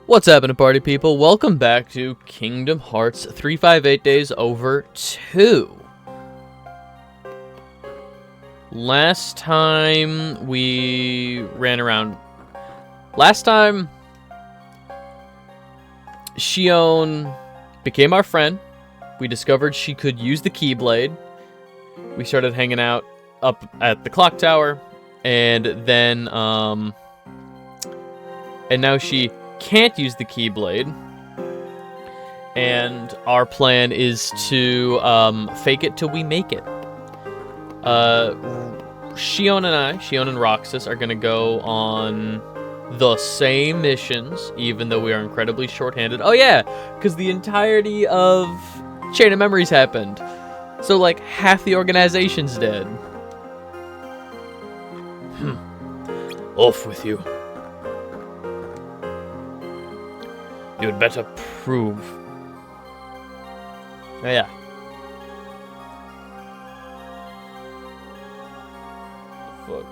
What's happening, party people? Welcome back to Kingdom Hearts 358 Days Over 2. Last time we ran around... Last time, Xion became our friend. We discovered she could use the Keyblade. We started hanging out up at the clock tower. And then, and now she can't use the Keyblade, and our plan is to fake it till we make it. Xion and Roxas are gonna go on the same missions, even though we are incredibly short-handed. Oh yeah, because the entirety of Chain of Memories happened, so like half the organization's dead. Off with you. You had better prove. Oh, yeah. Fuck.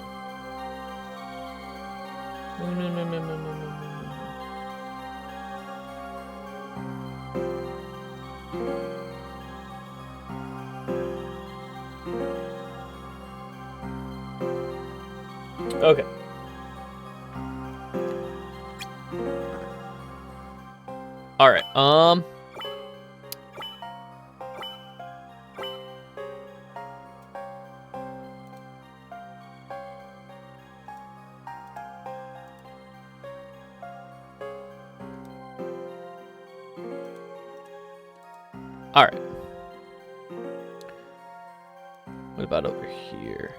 No. Okay. Alright, Alright. What about over here?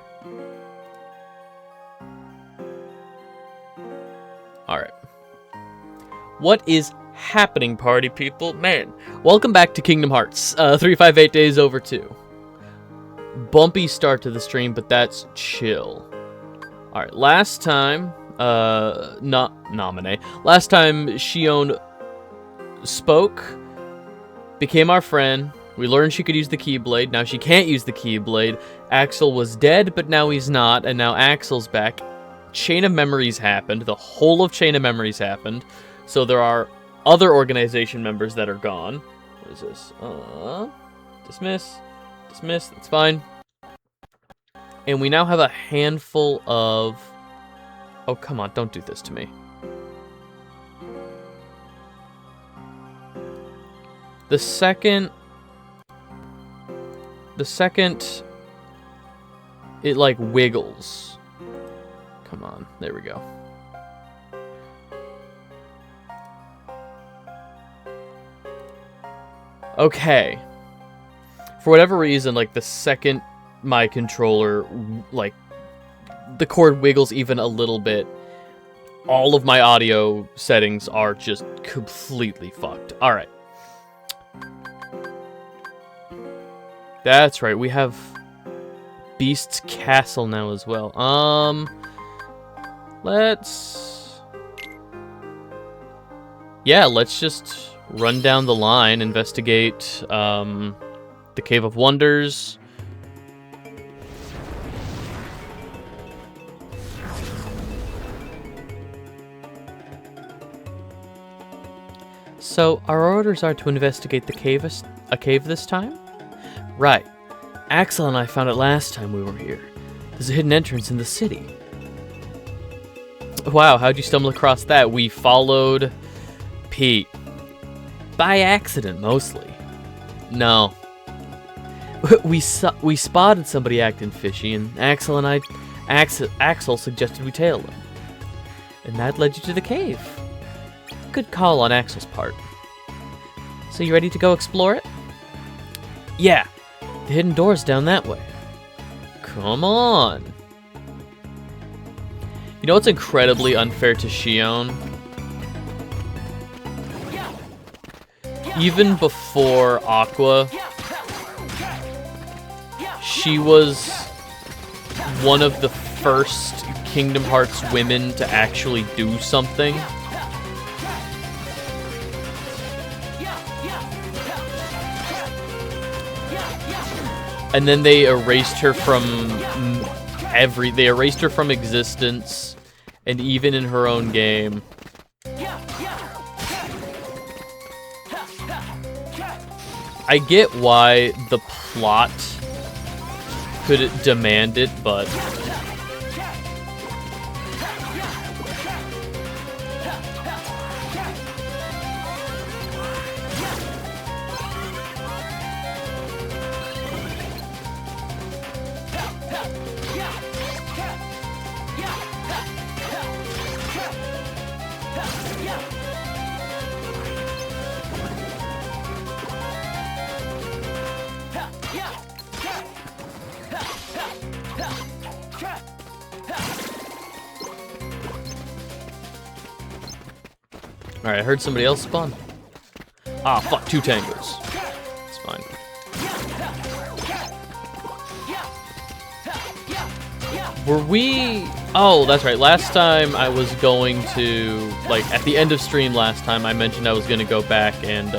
Alright. What is happening, party people? Man, welcome back to Kingdom Hearts 358 Days Over 2. Bumpy start to the stream, but that's chill. Alright, last time, last time Xion spoke, became our friend. We learned she could use the Keyblade. Now she can't use the Keyblade. Axel was dead, but now he's not, and now Axel's back. Chain of Memories happened. The whole of Chain of Memories happened. So there are other organization members that are gone. What is this? Dismiss. Dismiss. That's fine. And we now have a handful of... Oh, come on. Don't do this to me. The second it, like, wiggles. Come on. There we go. Okay. For whatever reason, like, the second my controller, like, the cord wiggles even a little bit, all of my audio settings are just completely fucked. Alright. That's right, we have Beast's Castle now as well. Let's just run down the line, investigate the Cave of Wonders. So, our orders are to investigate a cave this time? Right. Axel and I found it last time we were here. There's a hidden entrance in the city. Wow, how'd you stumble across that? We followed Pete. By accident, mostly. No. We spotted somebody acting fishy, and Axel suggested we tail them. And that led you to the cave. Good call on Axel's part. So you ready to go explore it? Yeah. The hidden door's down that way. Come on. You know what's incredibly unfair to Xion? Even before Aqua, she was one of the first Kingdom Hearts women to actually do something. And then they erased her from existence, and even in her own game. I get why the plot could demand it, but... Alright, I heard somebody else spawn. Ah, fuck, 2 tangos. It's fine. Were we... Oh, that's right. Last time I was going to... Like, at the end of stream last time, I mentioned I was going to go back and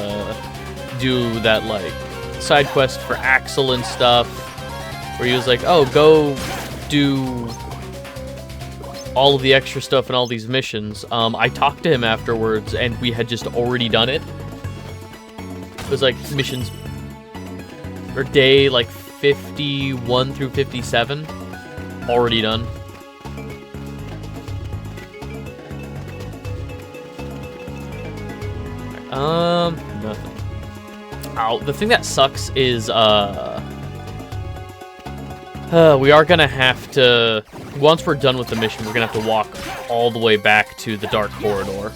do that, like, side quest for Axel and stuff. Where he was like, oh, go do... all of the extra stuff and all these missions. I talked to him afterwards, and we had just already done it. It was like missions, or day like 51 through 57, already done. Nothing. Oh, the thing that sucks is, we are gonna have to, once we're done with the mission, we're gonna have to walk all the way back to the Dark Corridor.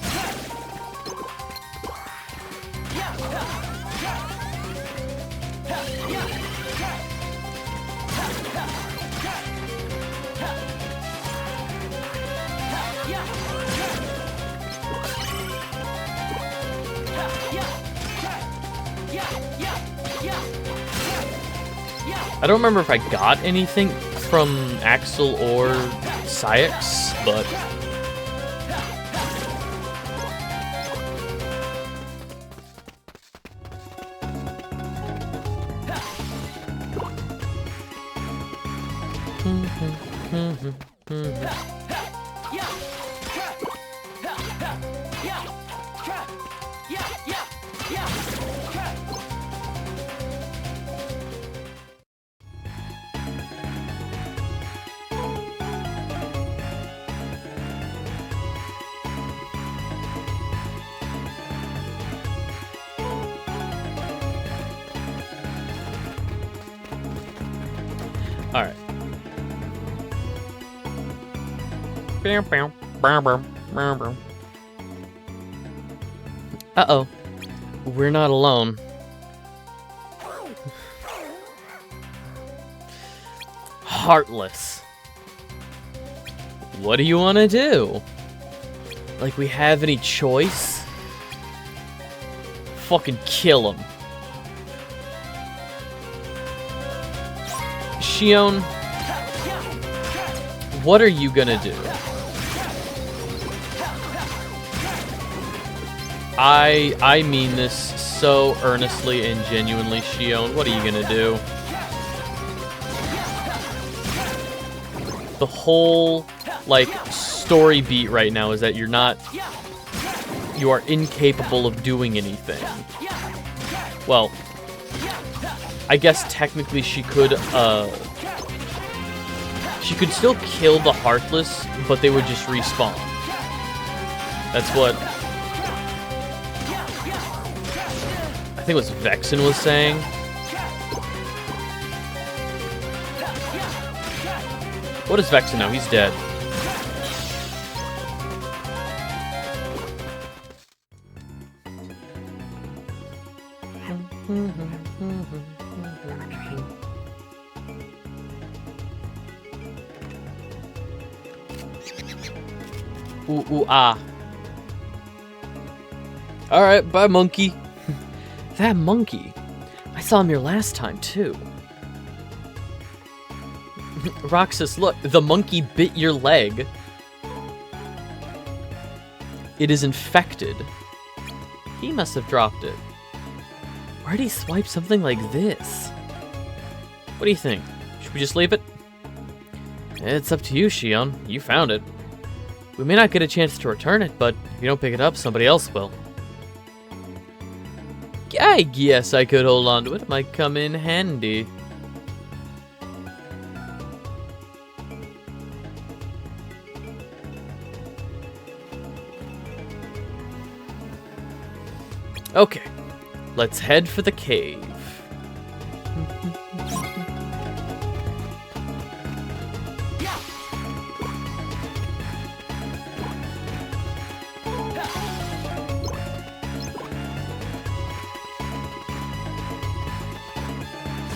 I don't remember if I got anything from Axel or Syx, but... Alright. Uh-oh. We're not alone. Heartless. What do you want to do? Like we have any choice? Fucking kill him. Shion, what are you gonna do? I mean this so earnestly and genuinely, Shion. What are you gonna do? The whole, like, story beat right now is that you are incapable of doing anything. Well, I guess technically she could still kill the Heartless, but they would just respawn. That's what I think it was Vexen was saying. What is Vexen now? He's dead. Ooh, ah. Alright, bye, monkey. That monkey. I saw him here last time, too. Roxas, look. The monkey bit your leg. It is infected. He must have dropped it. Where'd he swipe something like this? What do you think? Should we just leave it? It's up to you, Shion. You found it. We may not get a chance to return it, but if you don't pick it up, somebody else will. I guess I could hold on to it. It might come in handy. Okay, let's head for the cave.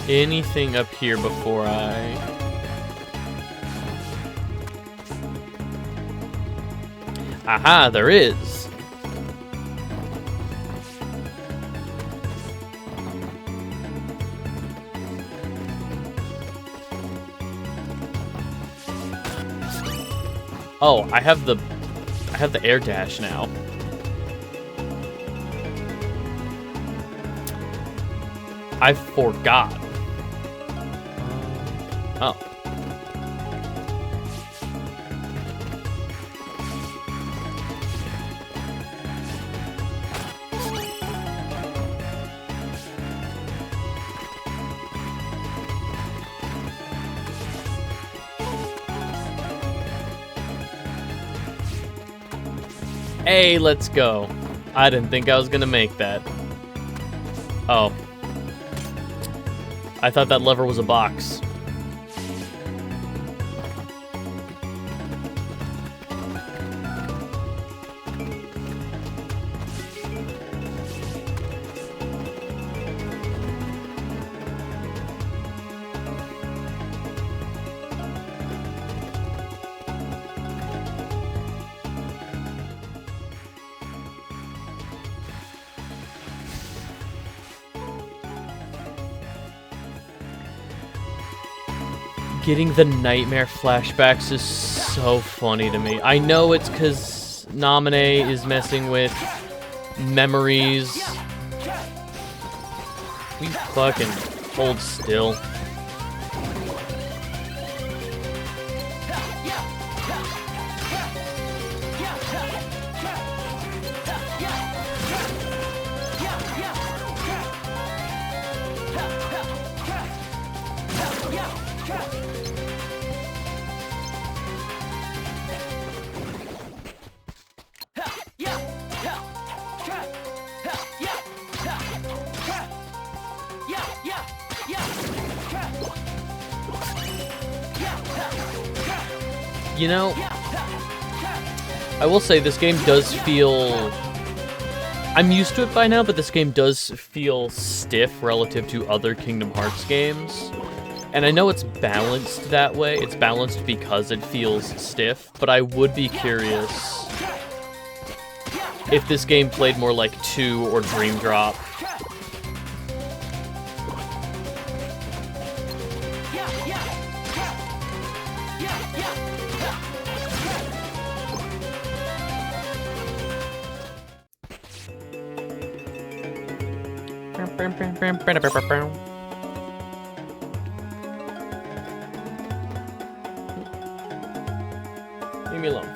Anything up here before I... Aha, there is. Oh, I have the air dash now. I forgot. Oh. Hey, let's go. I didn't think I was gonna make that. Oh. I thought that lever was a box. Getting the nightmare flashbacks is so funny to me. I know it's because Naminé is messing with memories. We fucking hold still. You know, I will say this game does feel... I'm used to it by now, but this game does feel stiff relative to other Kingdom Hearts games. And I know it's balanced that way. It's balanced because it feels stiff, but I would be curious if this game played more like 2 or Dream Drop. Leave me alone.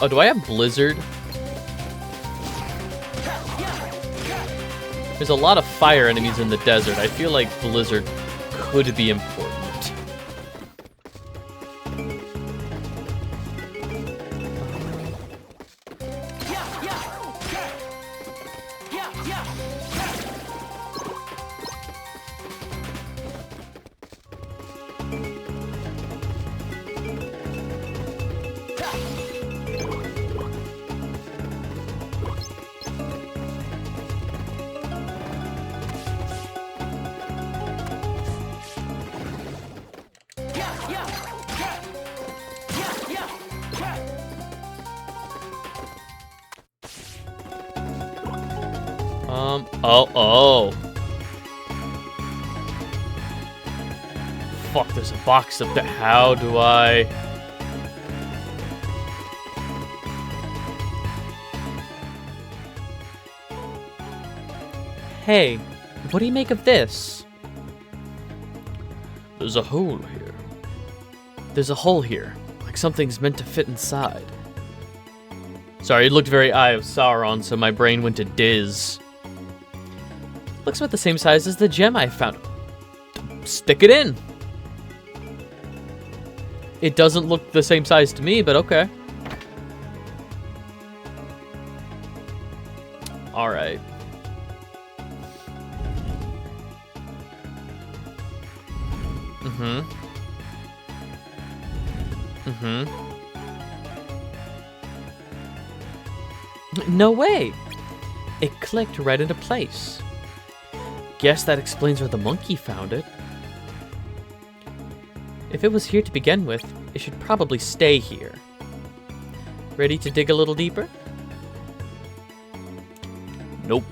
Oh, do I have Blizzard? There's a lot of fire enemies in the desert. I feel like Blizzard could be important. Oh. Fuck, there's a box up there. How do I... Hey, what do you make of this? The There's a hole here. There's a hole here, like something's meant to fit inside. Sorry, it looked very Eye of Sauron, so my brain went to Diz. Looks about the same size as the gem I found. Stick it in. It doesn't look the same size to me, but okay. Alright. No way! It clicked right into place. Guess that explains where the monkey found it. If it was here to begin with, it should probably stay here. Ready to dig a little deeper? Nope.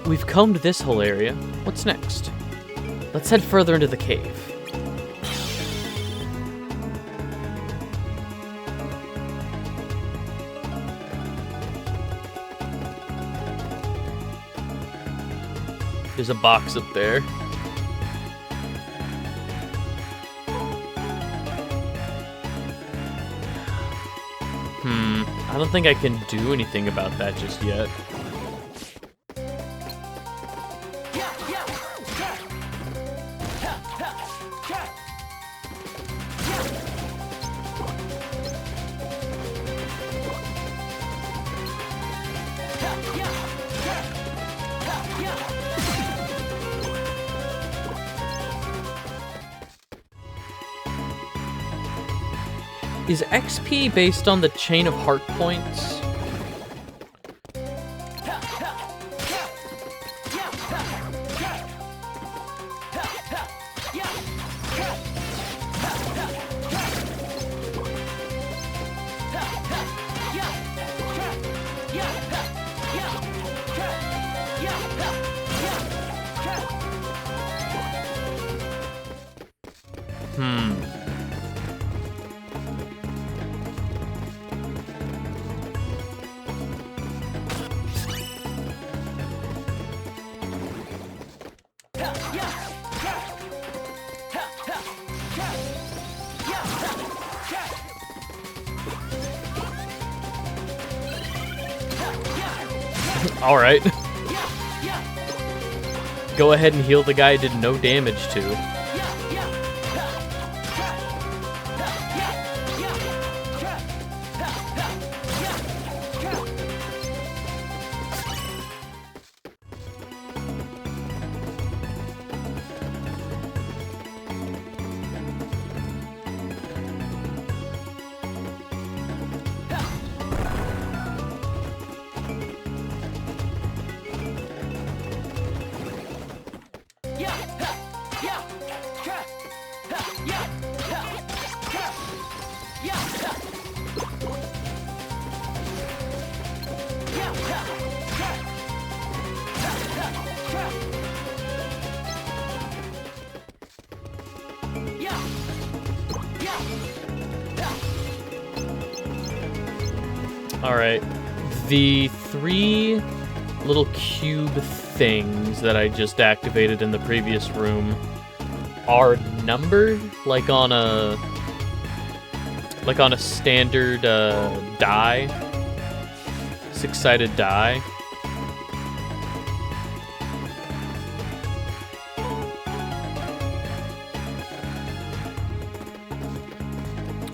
We've combed this whole area. What's next? Let's head further into the cave. There's a box up there. I don't think I can do anything about that just yet. Is XP based on the chain of heart points? Alright. Go ahead and heal the guy I did no damage to. Alright, the 3 little cube things that I just activated in the previous room are numbered, like on a standard die, 6-sided die.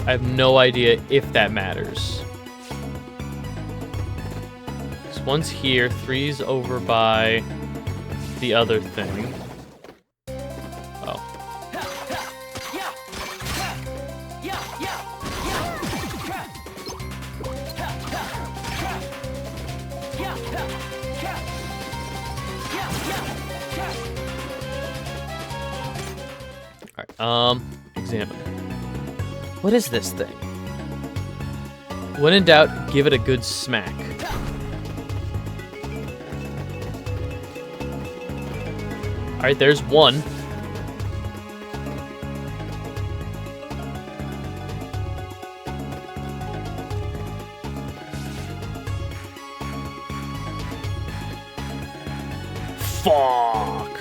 I have no idea if that matters. One's here, 3's over by the other thing. Oh. Alright, examine. What is this thing? When in doubt, give it a good smack. Alright, there's one. Fuck.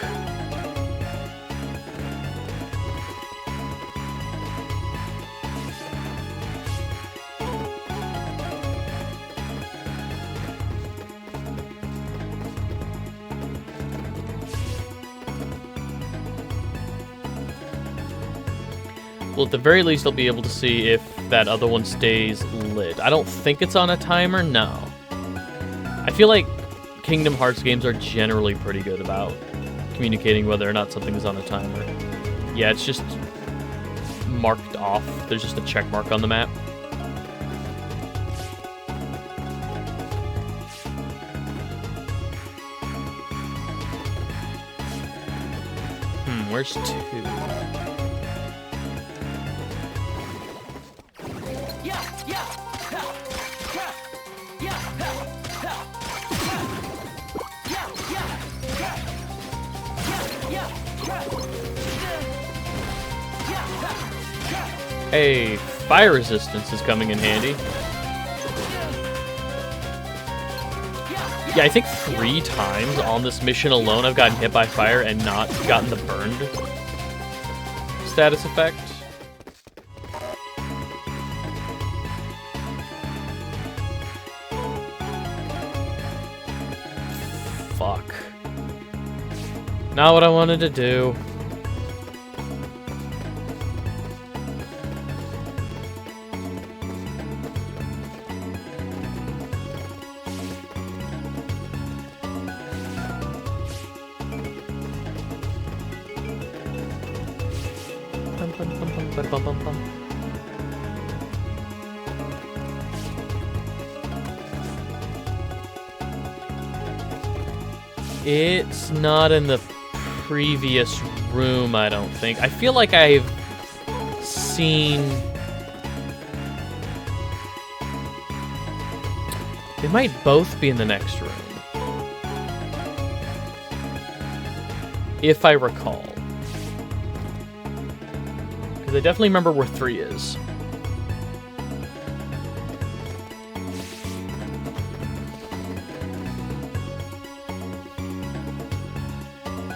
Well, at the very least, I'll be able to see if that other one stays lit. I don't think it's on a timer, no. I feel like Kingdom Hearts games are generally pretty good about communicating whether or not something is on a timer. Yeah, it's just marked off. There's just a check mark on the map. Where's 2? Hey, fire resistance is coming in handy. Yeah, I think 3 times on this mission alone I've gotten hit by fire and not gotten the burned status effect. Fuck. Not what I wanted to do. It's not in the previous room, I don't think. I feel like I've seen... They might both be in the next room. If I recall. Because I definitely remember where 3 is.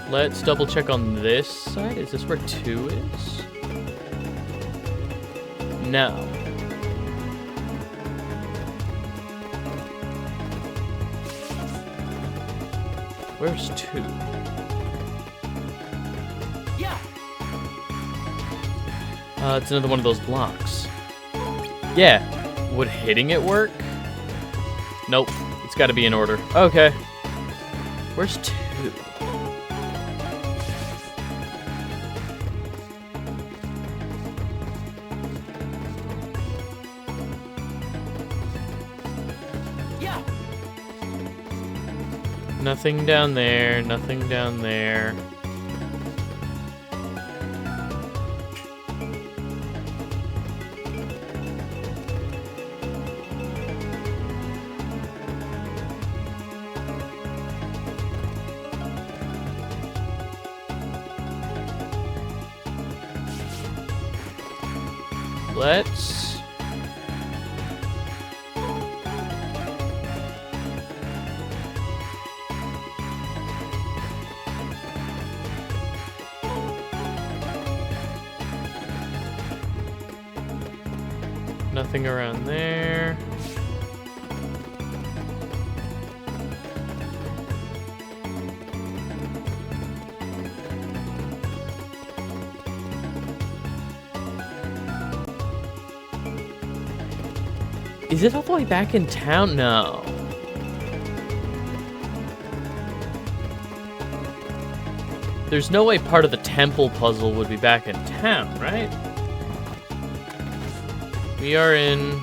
Let's double check on this side. Is this where 2 is? No. Where's 2? Yeah. It's another one of those blocks. Yeah. Would hitting it work? Nope. It's got to be in order. Okay. Where's 2? Nothing down there, nothing down there. Let's... Nothing around there. Is it all the way back in town? No. There's no way part of the temple puzzle would be back in town, right? We are in...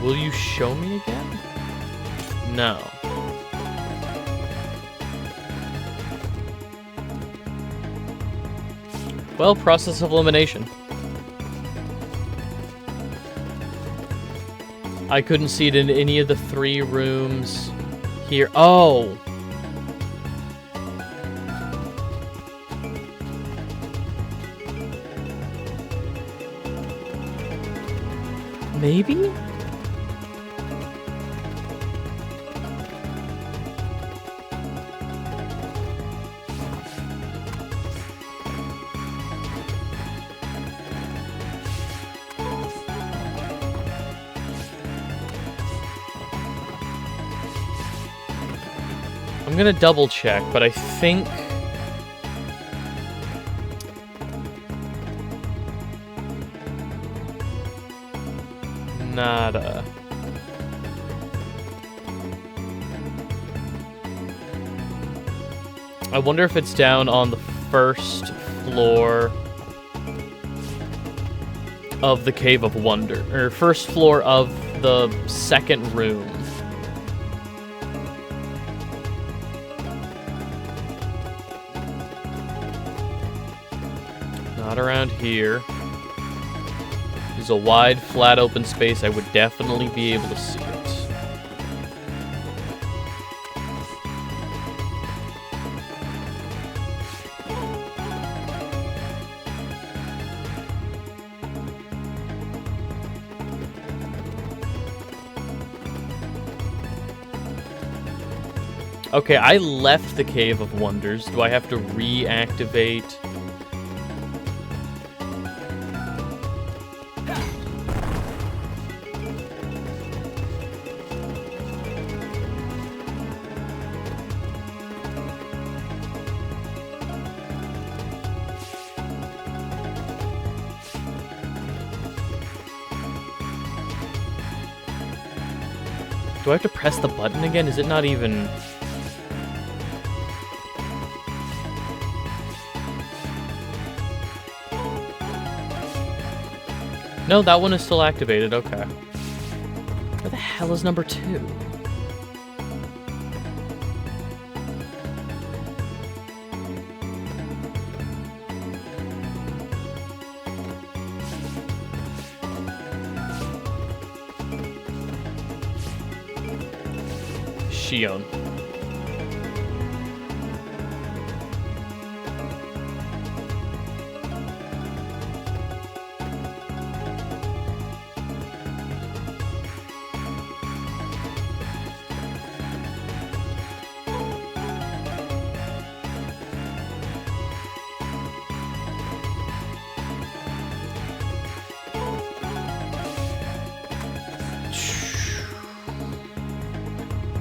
Will you show me again? No. Well, process of elimination. I couldn't see it in any of the 3 rooms here. Oh! Maybe? I'm gonna double check, but I think... Nada. I wonder if it's down on the first floor of the Cave of Wonder, or first floor of the second room. Not around here. There's a wide, flat, open space. I would definitely be able to see it. Okay, I left the Cave of Wonders. Do I have to reactivate? Do I have to press the button again? Is it not even... No, that one is still activated, okay. Where the hell is number 2? Shion.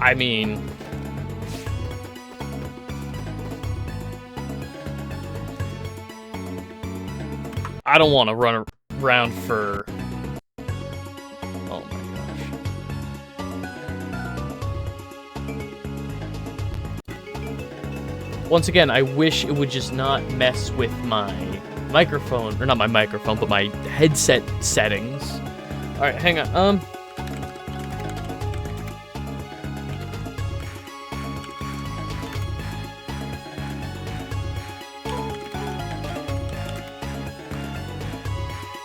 I mean... I don't want to run around for... Oh my gosh. Once again, I wish it would just not mess with my microphone, or not my microphone, but my headset settings. Alright, hang on,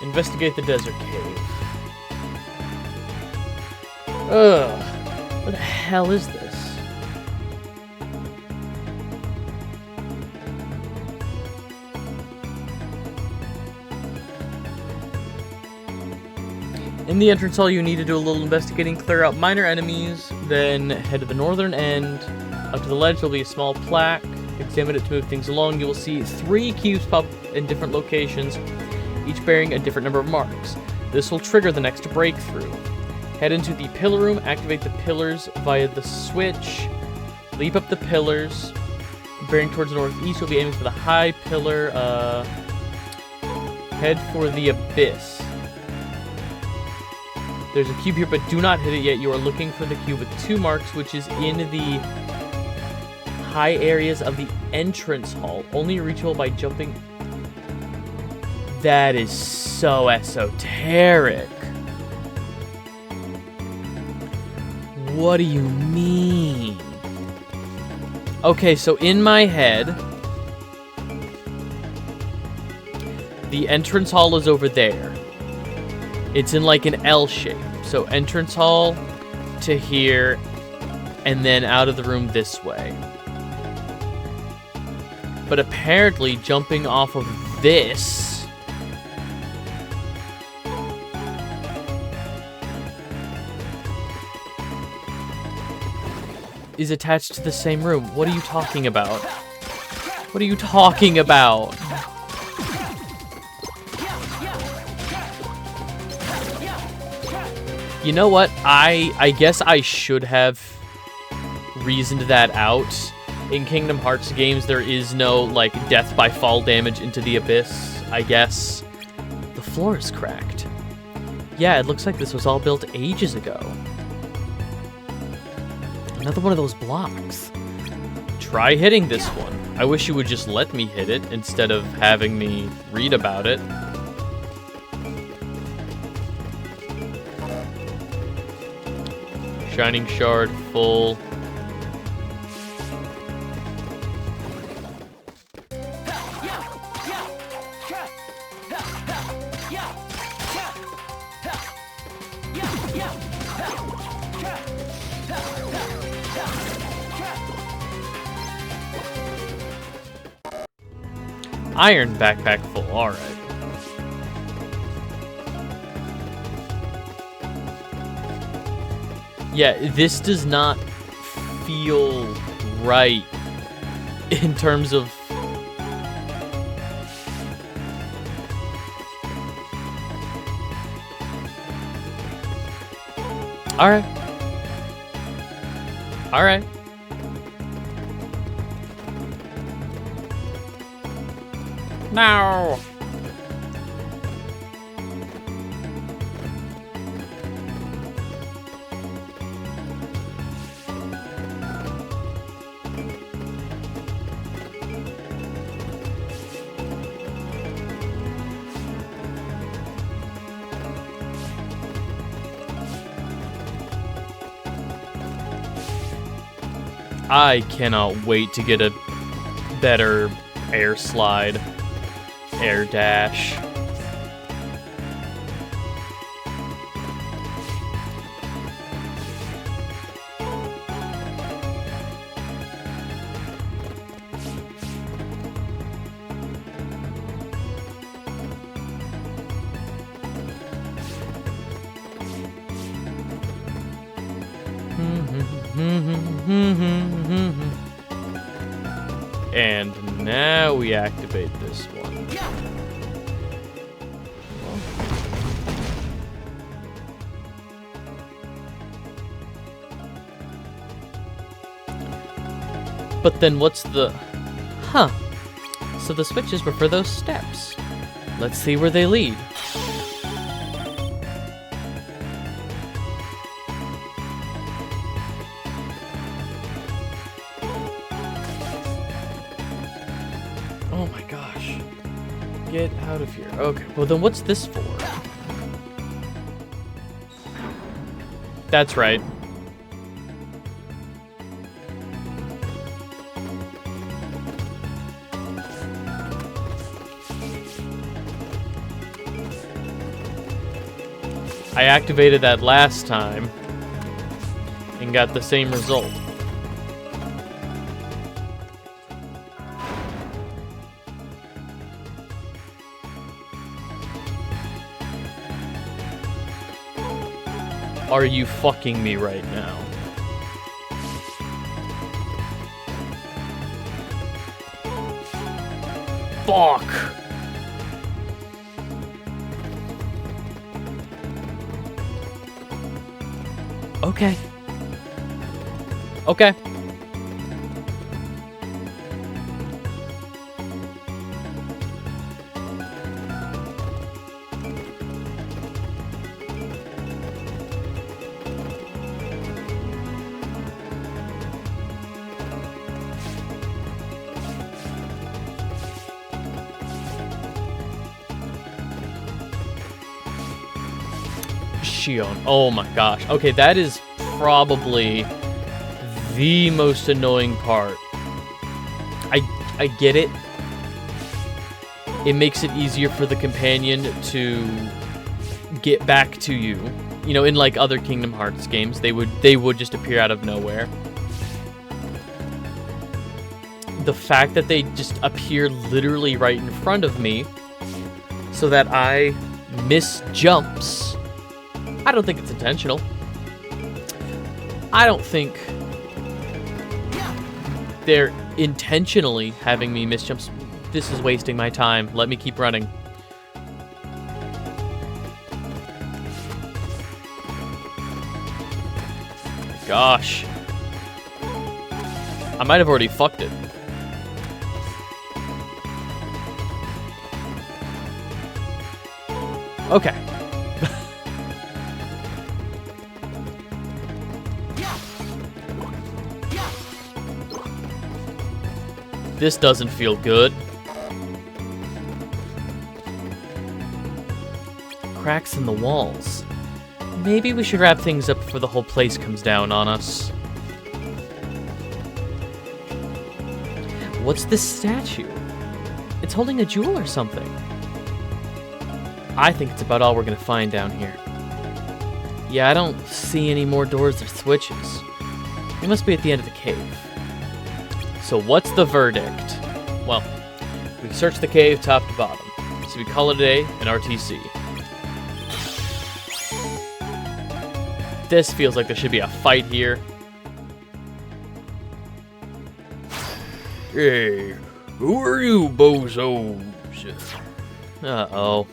investigate the desert cave. Ugh. What the hell is this? In the entrance hall, you need to do a little investigating, clear out minor enemies, then head to the northern end. Up to the ledge, there'll be a small plaque. Examine it to move things along. You will see 3 cubes pop up in different locations, each bearing a different number of marks. This will trigger the next breakthrough. Head into the pillar room, activate the pillars via the switch, leap up the pillars, bearing towards the northeast, you'll be aiming for the high pillar, head for the abyss. There's a cube here, but do not hit it yet. You are looking for the cube with 2 marks, which is in the high areas of the entrance hall, only reachable by jumping. That is so esoteric. What do you mean? Okay, so in my head, the entrance hall is over there. It's in like an L shape. So entrance hall to here, and then out of the room this way. But apparently jumping off of this is attached to the same room. What are you talking about? What are you talking about? You know what? I guess I should have reasoned that out. In Kingdom Hearts games, there is no, like, death by fall damage into the abyss, I guess. The floor is cracked. Yeah, it looks like this was all built ages ago. Another one of those blocks. Try hitting this one. I wish you would just let me hit it instead of having me read about it. Shining Shard, full. Iron backpack full, alright. Yeah, this does not feel right in terms of... Alright. Alright. No! I cannot wait to get a better air slide, air dash. And now we activate this one. But then what's the... Huh. So the switches were for those steps. Let's see where they lead. Oh my gosh. Get out of here. Okay, well then what's this for? That's right. I activated that last time and got the same result. Are you fucking me right now? Fuck! Okay. Okay. Shion. Oh my gosh. Okay, that is probably the most annoying part. I get it. It makes it easier for the companion to get back to you. You know, in like other Kingdom Hearts games, they would just appear out of nowhere. The fact that they just appear literally right in front of me so that I miss jumps. I don't think it's intentional. I don't think they're intentionally having me miss jumps. This is wasting my time. Let me keep running. Gosh. I might have already fucked it. Okay. This doesn't feel good. Cracks in the walls. Maybe we should wrap things up before the whole place comes down on us. What's this statue? It's holding a jewel or something. I think it's about all we're gonna find down here. Yeah, I don't see any more doors or switches. They must be at the end of the cave. So what's the verdict? Well, we searched the cave top to bottom. So we call it a day in RTC. This feels like there should be a fight here. Hey, who are you, bozos? Uh-oh.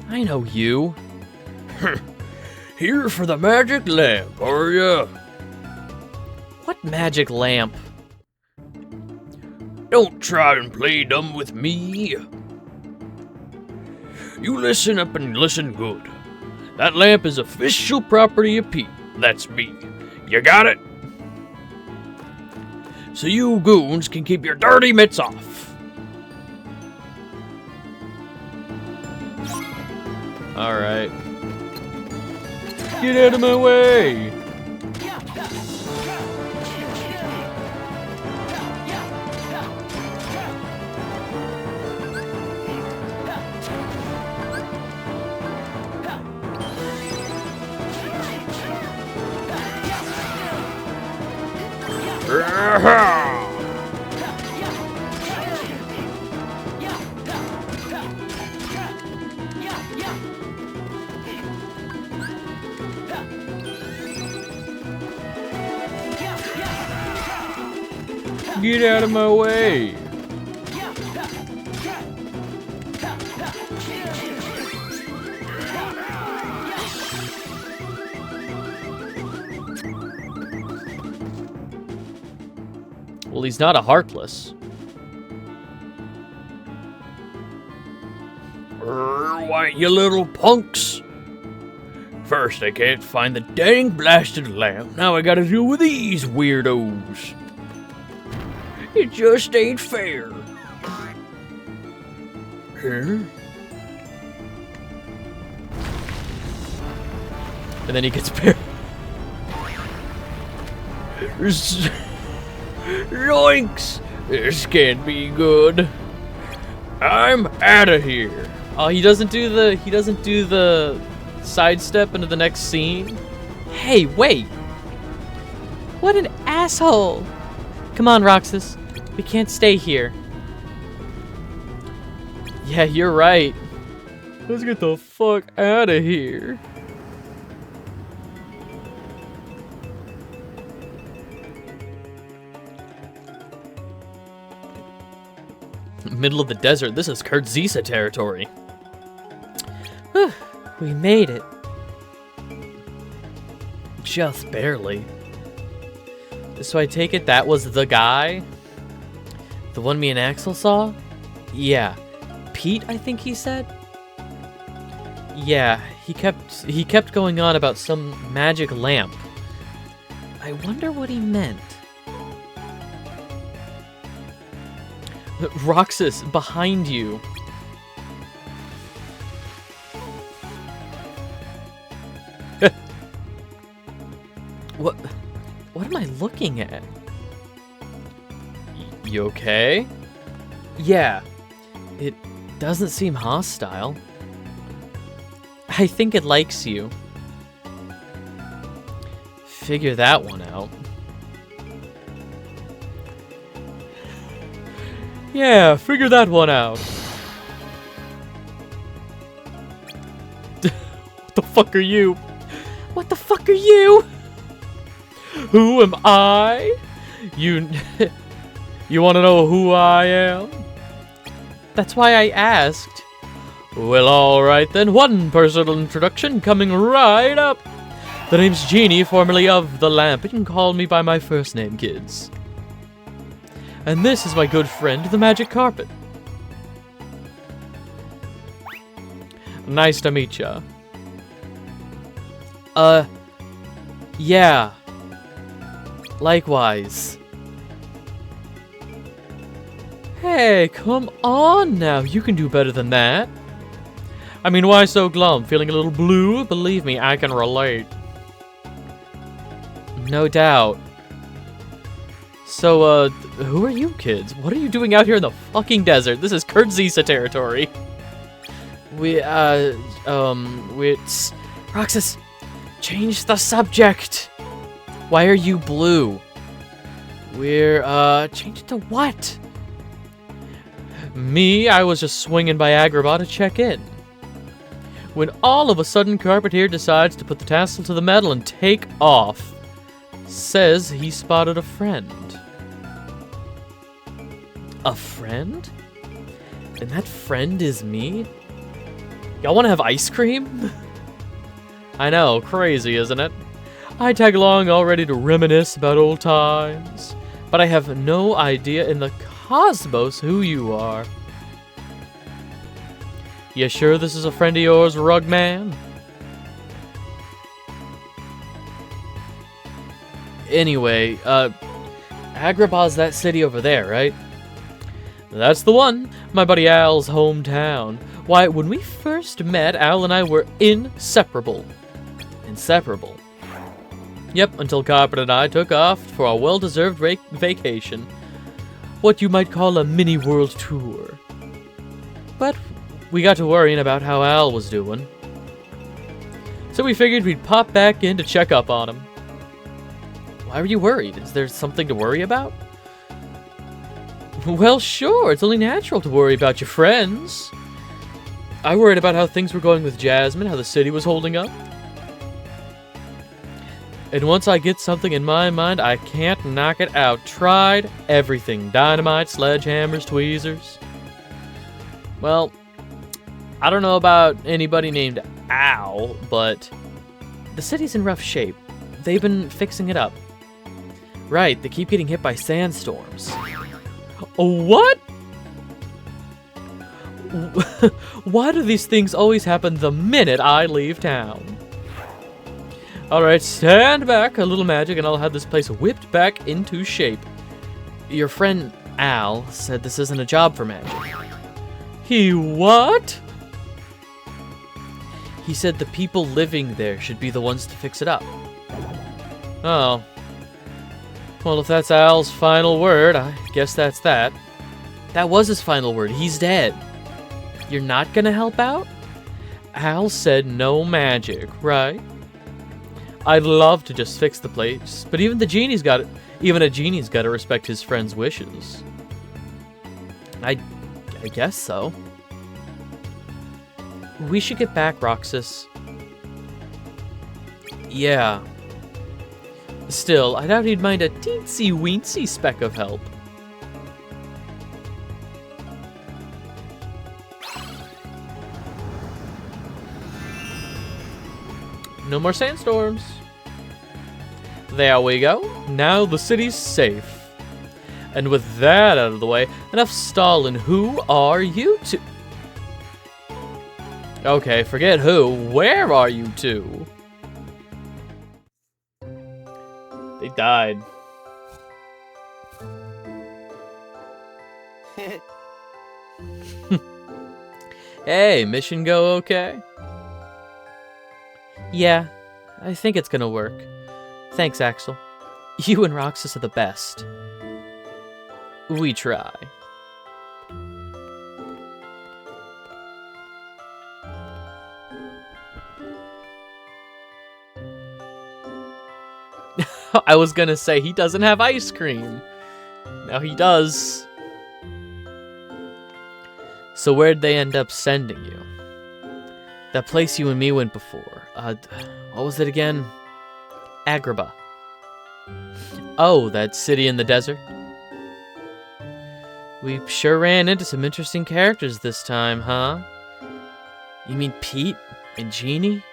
I know you. Here for the magic lamp, are ya? What magic lamp? Don't try and play dumb with me. You listen up and listen good. That lamp is official property of Pete. That's me. You got it? So you goons can keep your dirty mitts off. Alright. Get out of my way! Get out of my way! Well, he's not a Heartless. Why, you little punks. First, I can't find the dang blasted lamp. Now I gotta deal with these weirdos. It just ain't fair. Huh? And then he gets buried. Yoinks! This can't be good. I'm out of here. Oh, he doesn't do the sidestep into the next scene. Hey, wait! What an asshole! Come on, Roxas. We can't stay here. Yeah, you're right. Let's get the fuck out of here. Middle of the desert. This is Kurt Zisa territory. Whew, we made it. Just barely. So I take it that was the guy? The one me and Axel saw? Yeah. Pete, I think he said? Yeah, he kept going on about some magic lamp. I wonder what he meant. Roxas, behind you. What am I looking at? You okay? Yeah. It doesn't seem hostile. I think it likes you. Figure that one out. Yeah, figure that one out. What the fuck are you? What the fuck are you? Who am I? You... You want to know who I am? That's why I asked. Well, alright then. One personal introduction coming right up. The name's Genie, formerly of the Lamp. You can call me by my first name, kids. And this is my good friend, the Magic Carpet. Nice to meet ya. Yeah. Likewise. Hey, come on now. You can do better than that. I mean, why so glum? Feeling a little blue? Believe me, I can relate. No doubt. So, who are you kids? What are you doing out here in the fucking desert? This is Kurt Zisa territory. Roxas, change the subject. Why are you blue? Change it to what? Me, I was just swinging by Agrabah to check in. When all of a sudden Carpet here decides to put the tassel to the metal and take off. Says he spotted a friend. A friend? And that friend is me? Y'all want to have ice cream? I know, crazy, isn't it? I tag along all ready to reminisce about old times, but I have no idea in the cosmos who you are. You sure this is a friend of yours, Rugman? Anyway, Agrabah's that city over there, right? That's the one. My buddy Al's hometown. Why, when we first met, Al and I were inseparable. Inseparable. Yep, until Carpet and I took off for a well-deserved vacation. What you might call a mini-world tour. But we got to worrying about how Al was doing. So we figured we'd pop back in to check up on him. Why are you worried? Is there something to worry about? Well, sure, it's only natural to worry about your friends. I worried about how things were going with Jasmine, how the city was holding up. And once I get something in my mind, I can't knock it out. Tried everything. Dynamite, sledgehammers, tweezers. Well, I don't know about anybody named Al, but the city's in rough shape. They've been fixing it up. Right, they keep getting hit by sandstorms. What? Why do these things always happen the minute I leave town? Alright, stand back, a little magic, and I'll have this place whipped back into shape. Your friend Al said this isn't a job for magic. He what? He said the people living there should be the ones to fix it up. Oh. Well, if that's Al's final word, I guess that's that. That was his final word. He's dead. You're not gonna help out? Al said no magic, right? I'd love to just fix the place, but even a genie's got to respect his friend's wishes. I guess so. We should get back, Roxas. Yeah. Still, I doubt he'd mind a teensy-weensy speck of help. No more sandstorms. There we go. Now the city's safe. And with that out of the way, enough stalling. Who are you two? Okay, forget who. Where are you two? They died. Hey, mission go okay? Yeah, I think it's gonna work. Thanks, Axel. You and Roxas are the best. We try. I was gonna say, he doesn't have ice cream. Now he does. So where'd they end up sending you? That place you and me went before. What was it again? Agrabah. Oh, that city in the desert? We sure ran into some interesting characters this time, huh? You mean Pete and Jeannie?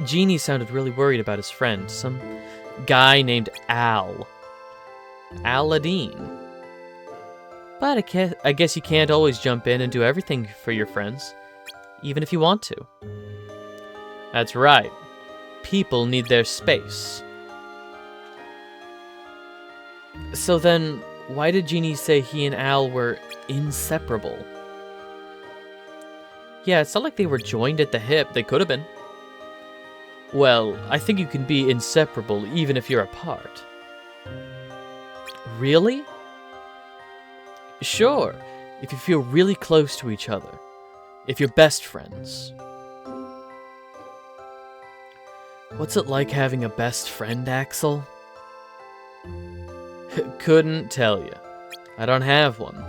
Jeannie sounded really worried about his friend, some guy named Al. Aladdin. But I guess you can't always jump in and do everything for your friends, even if you want to. That's right. People need their space. So then, why did Jeannie say he and Al were inseparable? Yeah, it's not like they were joined at the hip. They could have been. Well, I think you can be inseparable even if you're apart. Really? Sure, if you feel really close to each other. If you're best friends. What's it like having a best friend, Axel? Couldn't tell you. I don't have one.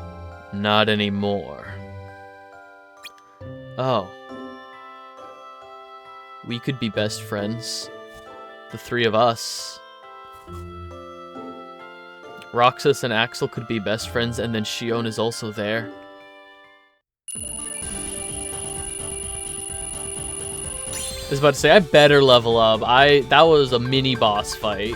Not anymore. Oh. We could be best friends. The three of us. Roxas and Axel could be best friends, and then Shion is also there. I was about to say, I better level up. That was a mini boss fight.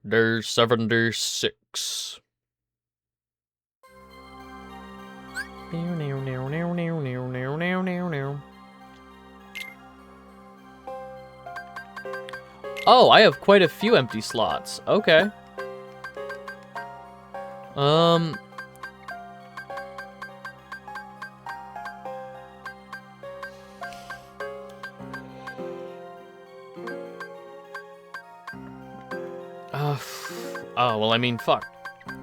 There's 76. Oh, I have quite a few empty slots. Okay. Oh, well, I mean, fuck.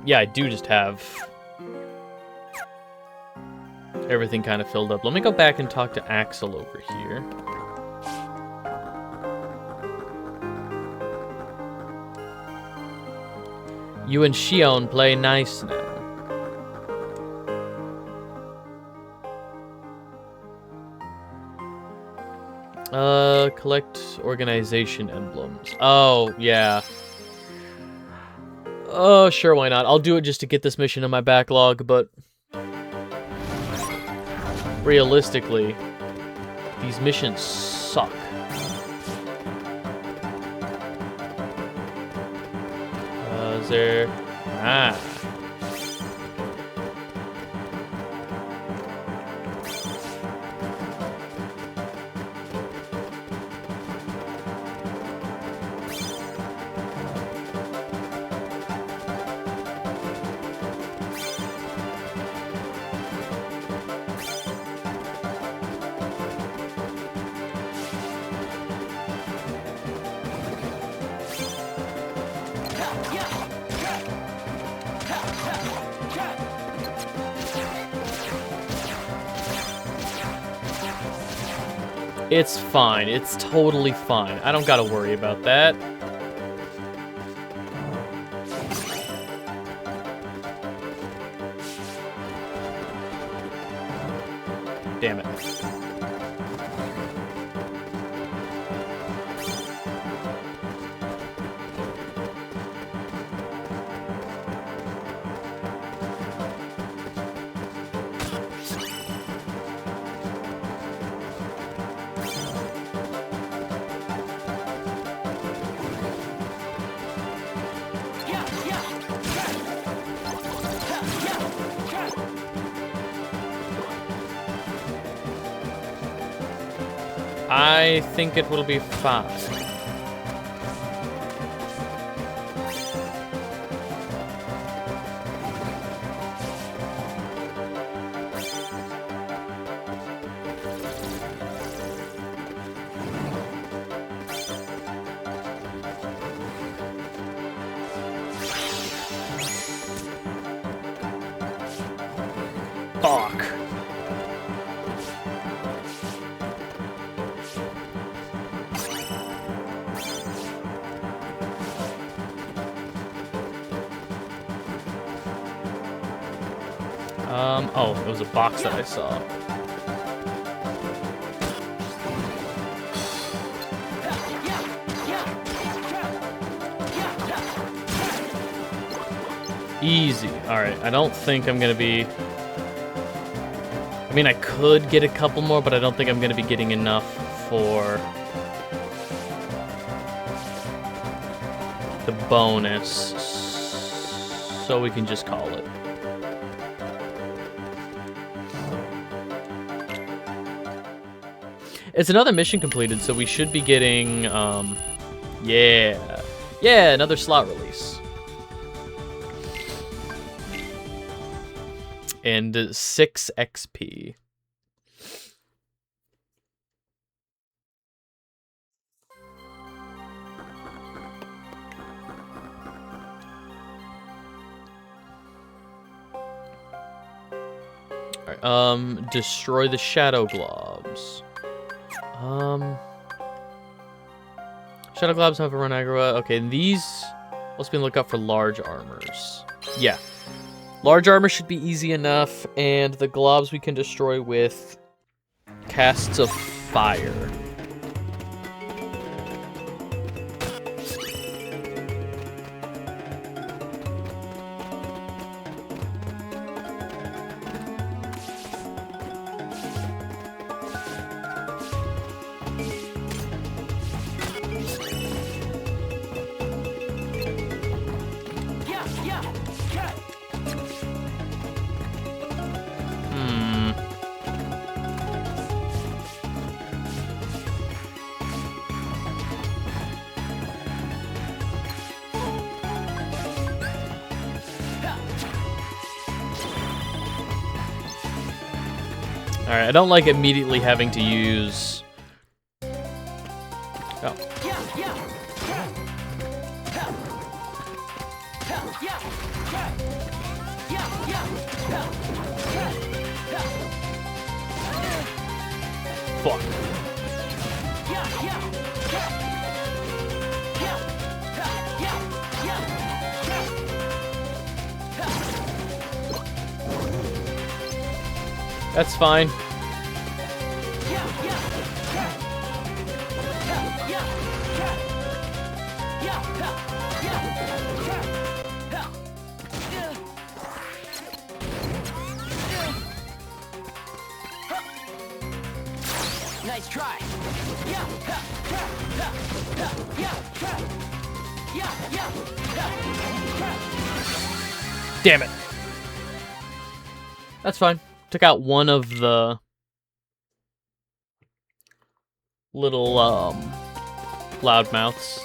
Yeah, I do just have everything kind of filled up. Let me go back and talk to Axel over here. You and Shion play nice now. Collect organization emblems. Oh, yeah. Oh, sure, why not? I'll do it just to get this mission in my backlog, but realistically, these missions suck. Is there... Ah. It's fine. It's totally fine. I don't gotta worry about that. Damn it. I think it will be fine. Fuck. Oh, it was a box that I saw. Easy. Alright, I don't think I'm gonna be... I mean, I could get a couple more, but I don't think I'm gonna be getting enough for... the bonus. So we can just call it. It's another mission completed, so we should be getting, yeah. Yeah, another slot release. And 6 XP. Alright, destroy the shadow globs. Shadow globs have a run aggro. Okay, these must be on the lookout for large armors. Yeah. Large armor should be easy enough, and the globs we can destroy with casts of fire. Alright, I don't like immediately having to use... Oh. Fuck. That's fine. Nice try. Damn it. That's fine. Took out one of the little loudmouths.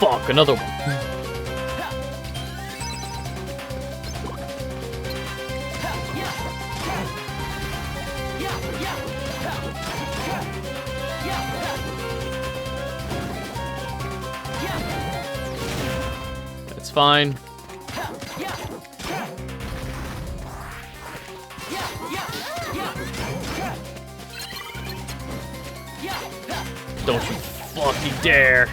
Fuck, another one. It's fine. Don't you fucking dare.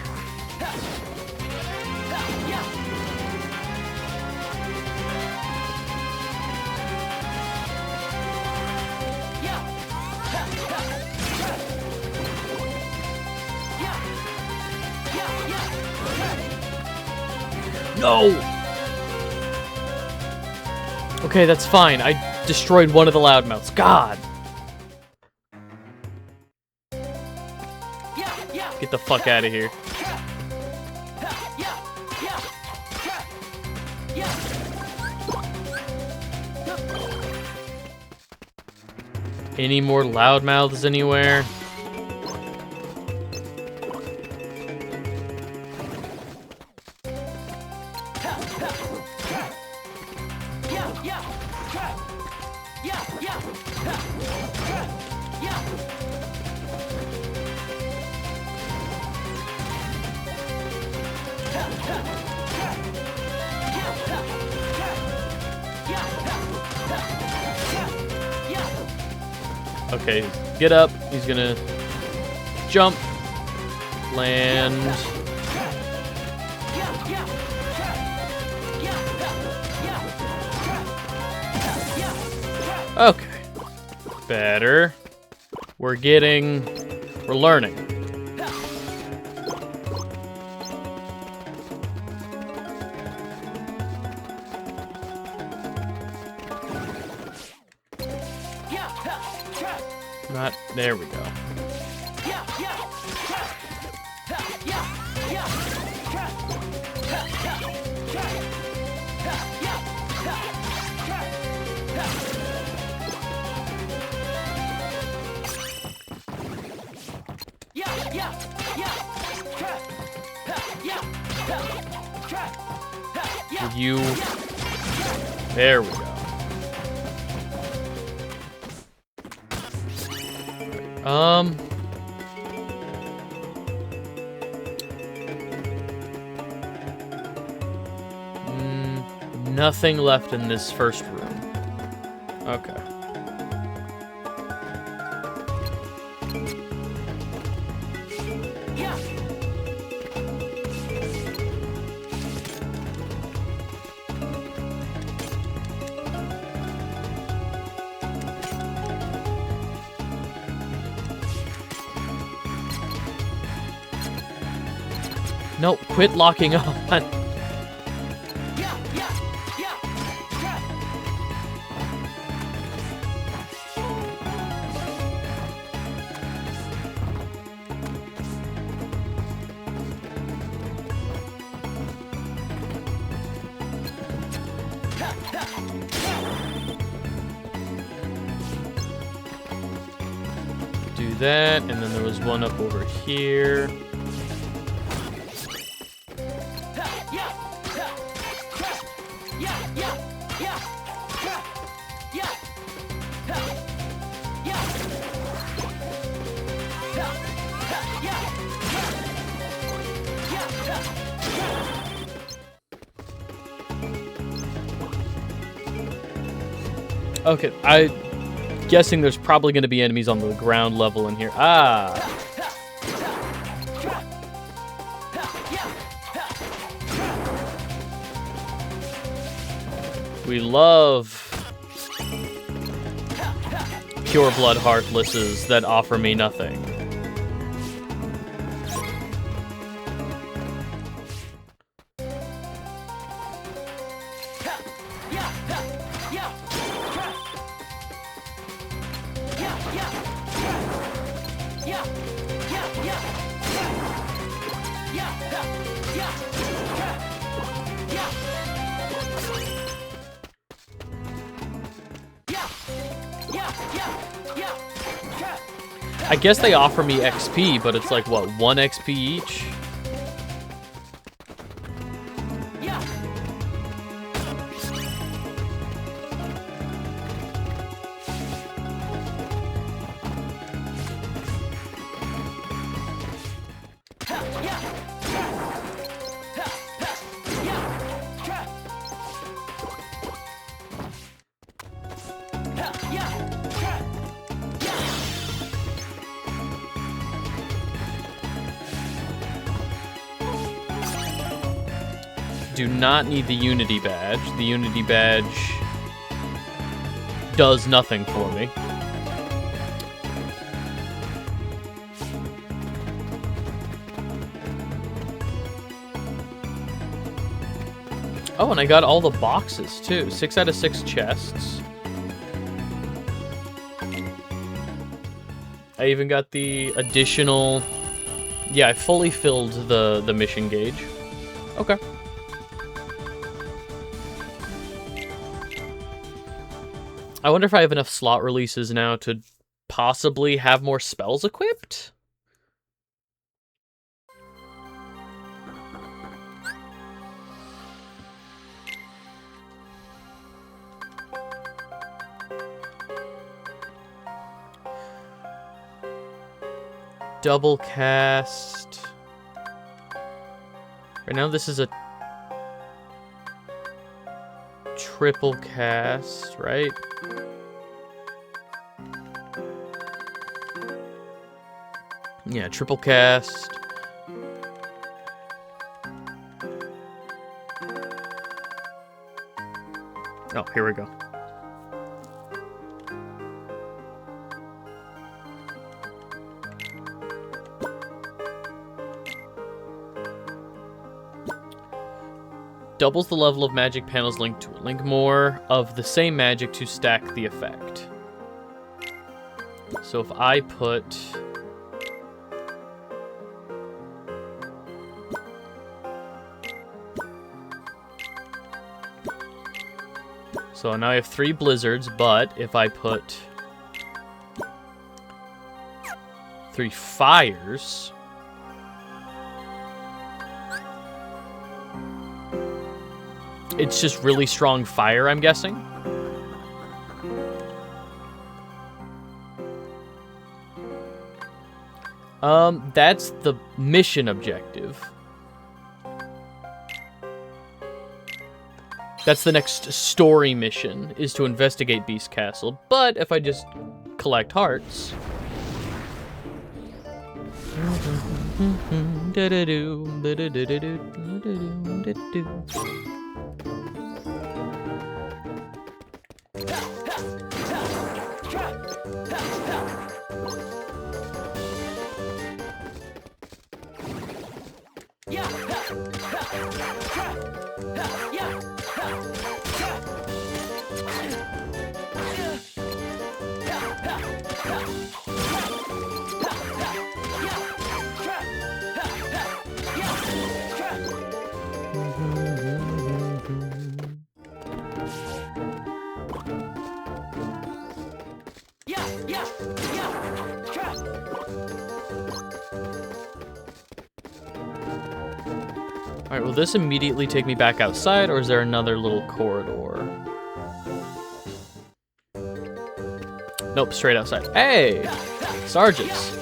No! Okay, that's fine. I destroyed one of the loudmouths. God! Get the fuck out of here. Any more loudmouths anywhere? Okay, get up. He's gonna jump, land. Okay, better. We're learning. Not, there we go. You, there we go. Nothing left in this first room. Okay. No, quit locking on. Do that, and then there was one up over here. Okay, I'm guessing there's probably going to be enemies on the ground level in here. Ah! We love pure blood heartlesses that offer me nothing. I guess they offer me XP, but it's like, what, 1 XP each? Do not need the Unity badge. The Unity badge does nothing for me. Oh, and I got all the boxes too. 6 out of 6 chests. I even got the additional Yeah, I fully filled the mission gauge. Okay. I wonder if I have enough slot releases now to possibly have more spells equipped? Double cast. Right now this is a triple cast, right? Yeah, triple cast. Oh, here we go. Doubles the level of magic panels linked to it. Link more of the same magic to stack the effect. So if I put... So now I have 3 blizzards, but if I put 3 fires... It's just really strong fire, I'm guessing. That's the mission objective. That's the next story mission, is to investigate Beast Castle. But if I just collect hearts... Alright, will this immediately take me back outside, or is there another little corridor? Nope, straight outside. Hey! Sergeants!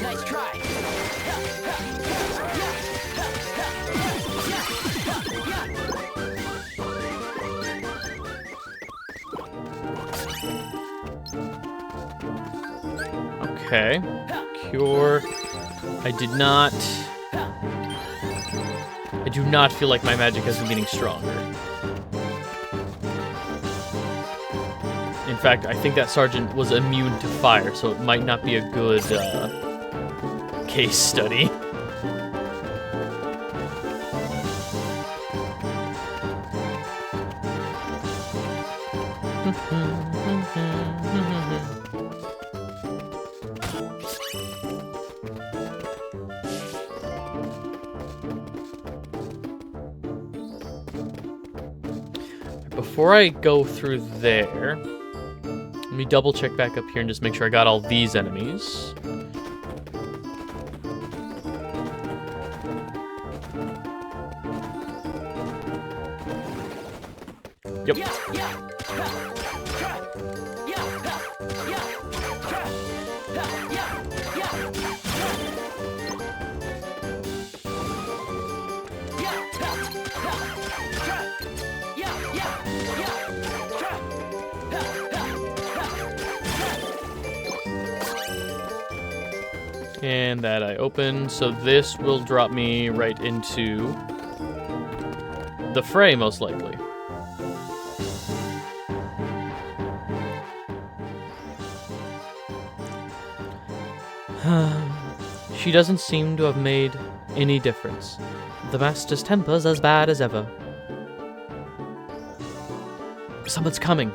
Nice try. Okay. Cure. I do not feel like my magic has been getting stronger. In fact, I think that sergeant was immune to fire, so it might not be a good case study. Before I go through there, let me double check back up here and just make sure I got all these enemies. Yep. And that I open, so this will drop me right into the fray, most likely. She doesn't seem to have made any difference. The master's temper's as bad as ever. Someone's coming.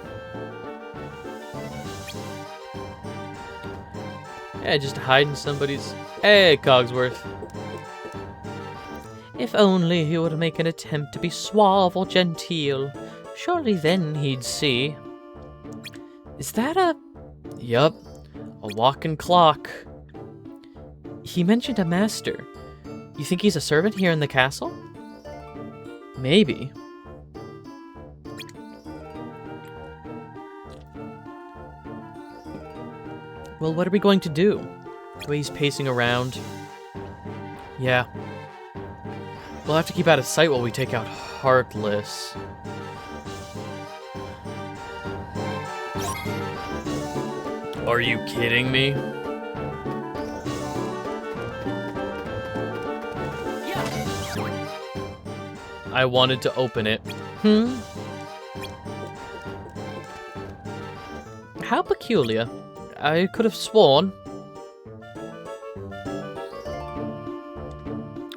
Yeah, just hiding somebody's... Hey, Cogsworth. If only he would make an attempt to be suave or genteel. Surely then he'd see. Is that a... Yup, a walking clock. He mentioned a master. You think he's a servant here in the castle? Maybe. Well, what are we going to do? The way he's pacing around. Yeah. We'll have to keep out of sight while we take out Heartless. Are you kidding me? I wanted to open it. How peculiar. I could have sworn.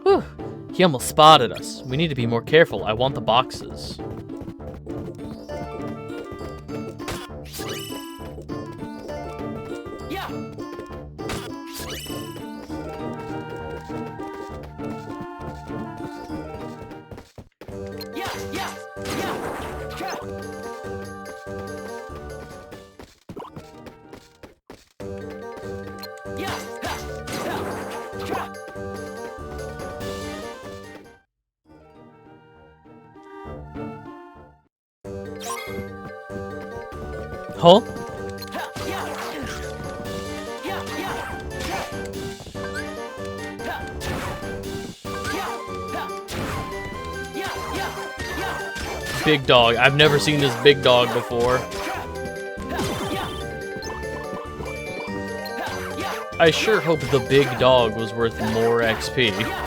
Whew. He almost spotted us. We need to be more careful. I want the boxes. Huh? Big dog. I've never seen this big dog before. I sure hope the big dog was worth more XP.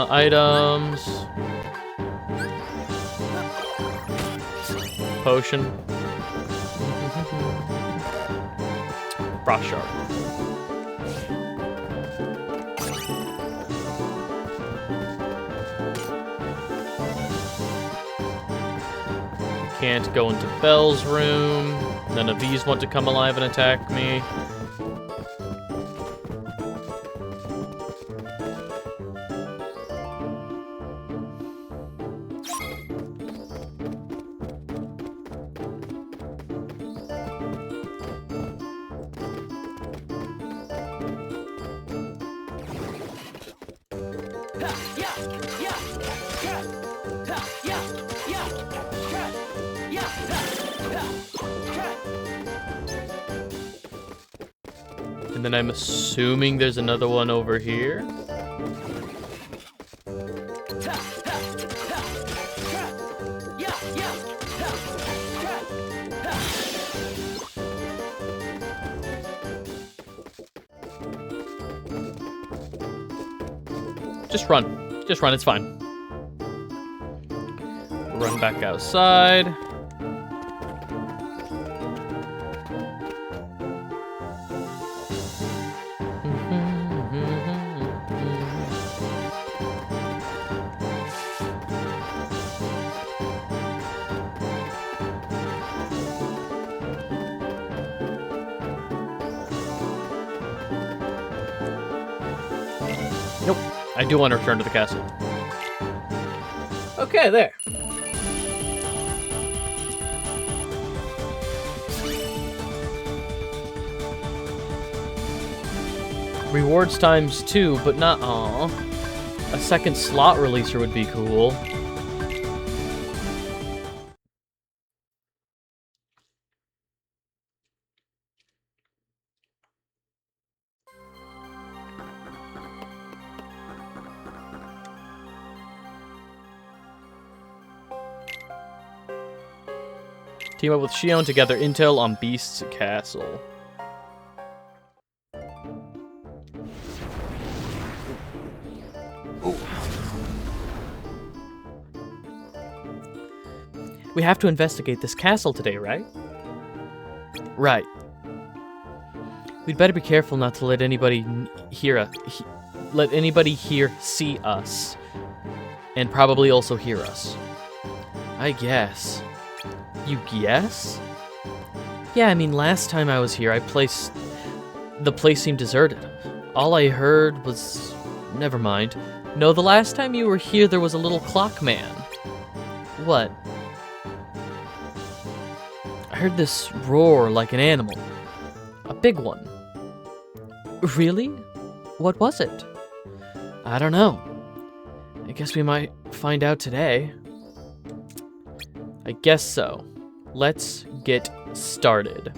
Items. Potion. Frost shard. Can't go into Belle's room. None of these want to come alive and attack me. And then I'm assuming there's another one over here. Just run. Just run, it's fine. Run back outside. Nope. I do want to return to the castle. Okay, there. Rewards times 2, but not... Aw. A second slot releaser would be cool. Team up with Shion to gather intel on Beast's castle. We have to investigate this castle today, right? Right. We'd better be careful not to let anybody see us. And probably also hear us. I guess. You guess? Yeah, I mean, last time I was here, the place seemed deserted. All I heard was... Never mind. No, the last time you were here, there was a little clock man. What? I heard this roar like an animal. A big one. Really? What was it? I don't know. I guess we might find out today. I guess so. Let's get started.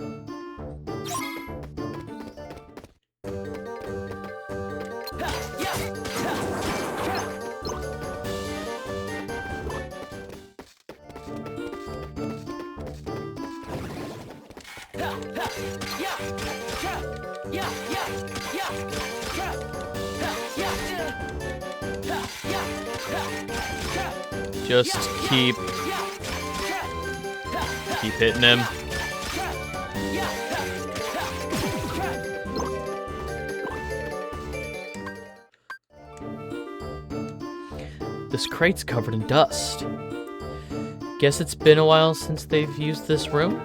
Just keep hitting him. This crate's covered in dust. Guess it's been a while since they've used this room?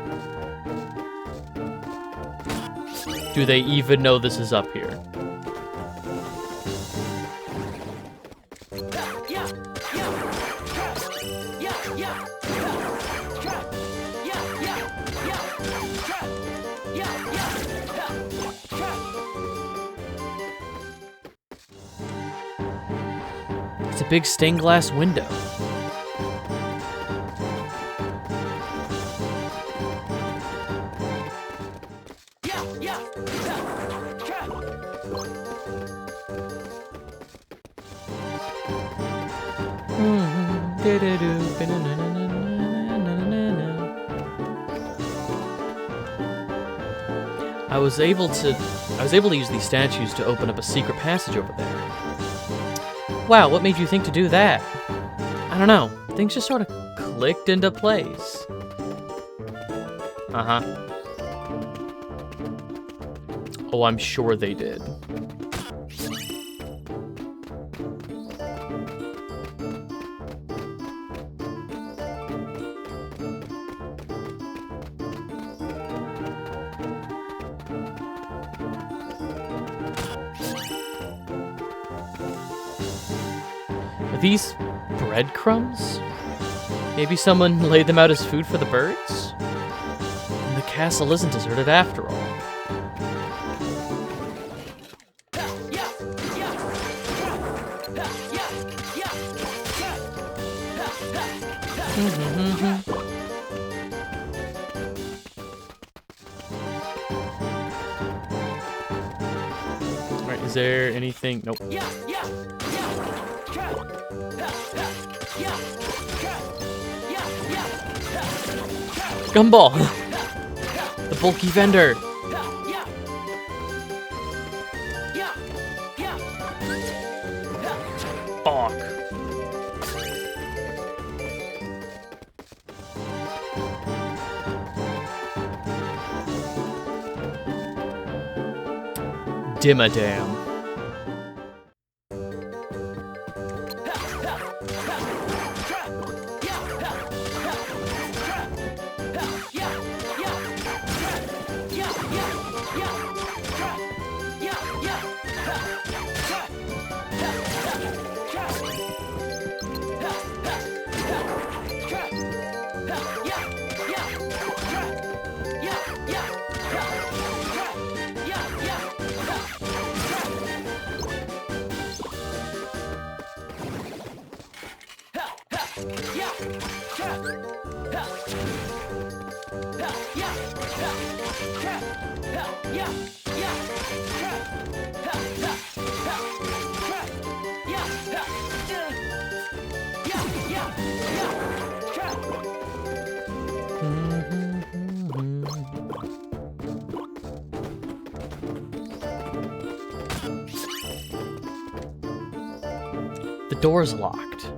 Do they even know this is up here? It's a big stained glass window. I was able to use these statues to open up a secret passage over there. Wow, what made you think to do that? I don't know. Things just sort of clicked into place. Uh-huh. Oh, I'm sure they did. These breadcrumbs? Maybe someone laid them out as food for the birds? And the castle isn't deserted after all. Alright, is there anything? Nope. Gumball! The bulky vendor! Bonk! Dimmadam. The door's locked.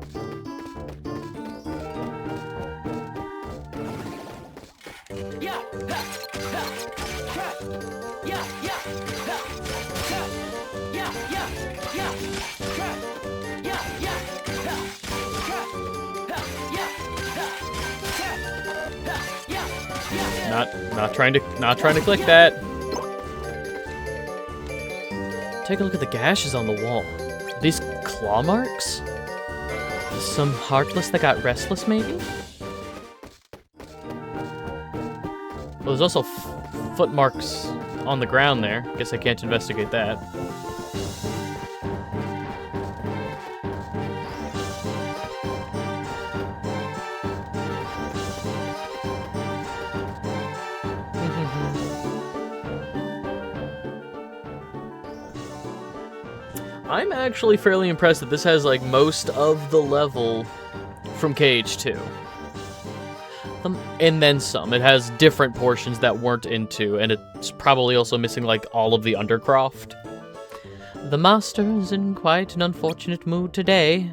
Not trying to click that. Take a look at the gashes on the wall. Are these claw marks? Some heartless that got restless, maybe? Well, there's also foot marks on the ground there. Guess I can't investigate that. I'm actually fairly impressed that this has like most of the level from KH2. And then some. It has different portions that weren't into, and it's probably also missing like all of the Undercroft. The master is in quite an unfortunate mood today.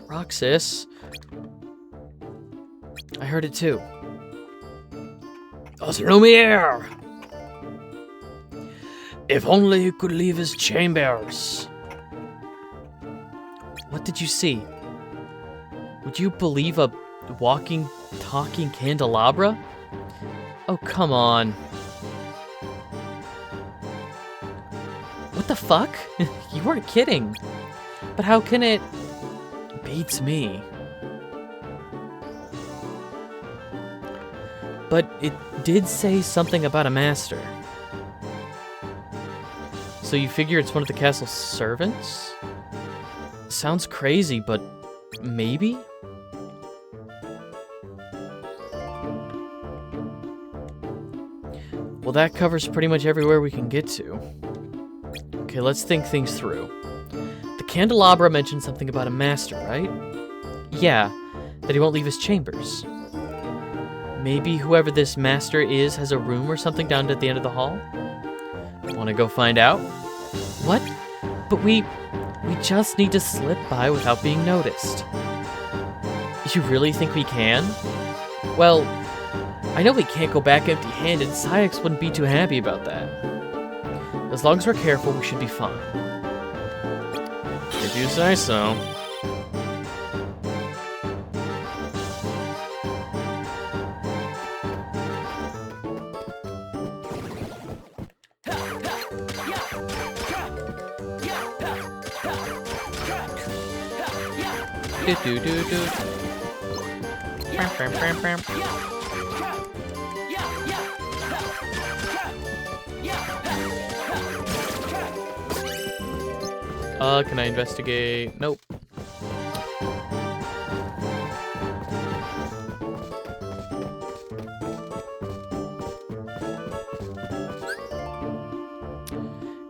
Roxas. I heard it too. Os Lumiere! If only he could leave his chambers. What did you see? Would you believe a walking, talking candelabra? Oh, come on. What the fuck? You weren't kidding. But how can it... Beats me. But it did say something about a master. So you figure it's one of the castle's servants? Sounds crazy, but maybe? Well, that covers pretty much everywhere we can get to. Okay, let's think things through. The candelabra mentioned something about a master, right? Yeah, that he won't leave his chambers. Maybe whoever this master is has a room or something down at the end of the hall? Wanna go find out? What? But we just need to slip by without being noticed. You really think we can? Well, I know we can't go back empty-handed. Syx wouldn't be too happy about that. As long as we're careful, we should be fine. If you say so. Can I investigate? Nope.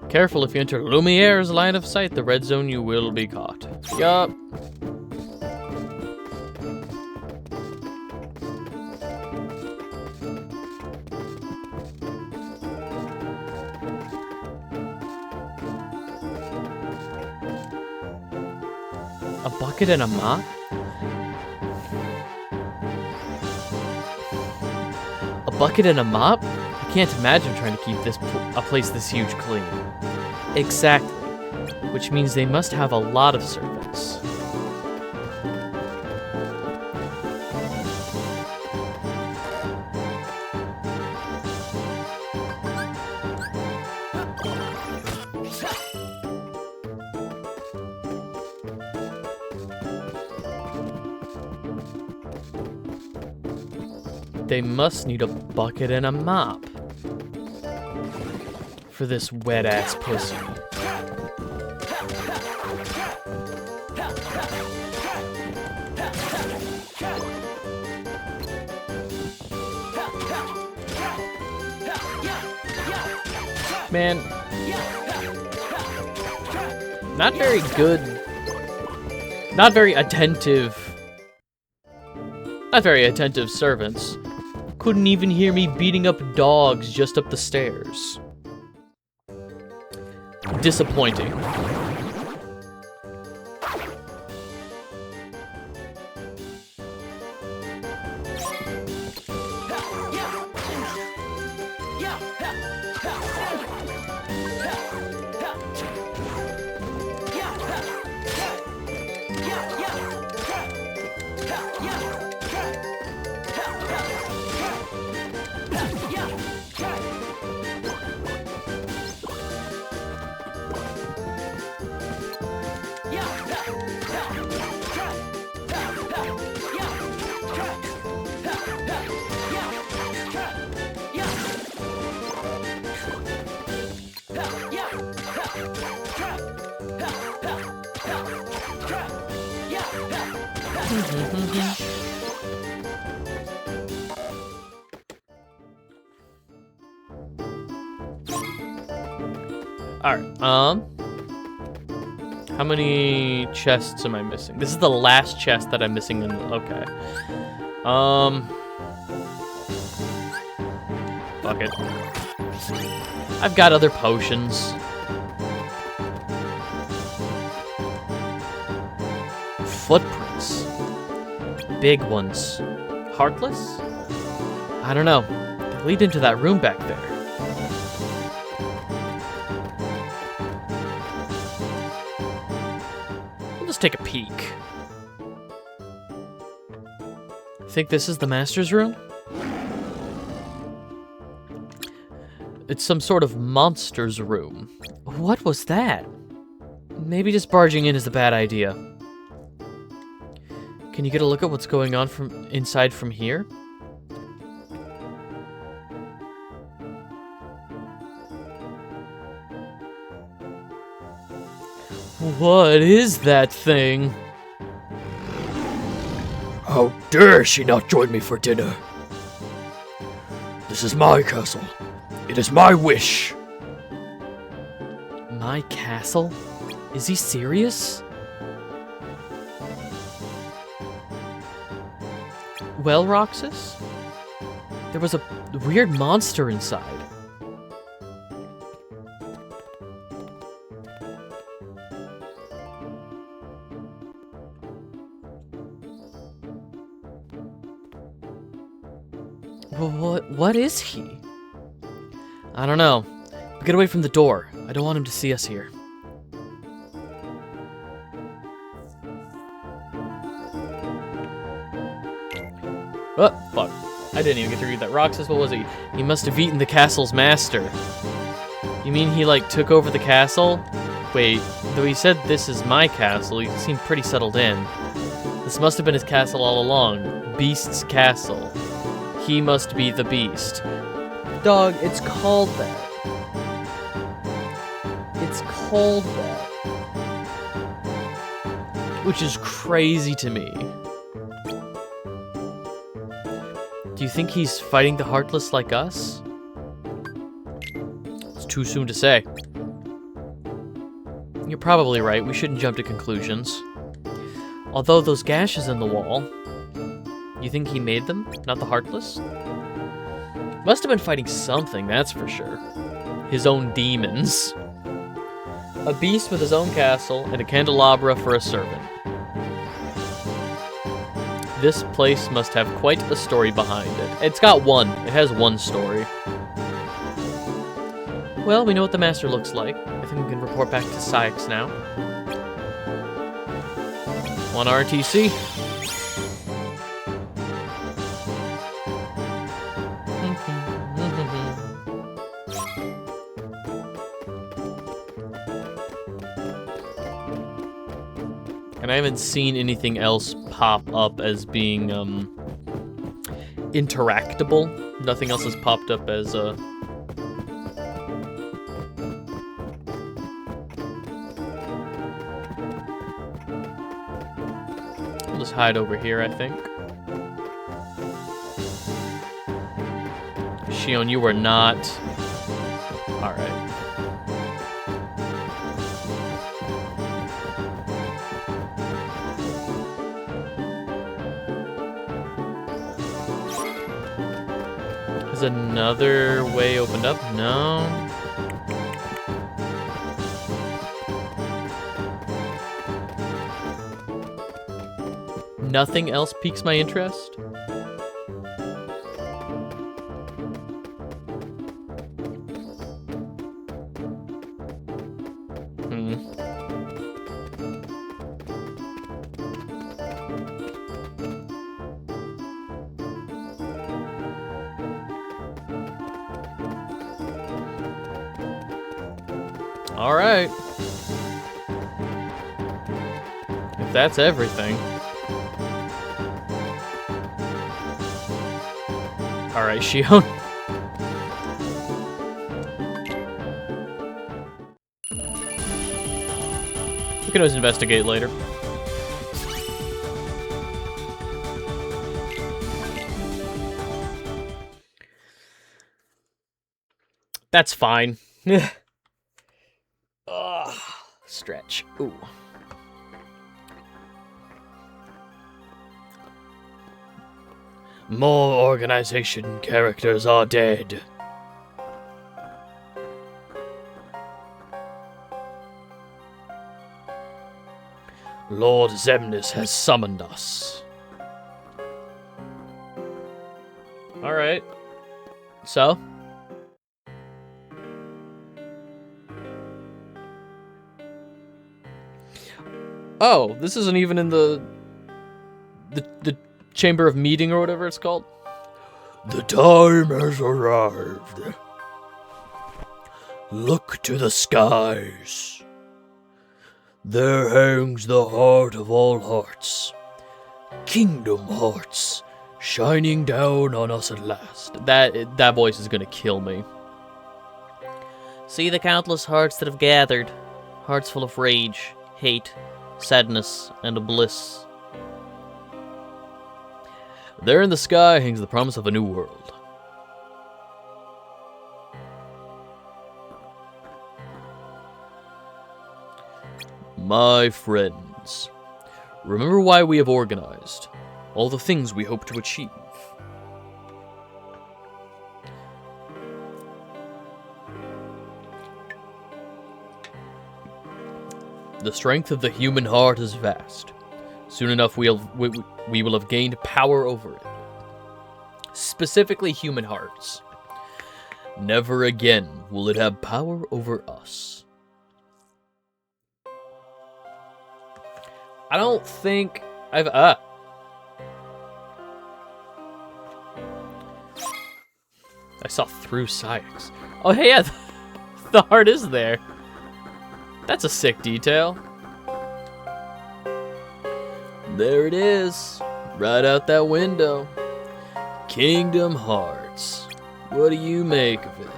Careful, if you enter Lumiere's line of sight, the red zone, you will be caught. Yup. A bucket and a mop? A bucket and a mop? I can't imagine trying to keep a place this huge clean. Exactly. Which means they must have a lot of servants. They must need a bucket and a mop for this wet-ass pussy. Man, not very good, not very attentive servants. Couldn't even hear me beating up dogs just up the stairs. Disappointing. Alright, how many chests am I missing? This is the last chest that I'm missing in the... Okay. Fuck it. I've got other potions. Footprints. Big ones. Heartless? I don't know. They lead into that room back there. Take a peek. Think this is the master's room? It's some sort of monster's room. What was that? Maybe just barging in is a bad idea. Can you get a look at what's going on from inside from here? What is that thing? How dare she not join me for dinner? This is my castle. It is my wish. My castle? Is he serious? Well, Roxas? There was a weird monster inside. What is he? I don't know. But get away from the door. I don't want him to see us here. Oh, fuck. I didn't even get to read that. Roxas, what was he? He must have eaten the castle's master. You mean he, like, took over the castle? Wait, though he said this is my castle, he seemed pretty settled in. This must have been his castle all along. Beast's castle. He must be the beast. Dog, it's called that. It's called that. Which is crazy to me. Do you think he's fighting the Heartless like us? It's too soon to say. You're probably right. We shouldn't jump to conclusions. Although those gashes in the wall... You think he made them? Not the Heartless? Must have been fighting something, that's for sure. His own demons. A beast with his own castle and a candelabra for a servant. This place must have quite a story behind it. It's got one. It has one story. Well, we know what the master looks like. I think we can report back to Sykes now. One RTC. And I haven't seen anything else pop up as being, interactable. Nothing else has popped up as, I'll just hide over here, I think. Shion, you were not... Alright. Is another way opened up? No. Nothing else piques my interest? Alright. If that's everything. Alright, Shion. We can always investigate later. That's fine. Stretch. Ooh. More organization characters are dead. Lord Zemnis has summoned us. Alright. So? Oh, this isn't even in the chamber of meeting or whatever it's called. The time has arrived. Look to the skies. There hangs the heart of all hearts. Kingdom Hearts, shining down on us at last. That voice is gonna kill me. See the countless hearts that have gathered. Hearts full of rage, hate, sadness, and bliss. There in the sky hangs the promise of a new world. My friends, remember why we have organized, all the things we hope to achieve. The strength of the human heart is vast. Soon enough, we will have gained power over it. Specifically, human hearts. Never again will it have power over us. I don't think I've... I saw through Syx. Oh, hey, yeah, the heart is there. That's a sick detail. There it is, right out that window. Kingdom Hearts. What do you make of it?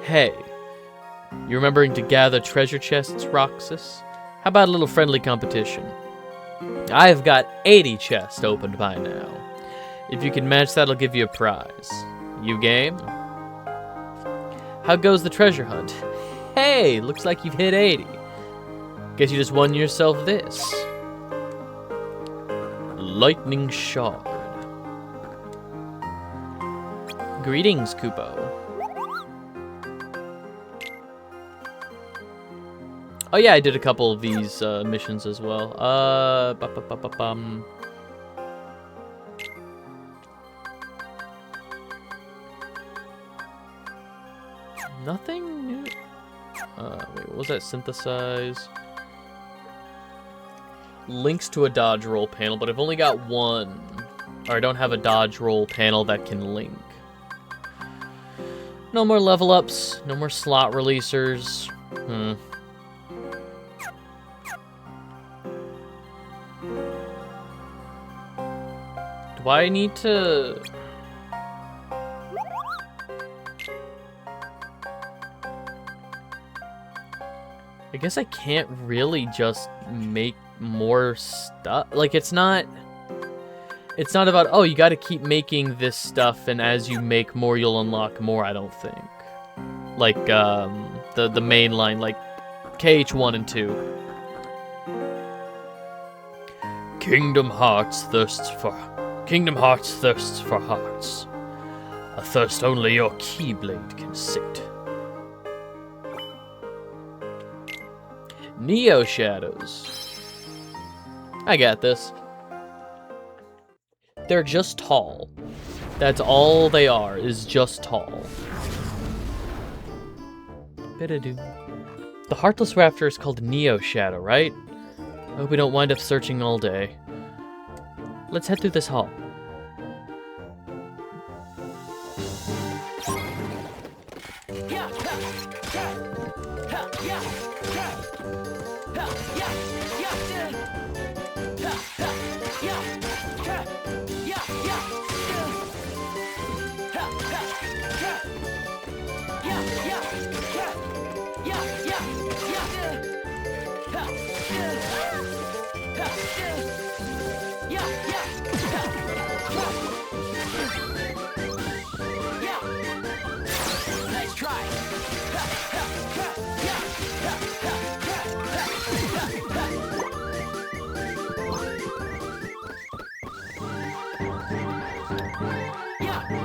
Hey, you remembering to gather treasure chests, Roxas? How about a little friendly competition? I've got 80 chests opened by now. If you can match that, I'll give you a prize. You game? How goes the treasure hunt? Hey, looks like you've hit 80. Guess you just won yourself this. Lightning Shard. Greetings, Kupo. Oh yeah, I did a couple of these missions as well. Nothing new. Wait, what was that? Synthesize. Links to a dodge roll panel, but I've only got one. Or I don't have a dodge roll panel that can link. No more level ups. No more slot releasers. Do I need to... I guess I can't really just make more stuff. Like, it's not about, oh, you gotta keep making this stuff, and as you make more, you'll unlock more, I don't think. Like, the main line, like, KH1 and 2. Kingdom Hearts thirsts for hearts. A thirst only your Keyblade can sit. Neo Shadows. I got this. They're just tall. That's all they are, is just tall. The Heartless Raptor is called Neo Shadow, right? I hope we don't wind up searching all day. Let's head through this hall. Nice try.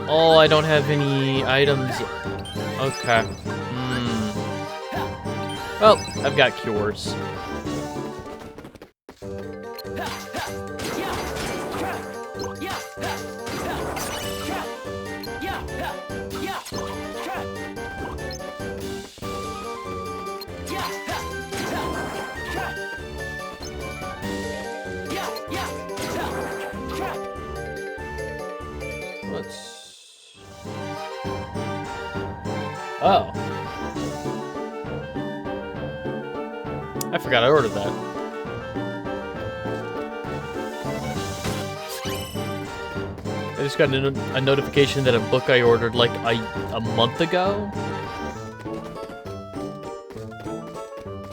Oh, I don't have any items. Okay. Well, I've got cures. Oh. I forgot I ordered that. I just got a notification that a book I ordered like a month ago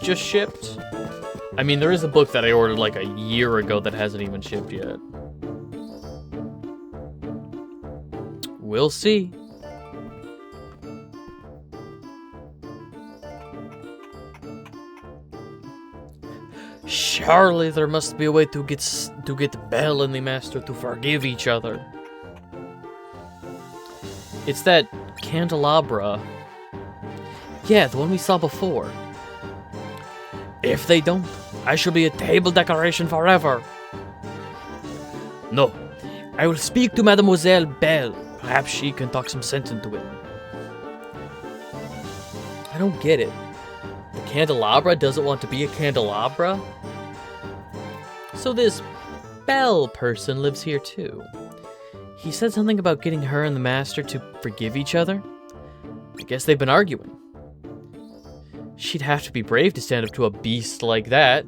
just shipped. I mean, there is a book that I ordered like a year ago that hasn't even shipped yet. We'll see. Surely there must be a way to get Belle and the Master to forgive each other. It's that candelabra. Yeah, the one we saw before. If they don't, I shall be a table decoration forever. No, I will speak to Mademoiselle Belle. Perhaps she can talk some sense into it. I don't get it. The candelabra doesn't want to be a candelabra? So this Belle person lives here too. He said something about getting her and the Master to forgive each other. I guess they've been arguing. She'd have to be brave to stand up to a beast like that.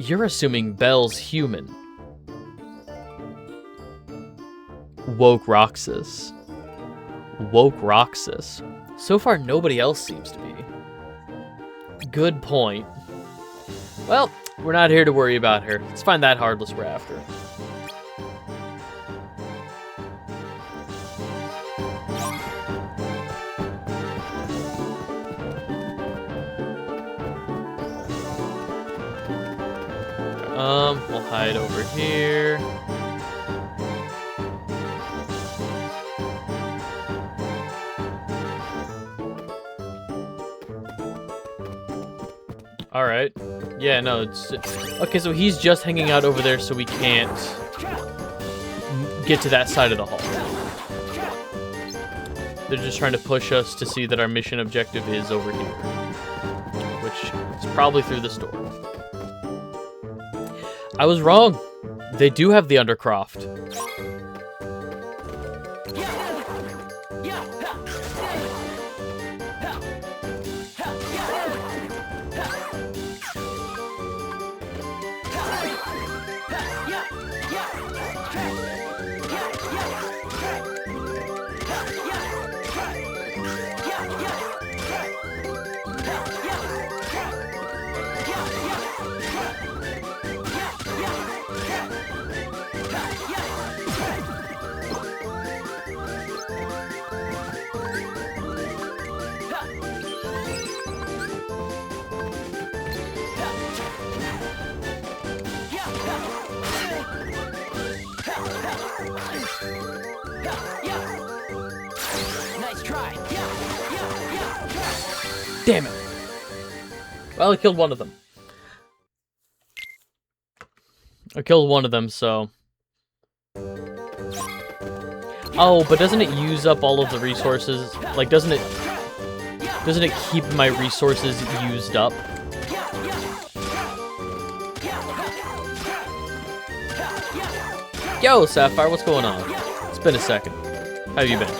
You're assuming Belle's human. Woke Roxas. Woke Roxas. So far, nobody else seems to be. Good point. Well, we're not here to worry about her. Let's find that Heartless we're after. We'll hide over here. Alright. Yeah, no, it's... Okay, so he's just hanging out over there so we can't get to that side of the hall. They're just trying to push us to see that our mission objective is over here. Which is probably through this door. I was wrong. They do have the Undercroft. Nice try. Damn it. Well, I killed one of them. I killed one of them, so... Oh, but doesn't it use up all of the resources? Like, doesn't it keep my resources used up? Yo, Sapphire, what's going on? It's been a second. How have you been?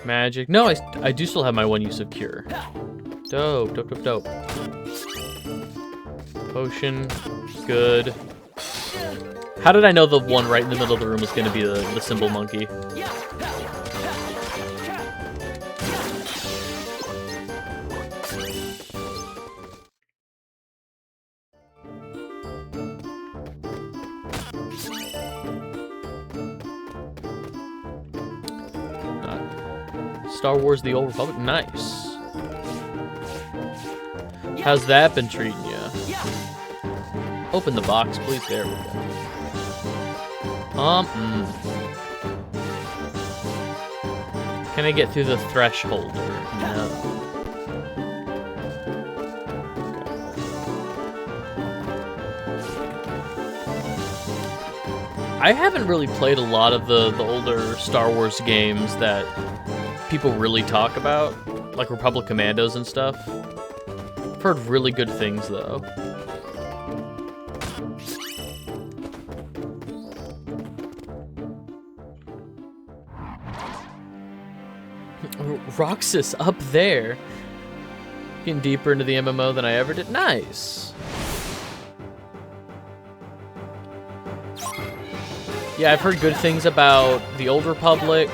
Magic. No, I do still have my one use of cure. Dope, dope, dope, dope. Potion. Good. How did I know the one right in the middle of the room was going to be the symbol monkey? Star Wars The Old Republic. Nice. How's that been treating you? Open the box, please. There we go. Can I get through the threshold? No. I haven't really played a lot of the older Star Wars games that people really talk about, like Republic Commandos and stuff. I've heard really good things, though. Roxas up there. Getting deeper into the MMO than I ever did. Nice. Yeah, I've heard good things about the Old Republic,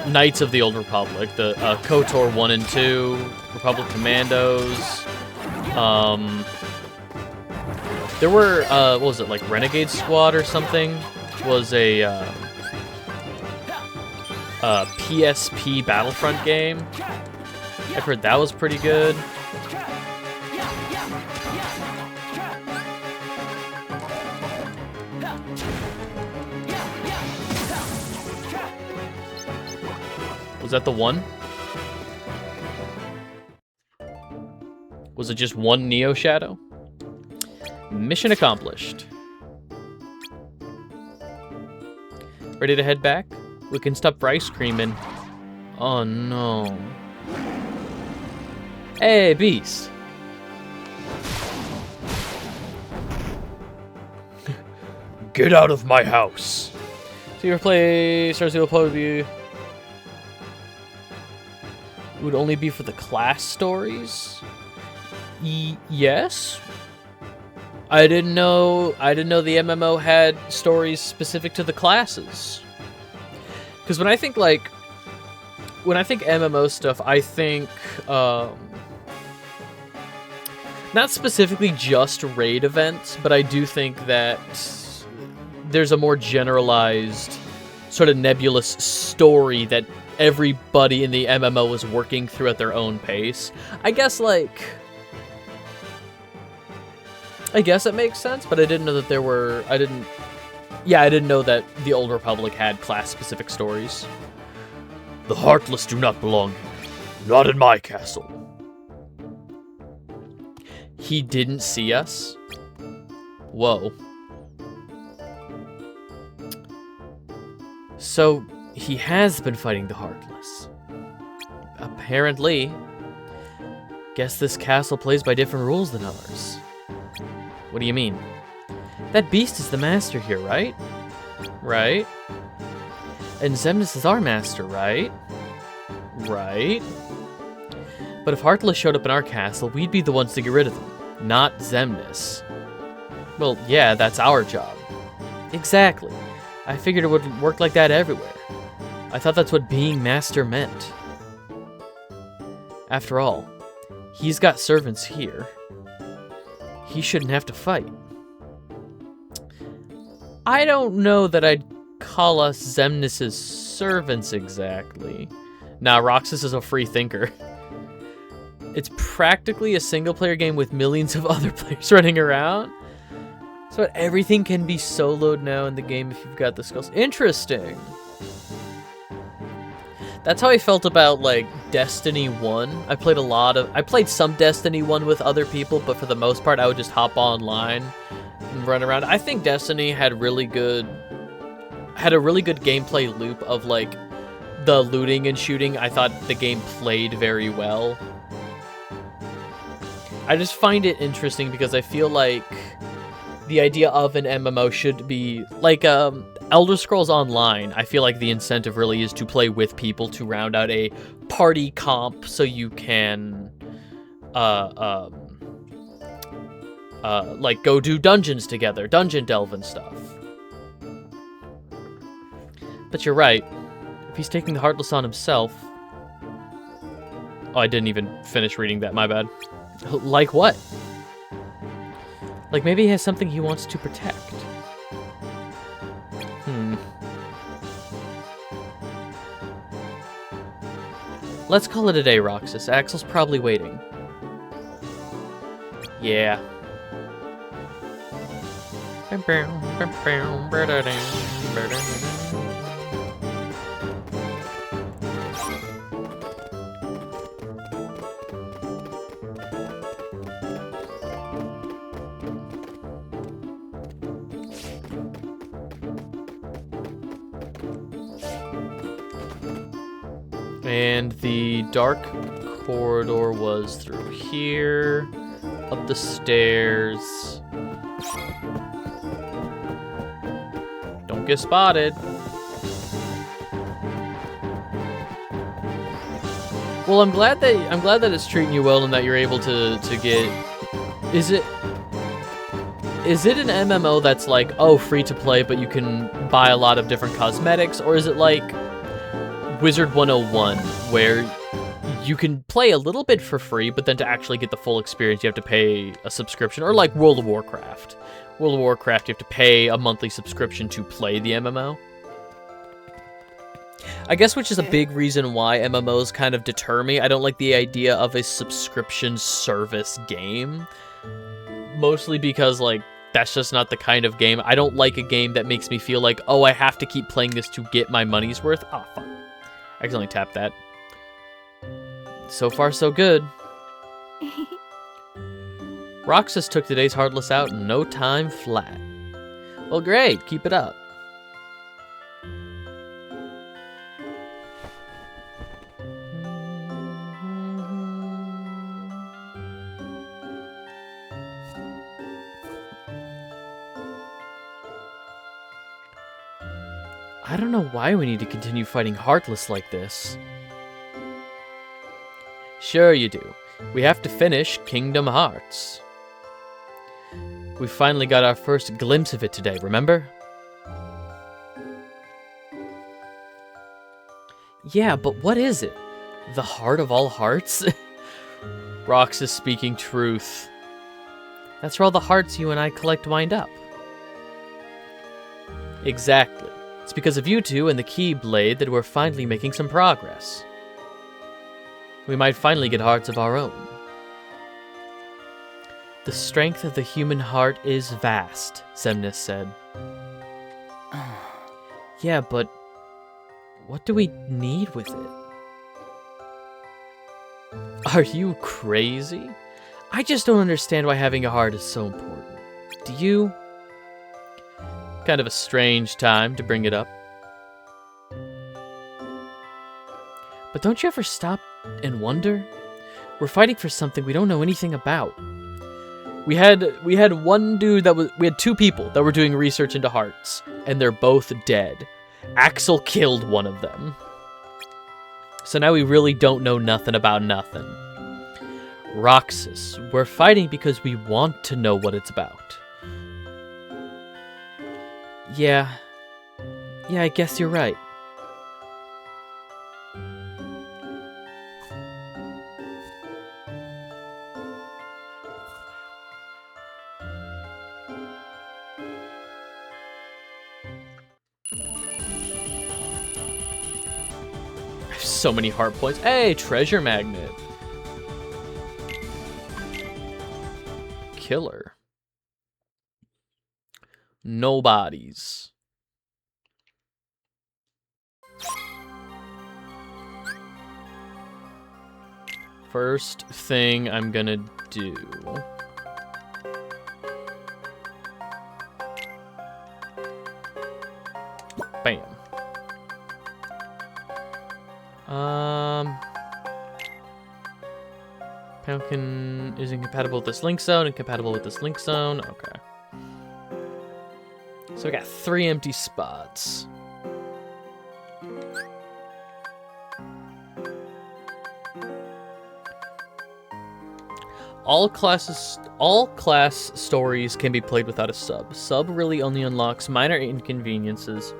Knights of the Old Republic, the KOTOR 1 and 2, Republic Commandos. There were, what was it, like Renegade Squad or something? Was a PSP Battlefront game. I've heard that was pretty good. Was that the one? Was it just one Neo Shadow? Mission accomplished. Ready to head back? We can stop ice creaming. Oh no. Hey, Beast. Get out of my house. So your play starts to upload you. It would only be for the class stories? Yes. I didn't know the MMO had stories specific to the classes. Because when I think MMO stuff, I think not specifically just raid events, but I do think that there's a more generalized, sort of nebulous story that everybody in the MMO is working through at their own pace. I guess it makes sense, but I didn't know that there were. I didn't know that the Old Republic had class-specific stories. The Heartless do not belong here. Not in my castle. He didn't see us? Whoa. So, he has been fighting the Heartless. Apparently. Guess this castle plays by different rules than ours. What do you mean? That beast is the master here, right? Right. And Xemnas is our master, right? Right. But if Heartless showed up in our castle, we'd be the ones to get rid of them, not Xemnas. Well, yeah, that's our job. Exactly. I figured it would work like that everywhere. I thought that's what being master meant. After all, he's got servants here. He shouldn't have to fight. I don't know that I'd call us Xemnas' servants exactly. Nah, Roxas is a free thinker. It's practically a single-player game with millions of other players running around. So everything can be soloed now in the game if you've got the skills. Interesting. That's how I felt about, like, Destiny 1. I played some Destiny 1 with other people, but for the most part, I would just hop online and run around. I think Destiny had a really good gameplay loop of, like, the looting and shooting. I thought the game played very well. I just find it interesting because I feel like the idea of an MMO should be like Elder Scrolls Online, I feel like the incentive really is to play with people to round out a party comp so you can, like, go do dungeons together, dungeon delve and stuff. But you're right. If he's taking the Heartless on himself... Oh, I didn't even finish reading that, my bad. Like what? Like maybe he has something he wants to protect. Let's call it a day, Roxas. Axel's probably waiting. Yeah. And the dark corridor was through here, up the stairs. Don't get spotted. Well, I'm glad that it's treating you well and that you're able to get. Is it an MMO that's like, oh, free to play, but you can buy a lot of different cosmetics, or is it like Wizard 101, where you can play a little bit for free, but then to actually get the full experience, you have to pay a subscription, or like World of Warcraft. World of Warcraft, you have to pay a monthly subscription to play the MMO. I guess which is a big reason why MMOs kind of deter me. I don't like the idea of a subscription service game. Mostly because, like, that's just not the kind of game. I don't like a game that makes me feel like, oh, I have to keep playing this to get my money's worth. Oh, fuck. I accidentally tapped that. So far, so good. Roxas took today's Heartless out in no time flat. Well, great. Keep it up. I don't know why we need to continue fighting Heartless like this. Sure you do. We have to finish Kingdom Hearts. We finally got our first glimpse of it today, remember? Yeah, but what is it? The heart of all hearts? Rox is speaking truth. That's where all the hearts you and I collect wind up. Exactly. It's because of you two and the Keyblade that we're finally making some progress. We might finally get hearts of our own. The strength of the human heart is vast, Xemnas said. Yeah, but what do we need with it? Are you crazy? I just don't understand why having a heart is so important. Do you? Kind of a strange time to bring it up. But don't you ever stop and wonder? We're fighting for something we don't know anything about. We had one dude we had two people that were doing research into hearts, and they're both dead. Axel killed one of them. So now we really don't know nothing about nothing. Roxas, we're fighting because we want to know what it's about. Yeah, I guess you're right. I have so many heart points. Hey, treasure magnet. Killer. Nobodies. First thing I'm gonna do. Bam. Pumpkin is incompatible with this link zone, incompatible with this link zone. Okay. So we got 3 empty spots. All class stories can be played without a sub. Sub really only unlocks minor inconveniences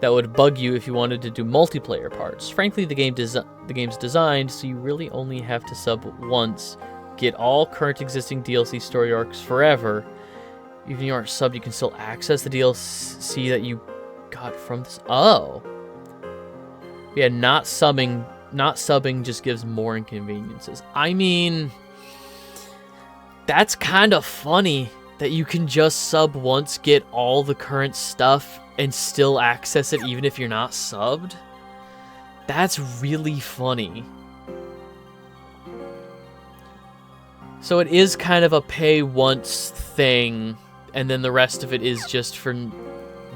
that would bug you if you wanted to do multiplayer parts. Frankly, the game's designed so you really only have to sub once, get all current existing DLC story arcs forever. Even if you aren't subbed, you can still access the DLC that you got from this. Oh. Yeah, not subbing just gives more inconveniences. I mean, that's kind of funny that you can just sub once, get all the current stuff, and still access it even if you're not subbed. That's really funny. So it is kind of a pay once thing, and then the rest of it is just for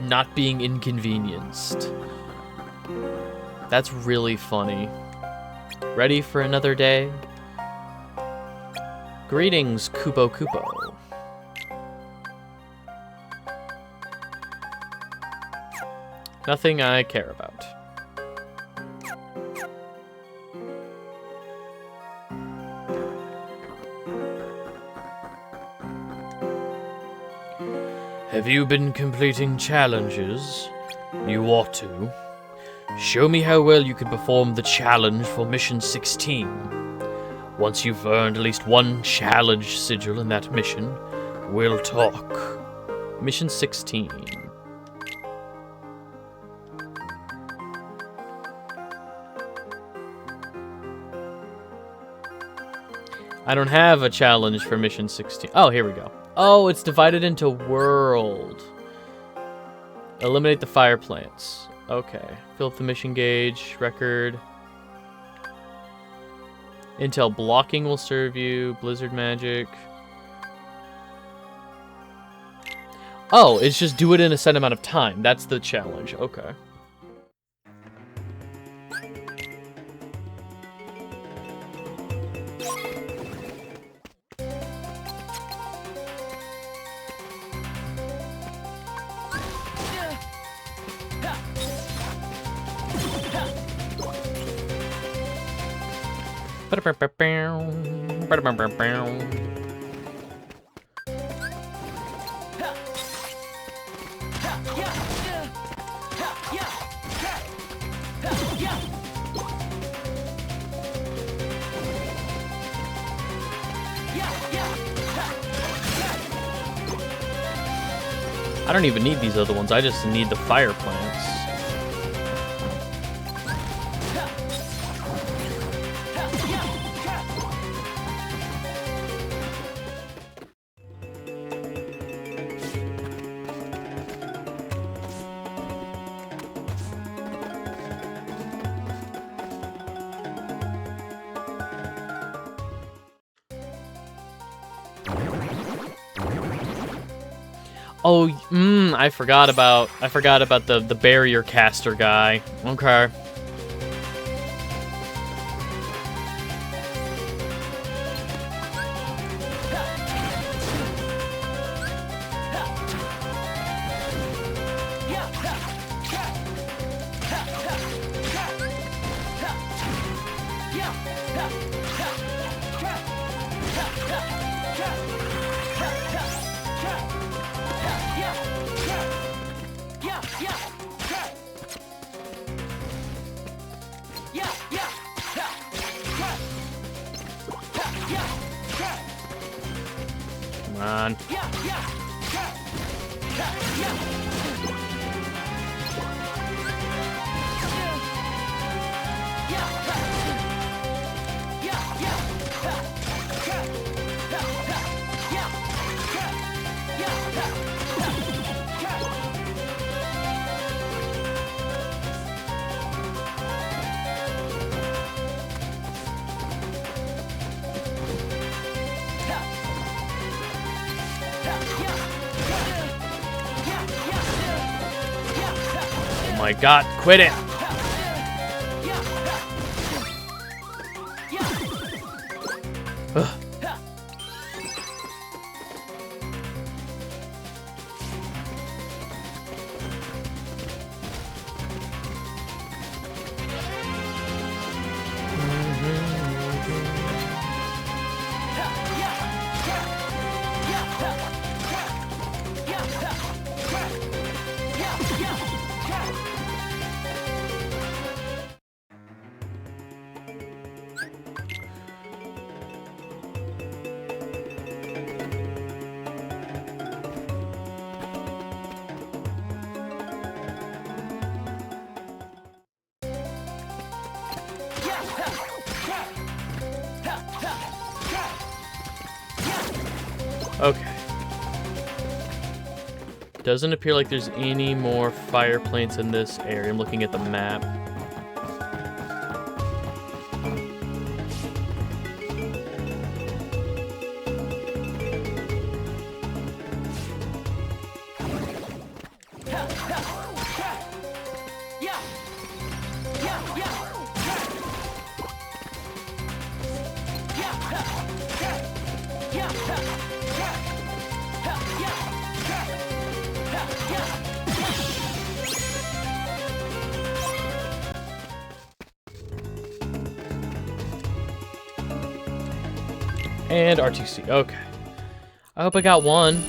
not being inconvenienced. That's really funny. Ready for another day? Greetings, Kupo Kupo. Nothing I care about. Have you been completing challenges? You ought to. Show me how well you can perform the challenge for Mission 16. Once you've earned at least 1 challenge sigil in that mission, we'll talk. Mission 16. I don't have a challenge for Mission 16. Oh, here we go. Oh, it's divided into world. Eliminate the fire plants. Okay. Fill up the mission gauge. Record. Intel blocking will serve you. Blizzard magic. Oh, it's just do it in a set amount of time. That's the challenge. Okay. I don't even need these other ones, I just need the fire plants. Oh, I forgot about the barrier caster guy. Okay. Come on. Oh my god, quit it! Ugh. Okay. Doesn't appear like there's any more fire plants in this area. I'm looking at the map. And RTC. Okay. I hope I got one.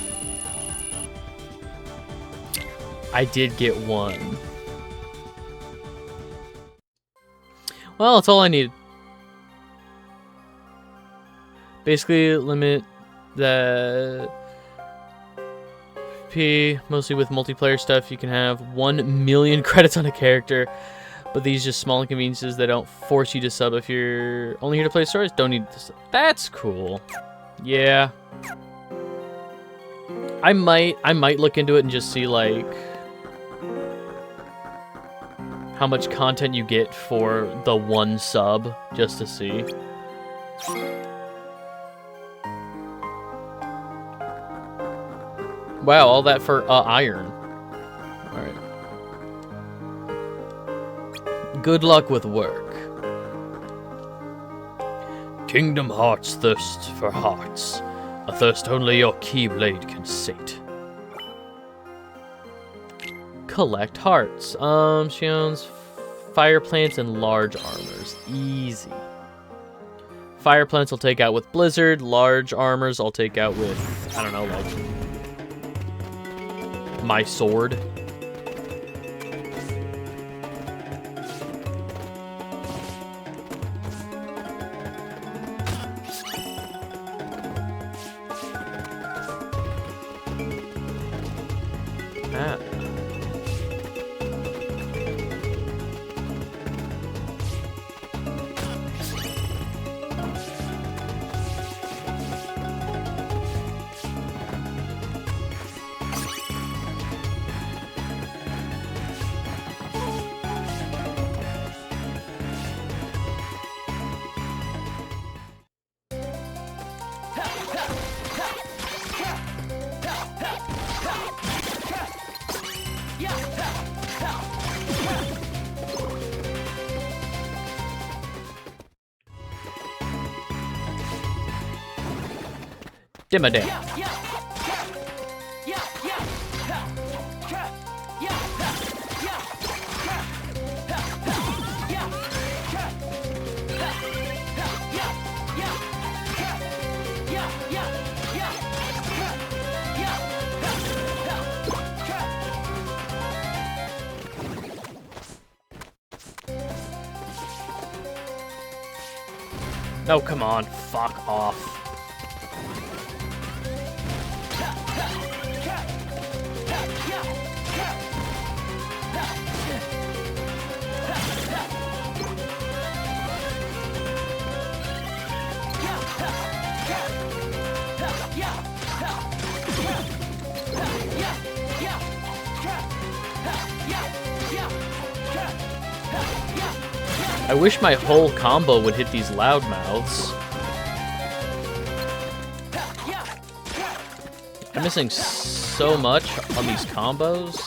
I did get one. Well, that's all I needed. Basically, limit the P, mostly with multiplayer stuff. You can have 1 million credits on a character, but these just small inconveniences that don't force you to sub. If you're only here to play stories, don't need to sub. That's cool. Yeah. I might look into it and just see, like, how much content you get for the 1 sub, just to see. Wow, all that for iron. Alright. Good luck with work. Kingdom Hearts thirsts for hearts, a thirst only your Keyblade can sate. Collect hearts. She owns fire plants and large armors. Easy. Fire plants I'll take out with Blizzard. Large armors I'll take out with, I don't know, like, my sword. Ah. Dimmadam. Oh, come on. Fuck off. I wish my whole combo would hit these loudmouths. I'm missing so much on these combos.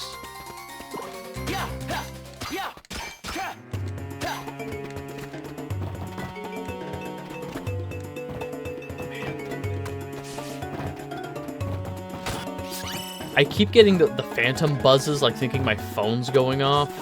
I keep getting the phantom buzzes, like thinking my phone's going off.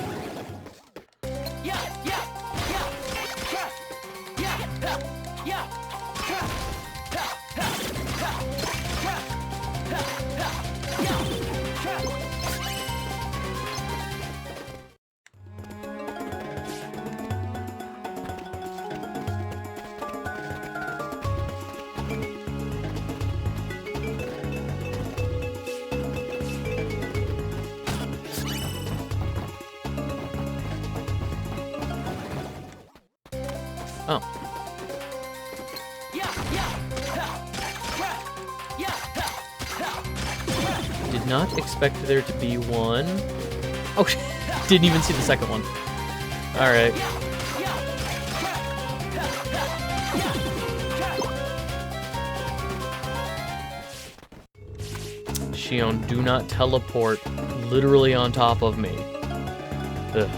Oh. Did not expect there to be one. Oh, didn't even see the second one. Alright. Shion, do not teleport literally on top of me. Ugh.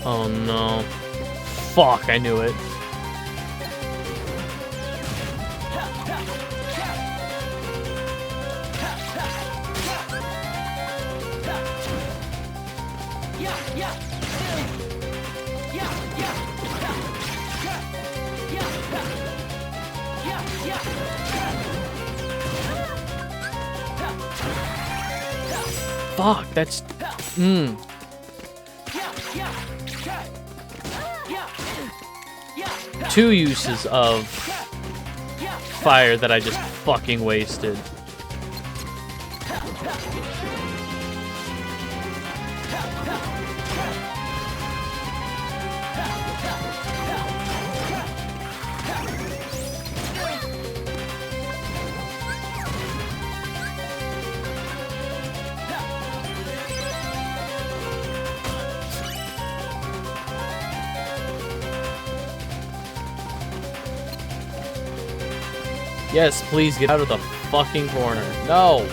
Oh no. Fuck, I knew it. Fuck, that's... Two uses of fire that I just fucking wasted. Yes, please get out of the fucking corner. No!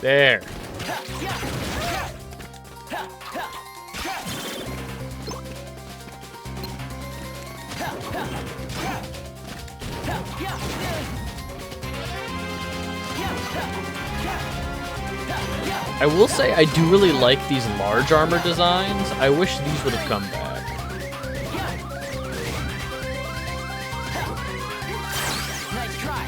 There. I will say I do really like these large armor designs. I wish these would have come back. Nice try.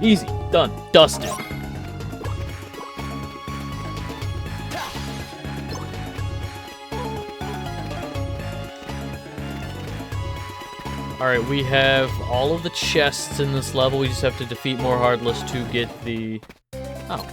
Easy. Done. Dusted. Alright, we have all of the chests in this level. We just have to defeat more Heartless to get the... Oh.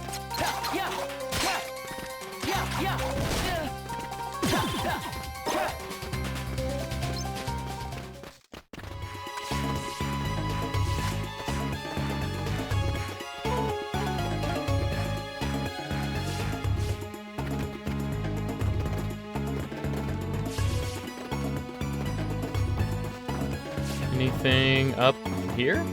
Anything up here?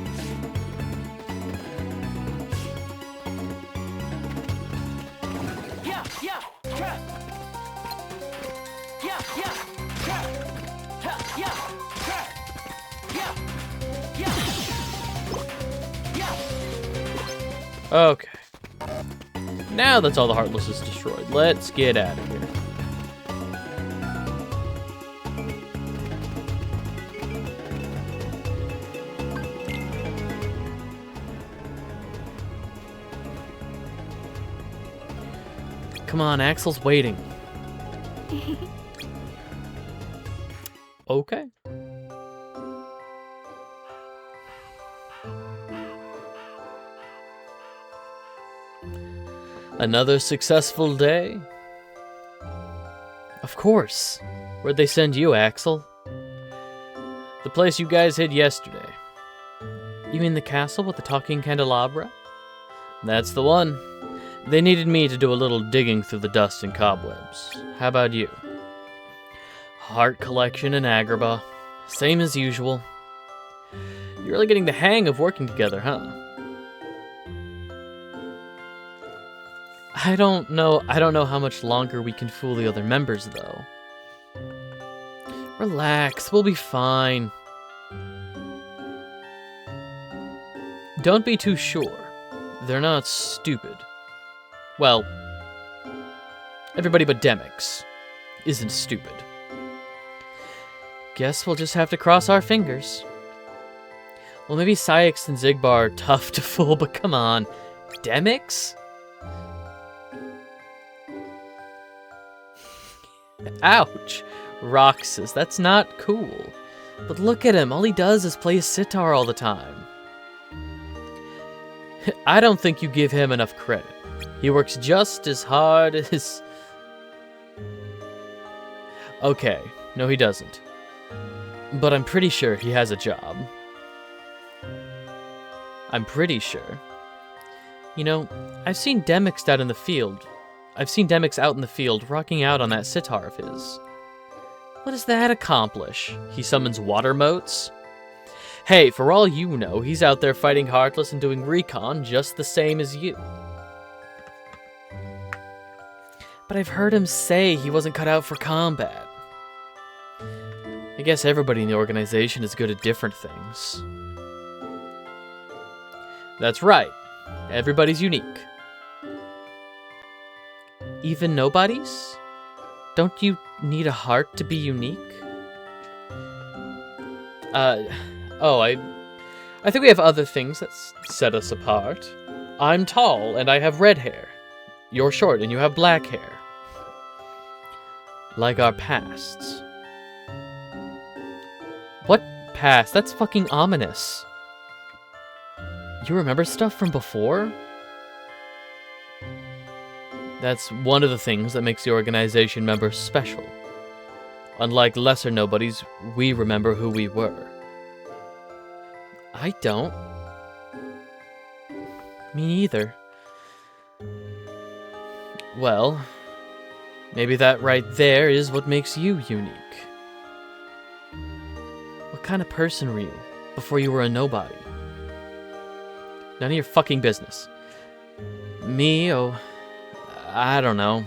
Okay. Now that's all the Heartless is destroyed. Let's get out of here. Come on, Axel's waiting. Okay. Another successful day? Of course. Where'd they send you, Axel? The place you guys hid yesterday. You mean the castle with the talking candelabra? That's the one. They needed me to do a little digging through the dust and cobwebs. How about you? Heart collection and Agrabah. Same as usual. You're really getting the hang of working together, huh? I don't know how much longer we can fool the other members, though. Relax, we'll be fine. Don't be too sure. They're not stupid. Well, everybody but Demix isn't stupid. Guess we'll just have to cross our fingers. Well, maybe Syx and Zigbar are tough to fool, but come on. Demix? Ouch. Roxas, that's not cool. But look at him, all he does is play sitar all the time. I don't think you give him enough credit. He works just as hard as... Okay, no he doesn't. But I'm pretty sure he has a job. I'm pretty sure. You know, I've seen Demix out in the field. I've seen Demix out in the field rocking out on that sitar of his. What does that accomplish? He summons water motes? Hey, for all you know, he's out there fighting Heartless and doing recon just the same as you. But I've heard him say he wasn't cut out for combat. I guess everybody in the organization is good at different things. That's right. Everybody's unique. Even nobodies? Don't you need a heart to be unique? I think we have other things that set us apart. I'm tall and I have red hair. You're short and you have black hair. Like our pasts. What past? That's fucking ominous. You remember stuff from before? That's one of the things that makes the organization members special. Unlike lesser nobodies, we remember who we were. I don't. Me neither. Well, maybe that right there is what makes you unique. What kind of person were you before you were a nobody? None of your fucking business. Me, oh, I don't know.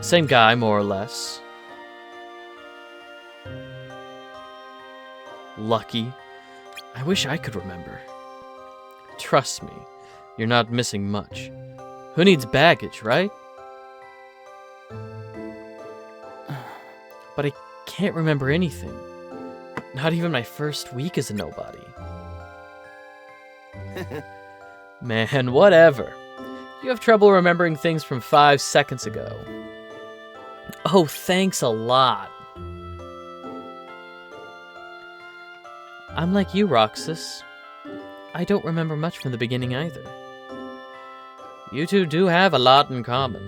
Same guy, more or less. Lucky. I wish I could remember. Trust me, you're not missing much. Who needs baggage, right? But I can't remember anything. Not even my first week as a nobody. Man, whatever. You have trouble remembering things from 5 seconds ago. Oh, thanks a lot. I'm like you, Roxas. I don't remember much from the beginning either. You two do have a lot in common.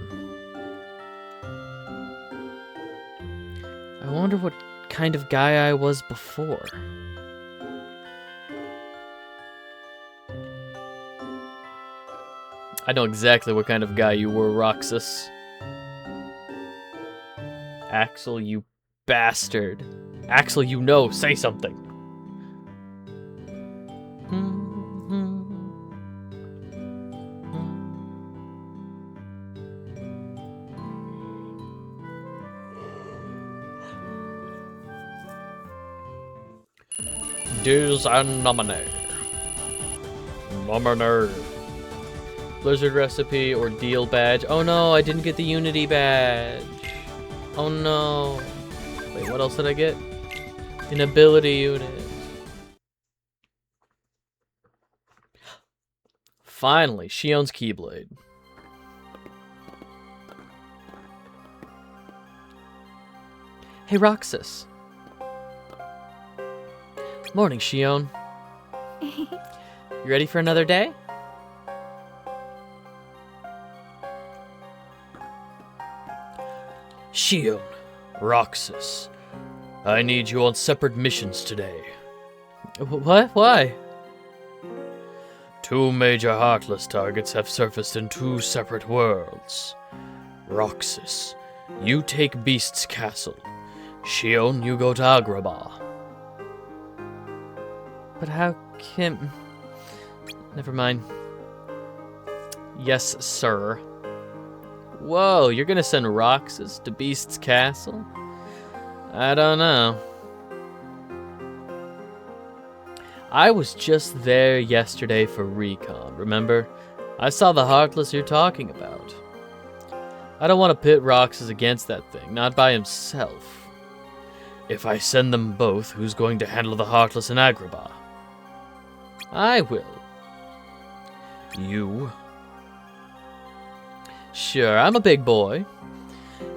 I wonder what kind of guy I was before. I know exactly what kind of guy you were, Roxas. Axel, you bastard. Axel, you know, say something. Deals and nominee. Nominee. Blizzard recipe or deal badge. Oh no, I didn't get the Unity badge. Oh no. Wait, what else did I get? An ability unit. Finally, she owns Keyblade. Hey, Roxas. Morning, Shion. You ready for another day? Shion, Roxas, I need you on separate missions today. What? Why? 2 major Heartless targets have surfaced in 2 separate worlds. Roxas, you take Beast's Castle. Shion, you go to Agrabah. But how can... Never mind. Yes, sir. Whoa, you're gonna send Roxas to Beast's Castle? I don't know. I was just there yesterday for recon, remember? I saw the Heartless you're talking about. I don't want to pit Roxas against that thing, not by himself. If I send them both, who's going to handle the Heartless and Agrabah? I will. You? Sure, I'm a big boy.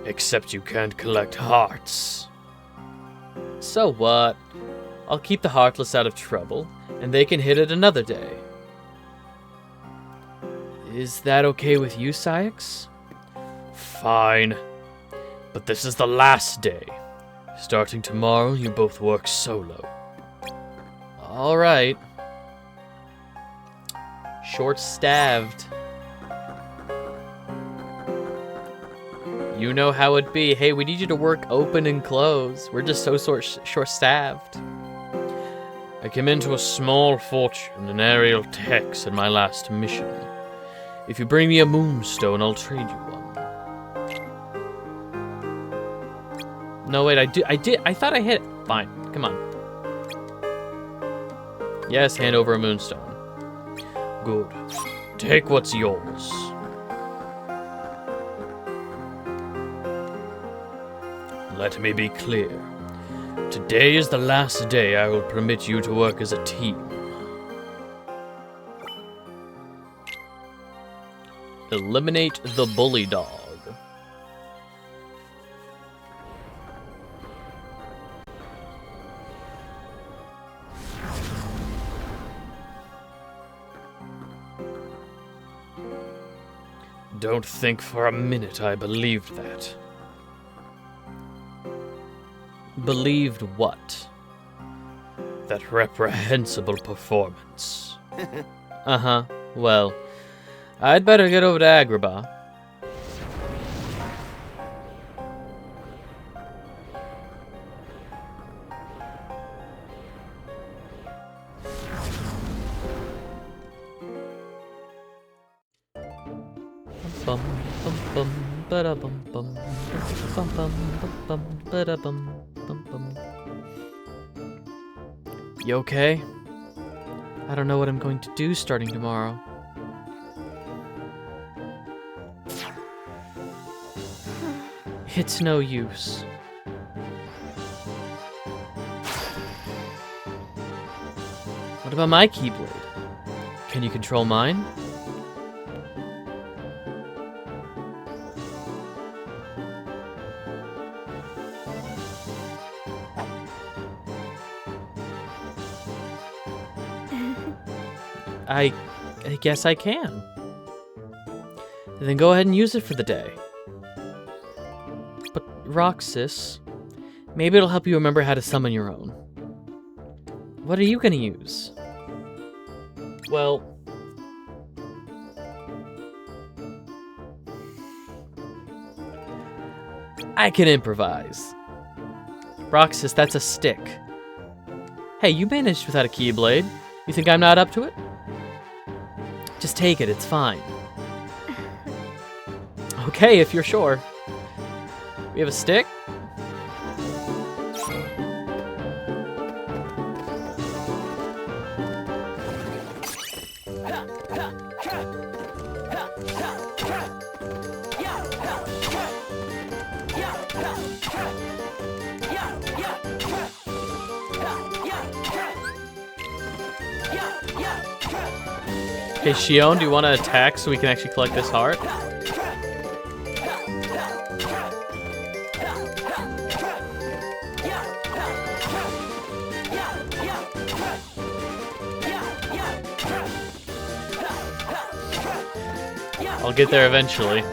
Except you can't collect hearts. So what? I'll keep the Heartless out of trouble, and they can hit it another day. Is that okay with you, Syx? Fine. But this is the last day. Starting tomorrow, you both work solo. All right. Short-staved. You know how it be. Hey, we need you to work open and close. We're just so short-staved. I came into a small fortune in aerial techs in my last mission. If you bring me a moonstone, I'll trade you one. No, wait, I thought I hit it. Fine, come on. Yes, hand over a moonstone. Good. Take what's yours. Let me be clear. Today is the last day I will permit you to work as a team. Eliminate the bully dog. Don't think for a minute I believed that. Believed what? That reprehensible performance. Uh-huh. Well, I'd better get over to Agrabah. Bum bum bum ba bum bum bum bum bum ba bum bum bum. You okay? I don't know what I'm going to do starting tomorrow. It's no use. What about my Keyblade? Can you control mine? I guess I can. Then go ahead and use it for the day. But Roxas, maybe it'll help you remember how to summon your own. What are you gonna use? Well, I can improvise. Roxas, that's a stick. Hey, you managed without a Keyblade. You think I'm not up to it? Just take it, it's fine. Okay, if you're sure. We have a stick? Okay, Shion, do you want to attack so we can actually collect this heart? I'll get there eventually.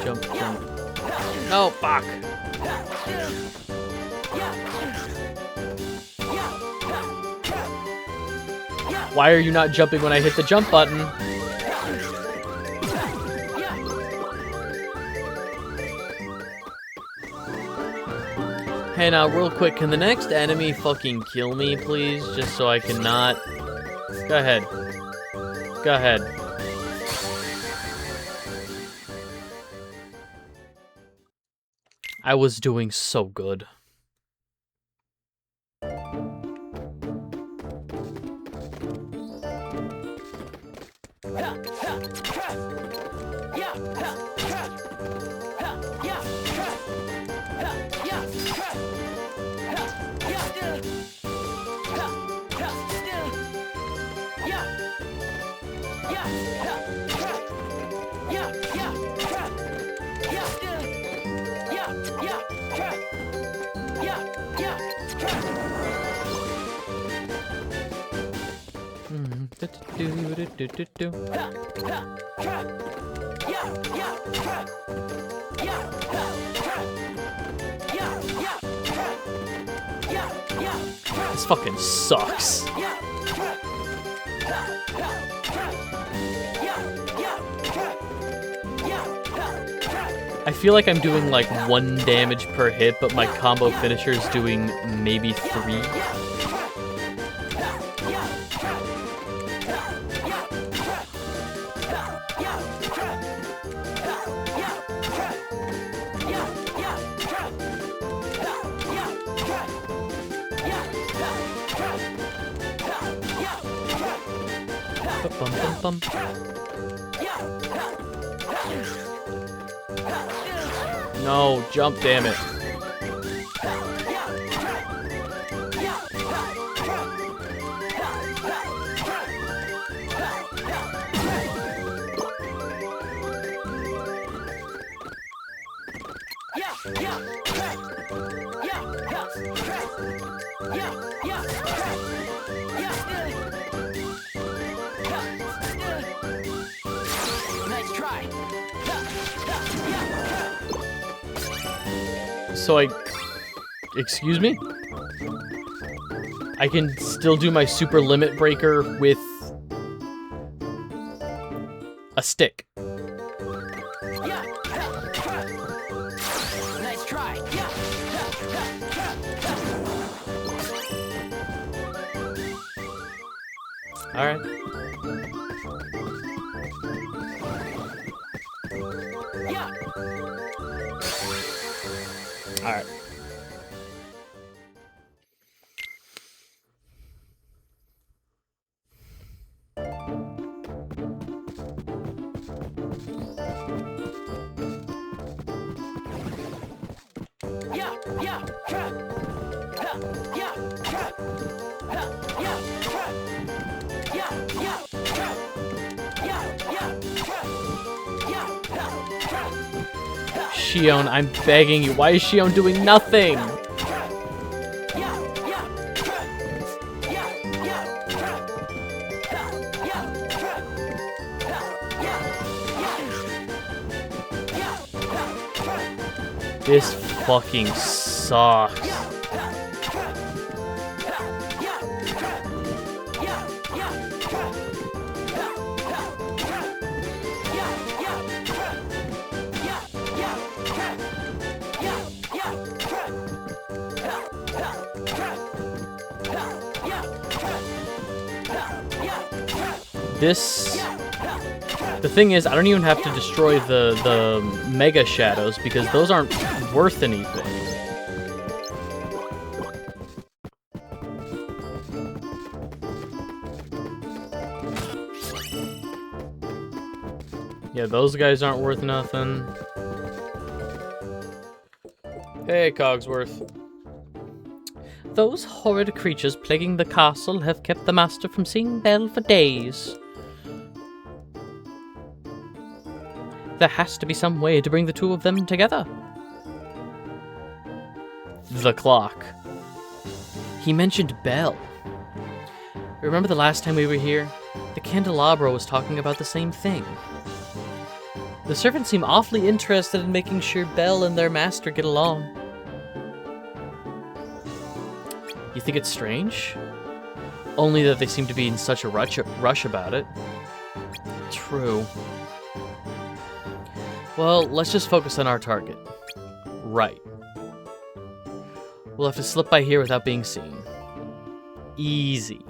Jump, jump. No, fuck. Why are you not jumping when I hit the jump button? Hey, now, real quick, can the next enemy fucking kill me, please? Just so I cannot... Go ahead. Go ahead. I was doing so good. This fucking sucks. I feel like I'm doing like 1 damage per hit, but my combo finisher is doing maybe 3. Bum. No, jump, damn it. So excuse me? I can still do my super limit breaker with a stick. Nice try. All right. All right. Shion, I'm begging you. Why is Shion doing nothing? This fucking sucks. The thing is, I don't even have to destroy the Mega Shadows because those aren't worth anything. Yeah, those guys aren't worth nothing. Hey, Cogsworth. Those horrid creatures plaguing the castle have kept the master from seeing Belle for days. There has to be some way to bring the two of them together. The clock. He mentioned Belle. Remember the last time we were here? The candelabra was talking about the same thing. The servants seem awfully interested in making sure Belle and their master get along. You think it's strange? Only that they seem to be in such a rush about it. True. Well, let's just focus on our target. Right. We'll have to slip by here without being seen. Easy.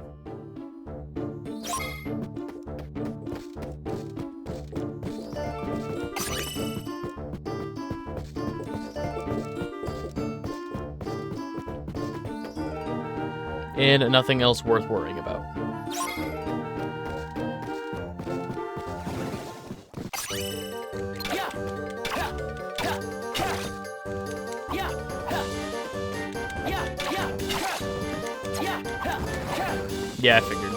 And nothing else worth worrying about. Yeah, I figured.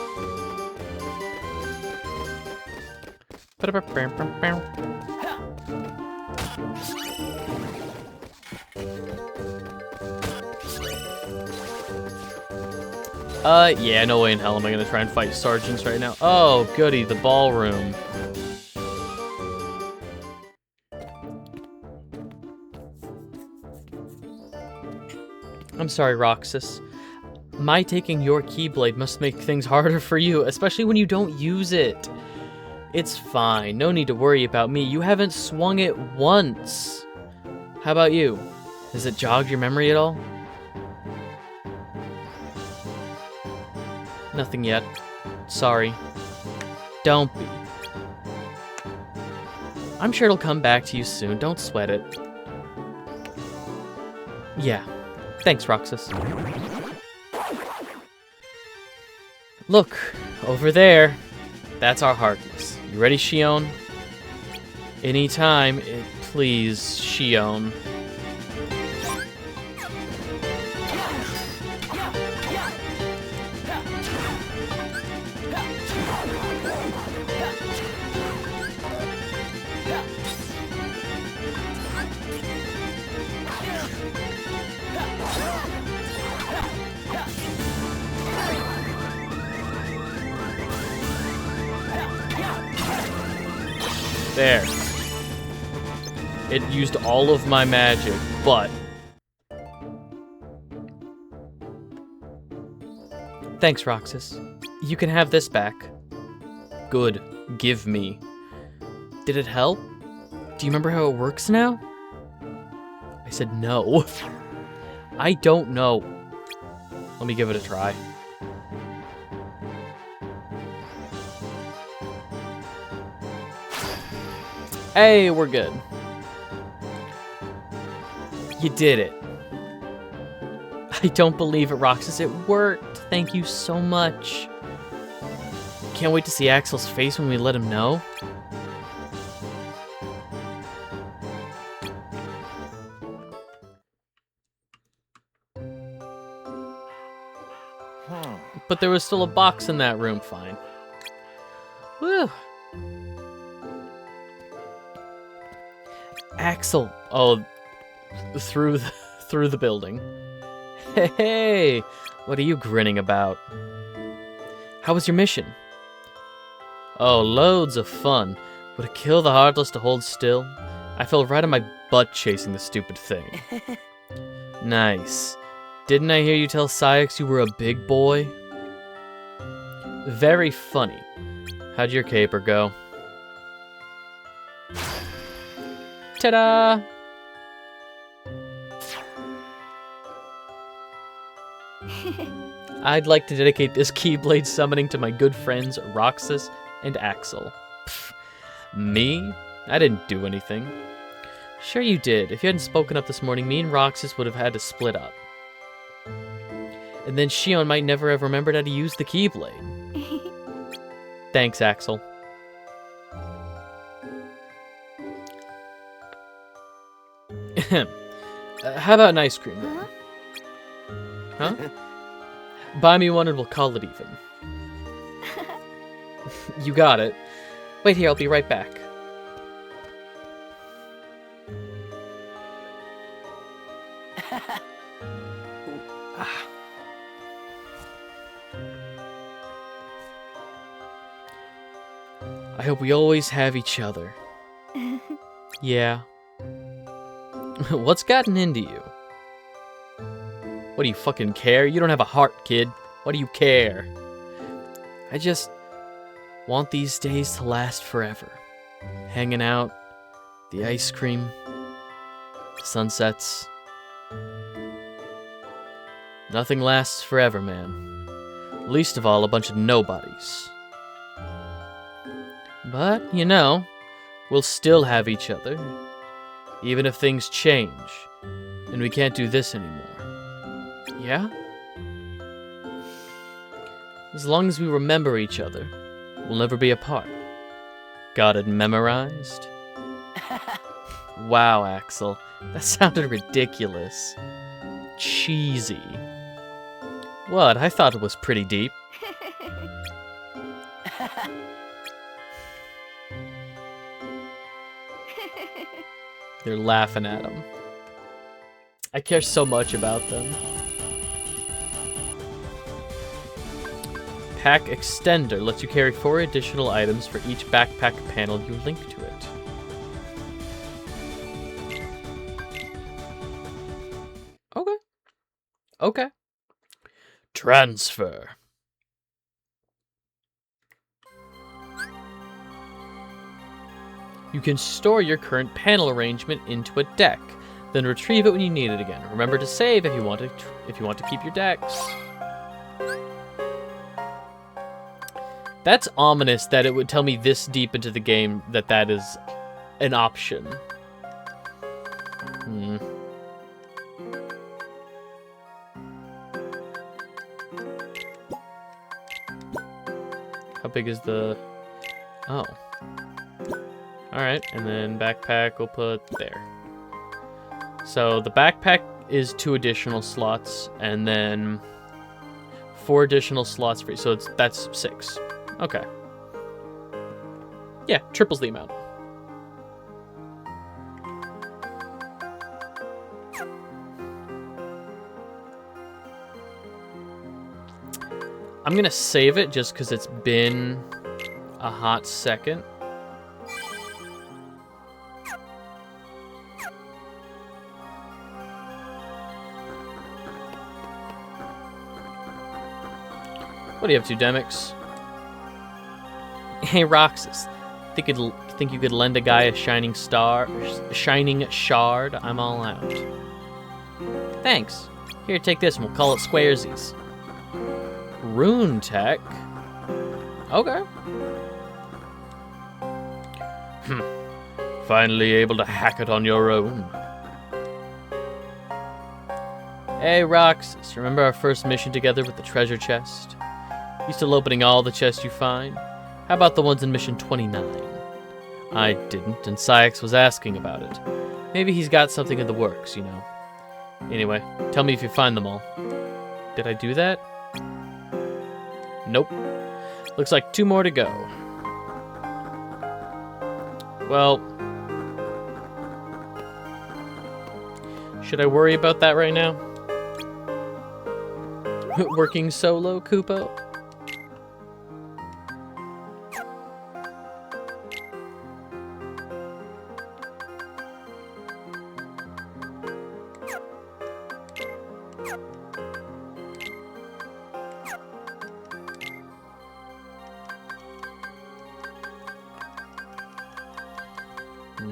Yeah, no way in hell am I gonna try and fight sergeants right now. Oh, goody, the ballroom. I'm sorry, Roxas. My taking your Keyblade must make things harder for you, especially when you don't use it. It's fine, no need to worry about me. You haven't swung it once. How about you? Has it jogged your memory at all? Nothing yet. Sorry. Don't be. I'm sure it'll come back to you soon. Don't sweat it. Yeah. Thanks, Roxas. Look, over there. That's our Heartless. You ready, Shion? Anytime, please, Shion. There. It used all of my magic, but... Thanks, Roxas. You can have this back. Good. Give me. Did it help? Do you remember how it works now? I said no. I don't know. Let me give it a try. Hey, we're good. You did it. I don't believe it, Roxas. It worked. Thank you so much. Can't wait to see Axel's face when we let him know. But there was still a box in that room. Fine. Whew. Axel. Oh, through the building. Hey, what are you grinning about? How was your mission? Oh, loads of fun. Would it kill the Heartless to hold still? I fell right on my butt chasing the stupid thing. Nice. Didn't I hear you tell Syx you were a big boy? Very funny. How'd your caper go? Ta-da! I'd like to dedicate this Keyblade summoning to my good friends Roxas and Axel. Pfft, me? I didn't do anything. Sure you did. If you hadn't spoken up this morning, me and Roxas would have had to split up. And then Shion might never have remembered how to use the Keyblade. Thanks, Axel. How about an ice cream? Huh? Buy me one and we'll call it even. You got it. Wait here, I'll be right back. I hope we always have each other. Yeah. What's gotten into you? What do you fucking care? You don't have a heart, kid. What do you care? I just want these days to last forever. Hanging out, the ice cream, sunsets. Nothing lasts forever, man. Least of all, a bunch of nobodies. But, you know, we'll still have each other. Even if things change, and we can't do this anymore. Yeah? As long as we remember each other, we'll never be apart. Got it memorized? Wow, Axel. That sounded ridiculous. Cheesy. What? I thought it was pretty deep. They're laughing at him. I care so much about them. Pack Extender lets you carry 4 additional items for each backpack panel you link to it. Okay. Okay. Transfer. You can store your current panel arrangement into a deck, then retrieve it when you need it again. Remember to save if you want to keep your decks. That's ominous that it would tell me this deep into the game that that is an option. How big is the... Oh. Alright, and then backpack we'll put there. So the backpack is 2 additional slots, and then 4 additional slots for you. So that's 6. Okay. Yeah, triples the amount. I'm gonna save it just because it's been a hot second. What are you up to, Demix? Hey, Roxas. Think you could lend a guy a shining shard? I'm all out. Thanks. Here, take this and we'll call it Squaresies. Rune tech? Okay. Finally able to hack it on your own. Hey, Roxas. Remember our first mission together with the treasure chest? You still opening all the chests you find? How about the ones in mission 29? I didn't, and Syax was asking about it. Maybe he's got something in the works, you know. Anyway, tell me if you find them all. Did I do that? Nope. Looks like 2 more to go. Well... should I worry about that right now? Working solo, Kupo?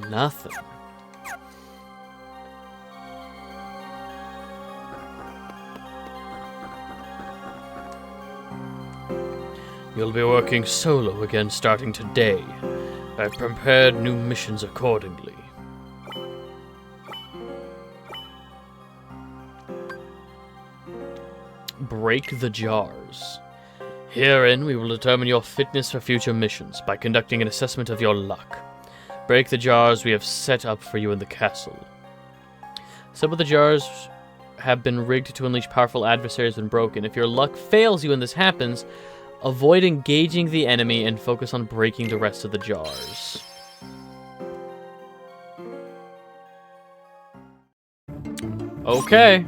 Nothing. You'll be working solo again starting today. I've prepared new missions accordingly. Break the jars. Herein, we will determine your fitness for future missions by conducting an assessment of your luck. Break the jars we have set up for you in the castle. Some of the jars have been rigged to unleash powerful adversaries when broken. If your luck fails you when this happens, avoid engaging the enemy and focus on breaking the rest of the jars. Okay.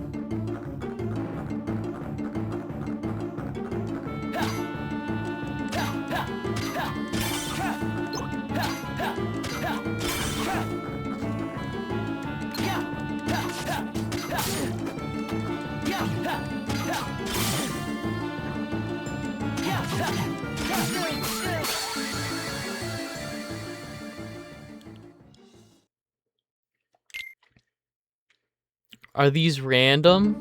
Are these random?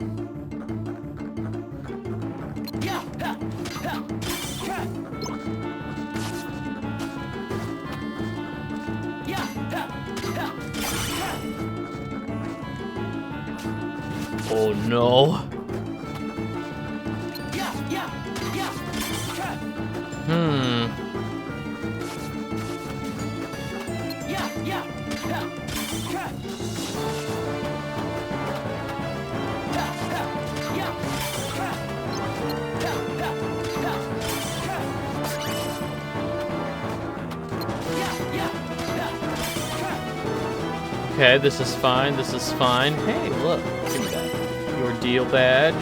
Oh no. Okay, this is fine. This is fine. Hey, look. Give me that. Your deal badge.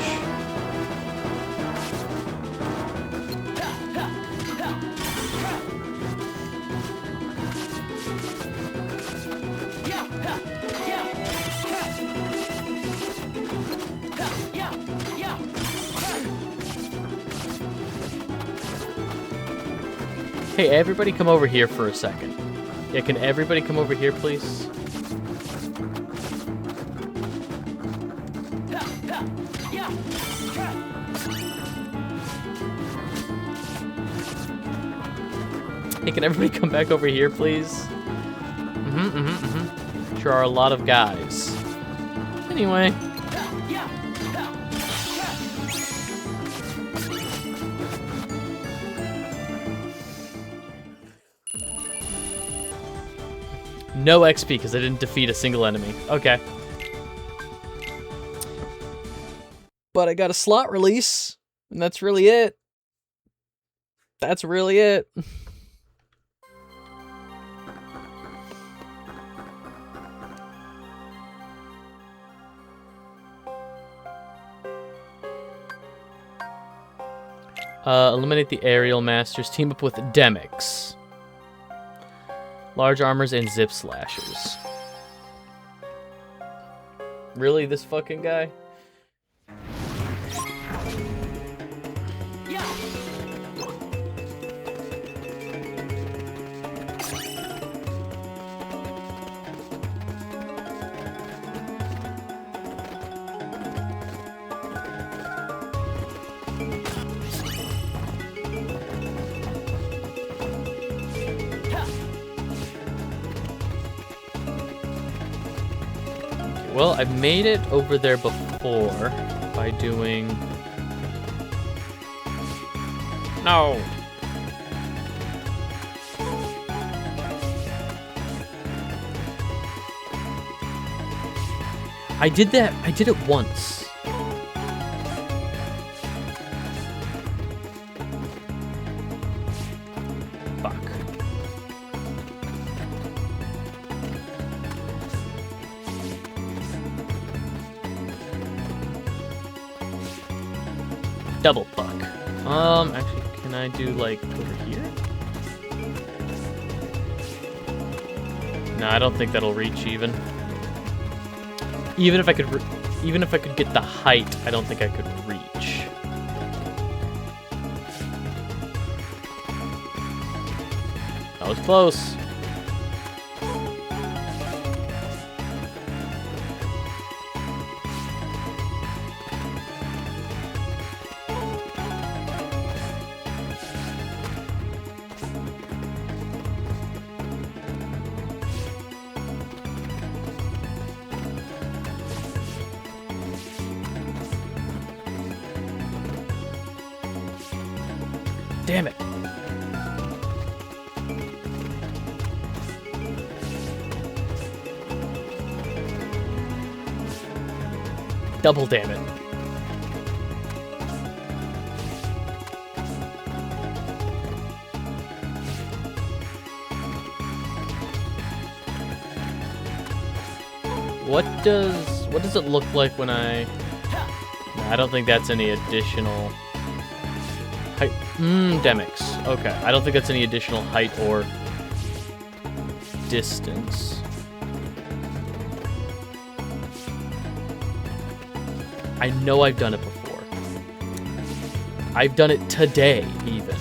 Hey, everybody come over here for a second. Yeah, can everybody come over here, please? Hey, can everybody come back over here, please? Sure are a lot of guys. Anyway. No XP because I didn't defeat a single enemy. Okay. But I got a slot release, and that's really it. That's really it. Eliminate the aerial masters. Team up with Demix. Large armors and zip slashers. Really, this fucking guy? Well, I've made it over there before by doing... No! I did that. I did it once. Fuck. Double fuck. Actually, can I do, like, over here? No, I don't think that'll reach even. Even if I could get the height, I don't think I could reach. That was close. Damn it. Double damn it. What does it look like when I... No, I don't think that's any additional height. Demix. Okay, I don't think that's any additional height or distance. I know I've done it before. I've done it today, even.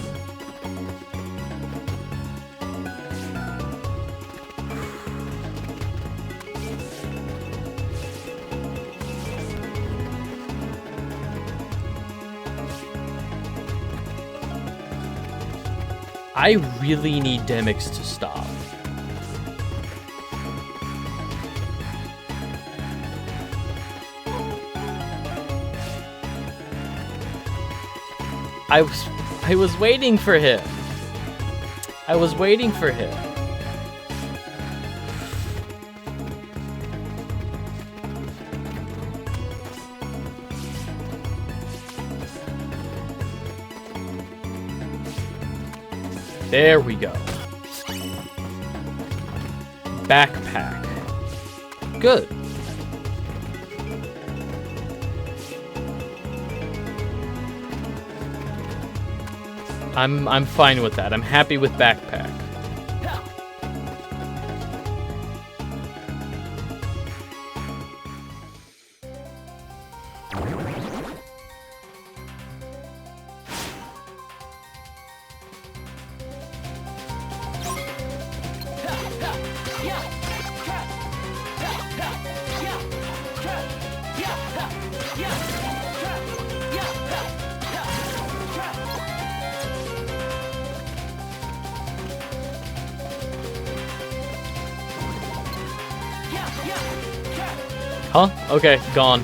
I really need Demix to stop. I was waiting for him. I was waiting for him. There we go. Backpack. good. I'm fine with that. I'm happy with backpack. Huh? Okay, gone.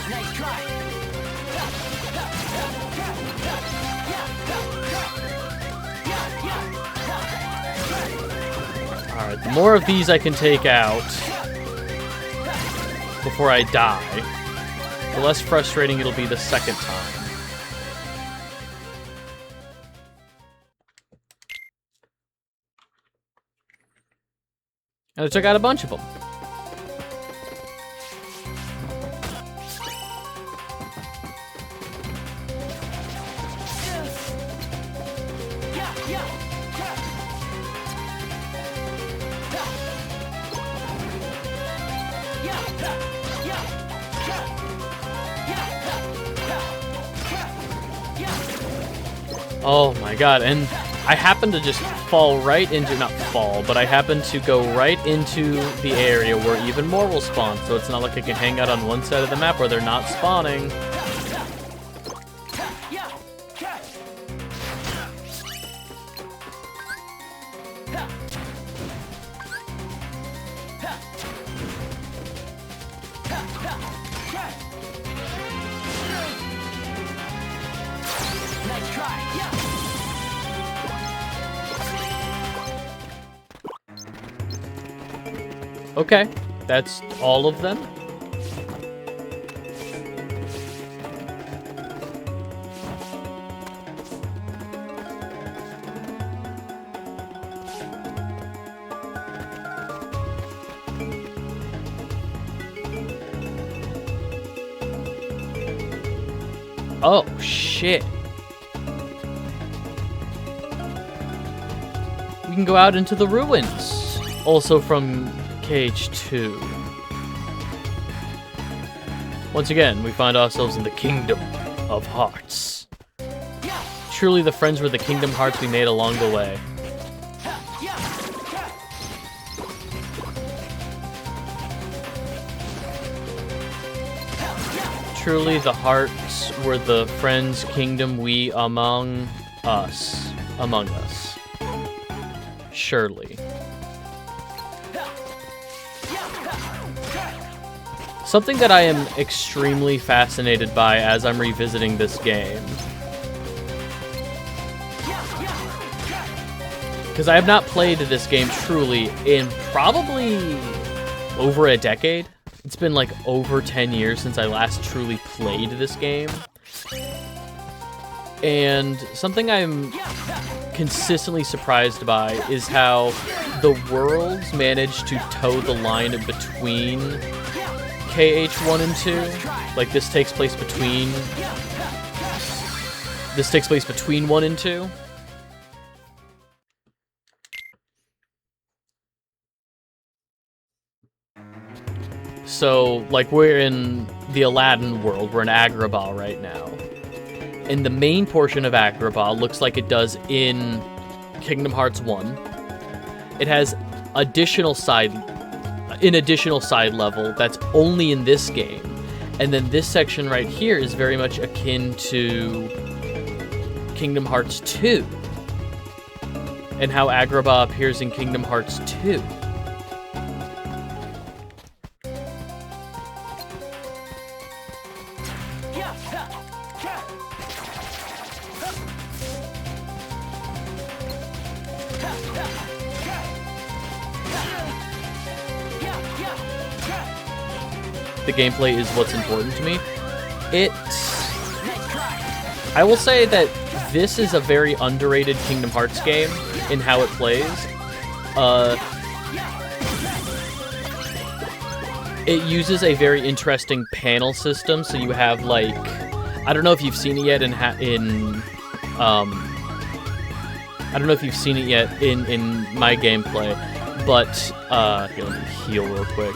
Nice try. Alright, the more of these I can take out before I die, the less frustrating it'll be the second time. And I took out a bunch of them. Oh my god, and I happen to just fall right into, not fall, but I happen to go right into the area where even more will spawn, so it's not like I can hang out on one side of the map where they're not spawning. Nice try. Okay, that's all of them. Oh, shit. We can go out into the ruins. Also from Cage 2. Once again, we find ourselves in the Kingdom of Hearts. Truly the friends were the Kingdom Hearts we made along the way. Truly the hearts were the friends kingdom we among us. Surely. Something that I am extremely fascinated by as I'm revisiting this game. Because I have not played this game truly in probably over a decade. It's been like over 10 years since I last truly played this game. And something I'm consistently surprised by is how the worlds managed to toe the line between KH1 and 2. Like this takes place between 1 and 2. So, like, we're in the Aladdin world. We're in Agrabah right now. And the main portion of Agrabah looks like it does in Kingdom Hearts 1. It has an additional side level that's only in this game. And then this section right here is very much akin to Kingdom Hearts 2. And how Agrabah appears in Kingdom Hearts 2. the gameplay is what's important to me. I will say that this is a very underrated Kingdom Hearts game in how it plays. It uses a very interesting panel system, so you have, like, I don't know if you've seen it yet I don't know if you've seen it yet in my gameplay, but, here, let me heal real quick.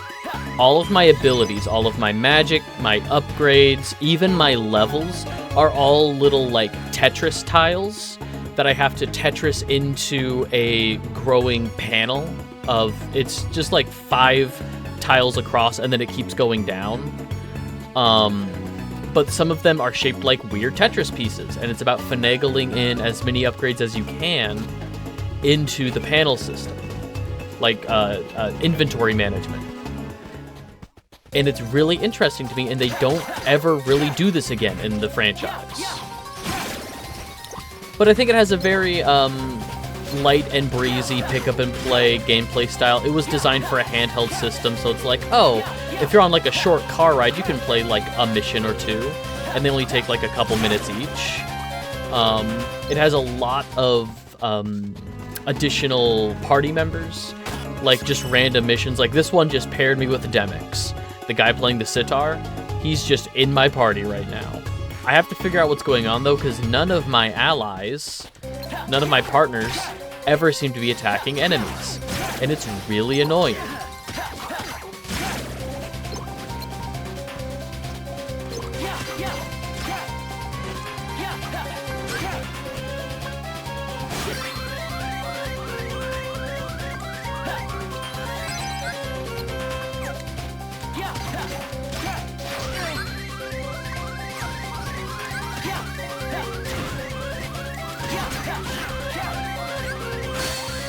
All of my abilities, all of my magic, my upgrades, even my levels are all little, like, Tetris tiles that I have to Tetris into a growing panel of, it's just like 5 tiles across, and then it keeps going down. But some of them are shaped like weird Tetris pieces, and it's about finagling in as many upgrades as you can into the panel system, like inventory management. And it's really interesting to me, and they don't ever really do this again in the franchise. But I think it has a very light and breezy pick-up-and-play gameplay style. It was designed for a handheld system, so it's like, oh, if you're on like a short car ride, you can play like a mission or two, and they only take like a couple minutes each. It has a lot of additional party members, like just random missions. Like this one just paired me with Demix, the guy playing the sitar. He's just in my party right now. I have to figure out what's going on though, because none of my allies, none of my partners ever seem to be attacking enemies, and it's really annoying.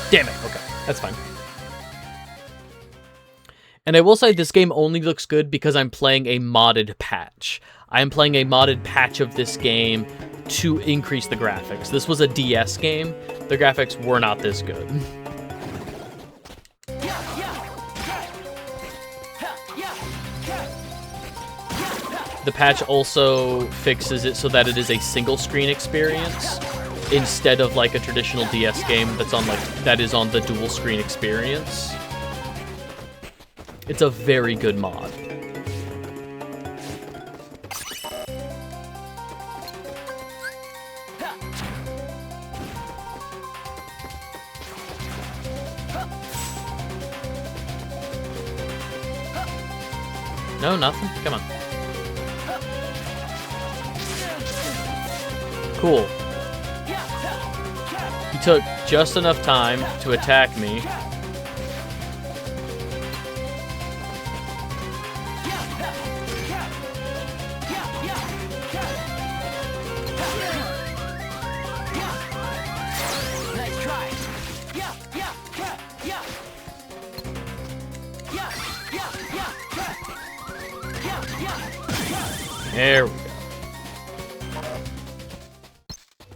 Damn it, okay, that's fine. And I will say this game only looks good because I'm playing a modded patch. I'm playing a modded patch of this game to increase the graphics. This was a DS game. The graphics were not this good. The patch also fixes it so that it is a single screen experience, instead of like a traditional DS game that's on that is on the dual screen experience. It's a very good mod. No, nothing? Come on. Cool. He took just enough time to attack me. Nice try. There we go.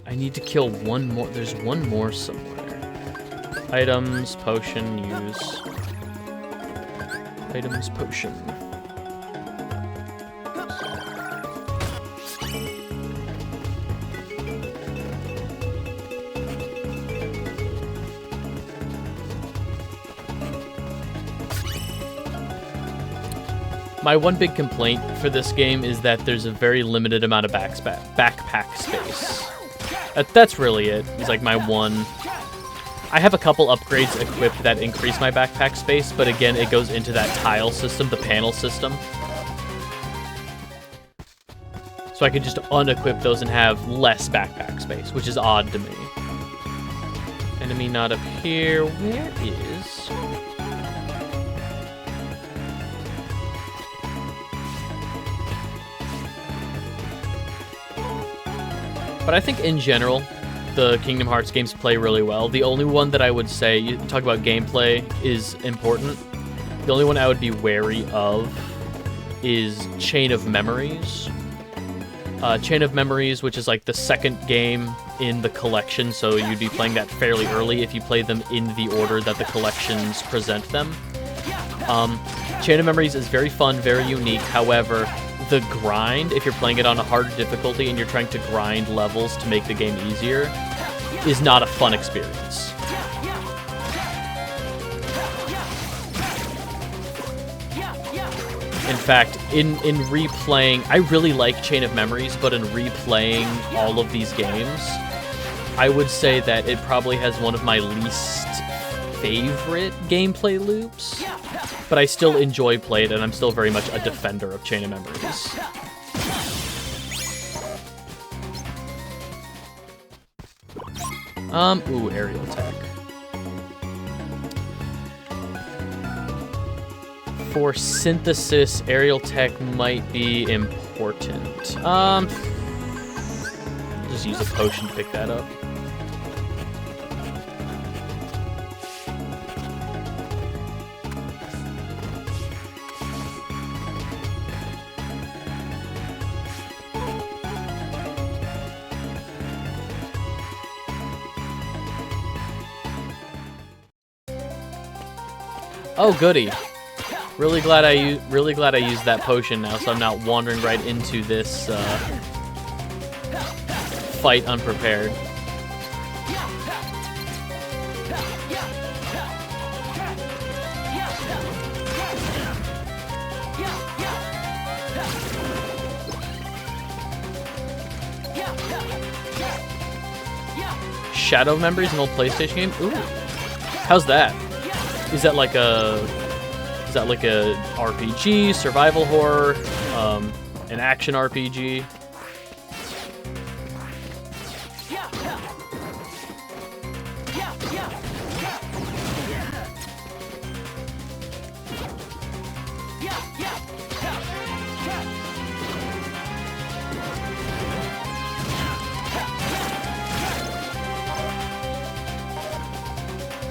I need to kill one more. There's one more somewhere. Items, potion, use. Items, potion. My one big complaint for this game is that there's a very limited amount of backpack space. That's really it. It's like my one. I have a couple upgrades equipped that increase my backpack space, but again, it goes into that tile system, the panel system. So I could just unequip those and have less backpack space, which is odd to me. Enemy not up here. Where is... But I think in general, the Kingdom Hearts games play really well. The only one that I would say, you talk about gameplay is important. The only one I would be wary of is Chain of Memories. Chain of Memories, which is like the second game in the collection, so you'd be playing that fairly early if you play them in the order that the collections present them. Chain of Memories is very fun, very unique. However, the grind, if you're playing it on a harder difficulty and you're trying to grind levels to make the game easier, is not a fun experience. In fact, in replaying, I really like Chain of Memories, but in replaying all of these games, I would say that it probably has one of my least favorite gameplay loops, but I still enjoy playing it, and I'm still very much a defender of Chain of Memories. Ooh, aerial attack. For synthesis, aerial tech might be important. Just use a potion to pick that up. Oh, goody. Really glad I used that potion now, so I'm not wandering right into this fight unprepared. Shadow Memories, an old PlayStation game? Ooh. How's that? Is that like a RPG, survival horror, an action RPG?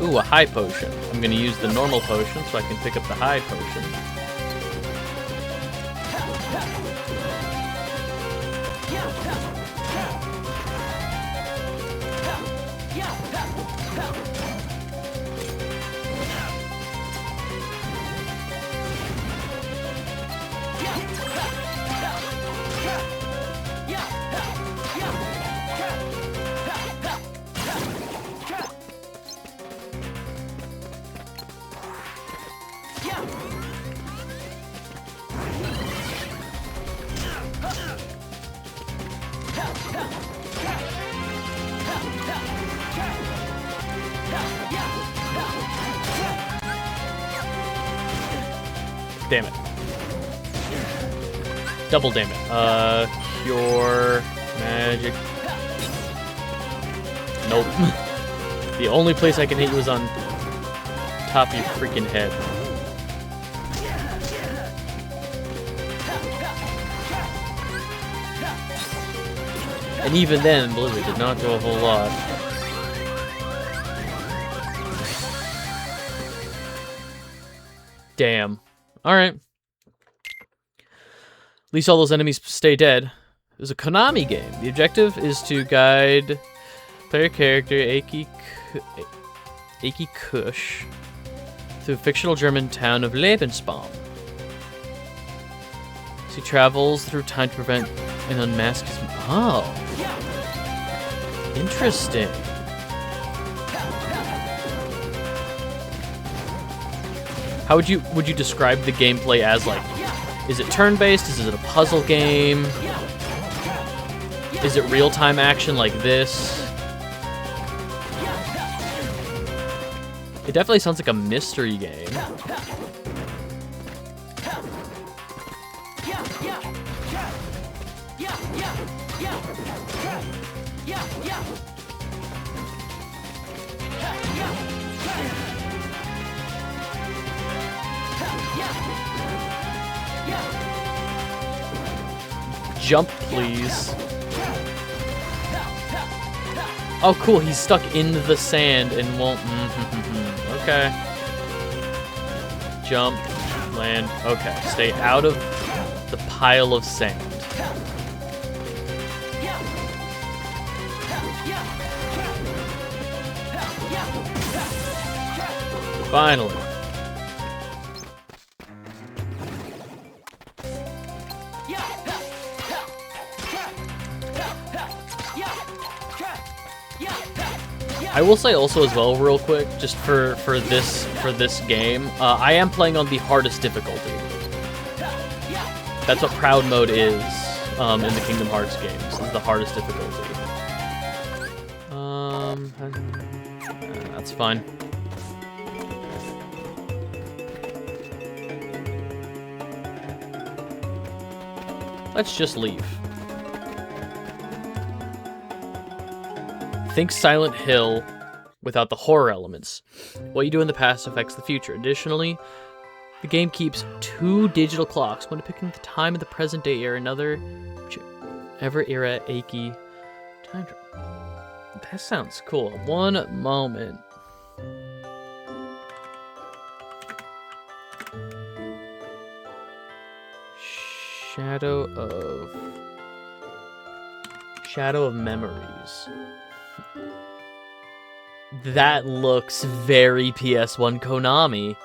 Ooh, a high potion. I'm gonna use the normal potion so I can pick up the high potion. Damn it. Double damn it. Cure magic. Nope. The only place I can hit you is on top of your freaking head. And even then, Blizzard did not do a whole lot. Damn. Alright. At least all those enemies stay dead. It was a Konami game. The objective is to guide player character Aki Kush through the fictional German town of Lebensbaum. So he travels through time to prevent and unmask his... Oh. Interesting. How would you describe the gameplay as, like, is it turn-based? Is it a puzzle game? Is it real-time action like this? It definitely sounds like a mystery game. Jump, please. Oh, cool. He's stuck in the sand and won't... Okay. Jump. Land. Okay. Stay out of the pile of sand. Finally. I will say also as well, real quick, just for this game, I am playing on the hardest difficulty. That's what Proud Mode is in the Kingdom Hearts games. Is the hardest difficulty. That's fine. Let's just leave. Think Silent Hill without the horror elements. What you do in the past affects the future. Additionally, the game keeps 2 digital clocks. When depicting the time of the present day era, another ever era achy time travel. That sounds cool. One moment. Shadow of Memories. That looks very PS1 Konami.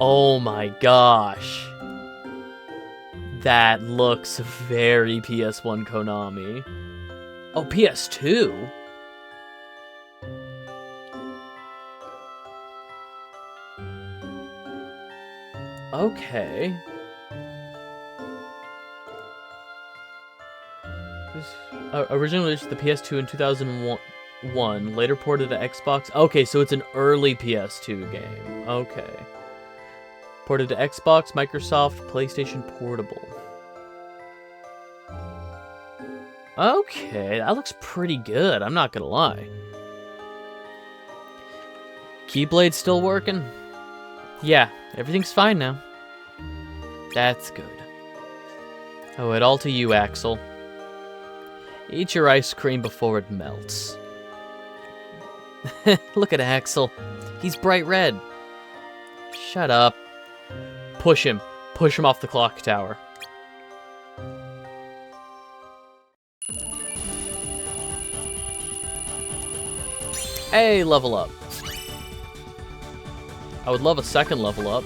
Oh my gosh. That looks very PS1 Konami. Oh, PS2? Okay. Originally released to the PS2 in 2001, later ported to Xbox. Okay, so it's an early PS2 game. Okay. Ported to Xbox, Microsoft, PlayStation Portable. Okay, that looks pretty good, I'm not gonna lie. Keyblade's still working? Yeah, everything's fine now. That's good. Oh, it all to you, Axel. Eat your ice cream before it melts. Look at Axel. He's bright red. Shut up. Push him. Push him off the clock tower. Hey, level up. I would love a second level up.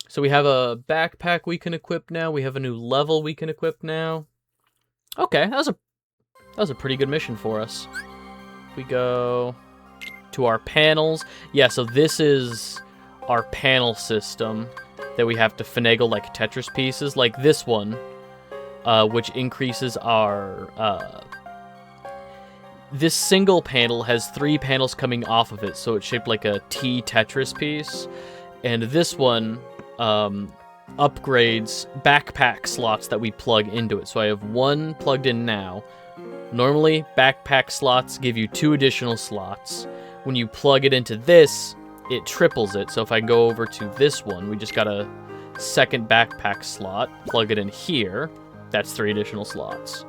So we have a backpack we can equip now. We have a new level we can equip now. Okay, that was a pretty good mission for us. We go to our panels. Yeah, so this is our panel system that we have to finagle like Tetris pieces, like this one, which increases our... This single panel has 3 panels coming off of it, so it's shaped like a T Tetris piece. And this one... upgrades backpack slots that we plug into it. So I have 1 plugged in now. Normally, backpack slots give you 2 additional slots. When you plug it into this, it triples it. So if I go over to this one, we just got a second backpack slot. Plug it in here. That's 3 additional slots.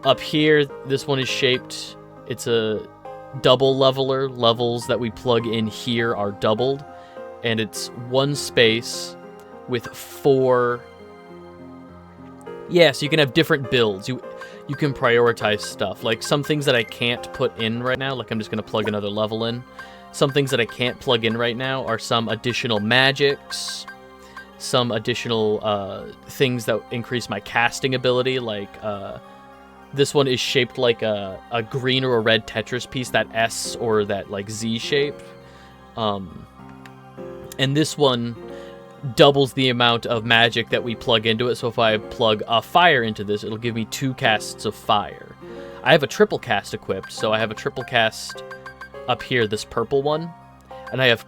Up here, this one is shaped. It's a double leveler. Levels that we plug in here are doubled. And it's 1 space with 4... Yeah, so you can have different builds. You can prioritize stuff. Like, some things that I can't put in right now, like I'm just going to plug another level in. Some things that I can't plug in right now are some additional magics, some additional things that increase my casting ability, like... this one is shaped like a green or a red Tetris piece, that S or that, like, Z shape. And this one doubles the amount of magic that we plug into it. So if I plug a fire into this, it'll give me 2 casts of fire. I have a triple cast equipped, so I have a triple cast up here, this purple one. And I have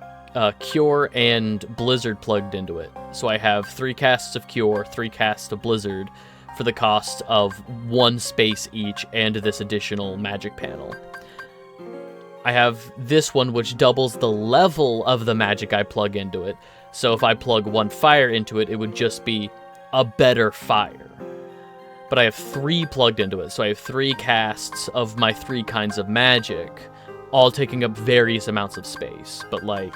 Cure and Blizzard plugged into it. So I have 3 casts of Cure, 3 casts of Blizzard for the cost of 1 space each and this additional magic panel. I have this one which doubles the level of the magic I plug into it. So if I plug 1 fire into it, it would just be a better fire. But I have 3 plugged into it, so I have 3 casts of my 3 kinds of magic, all taking up various amounts of space. But like,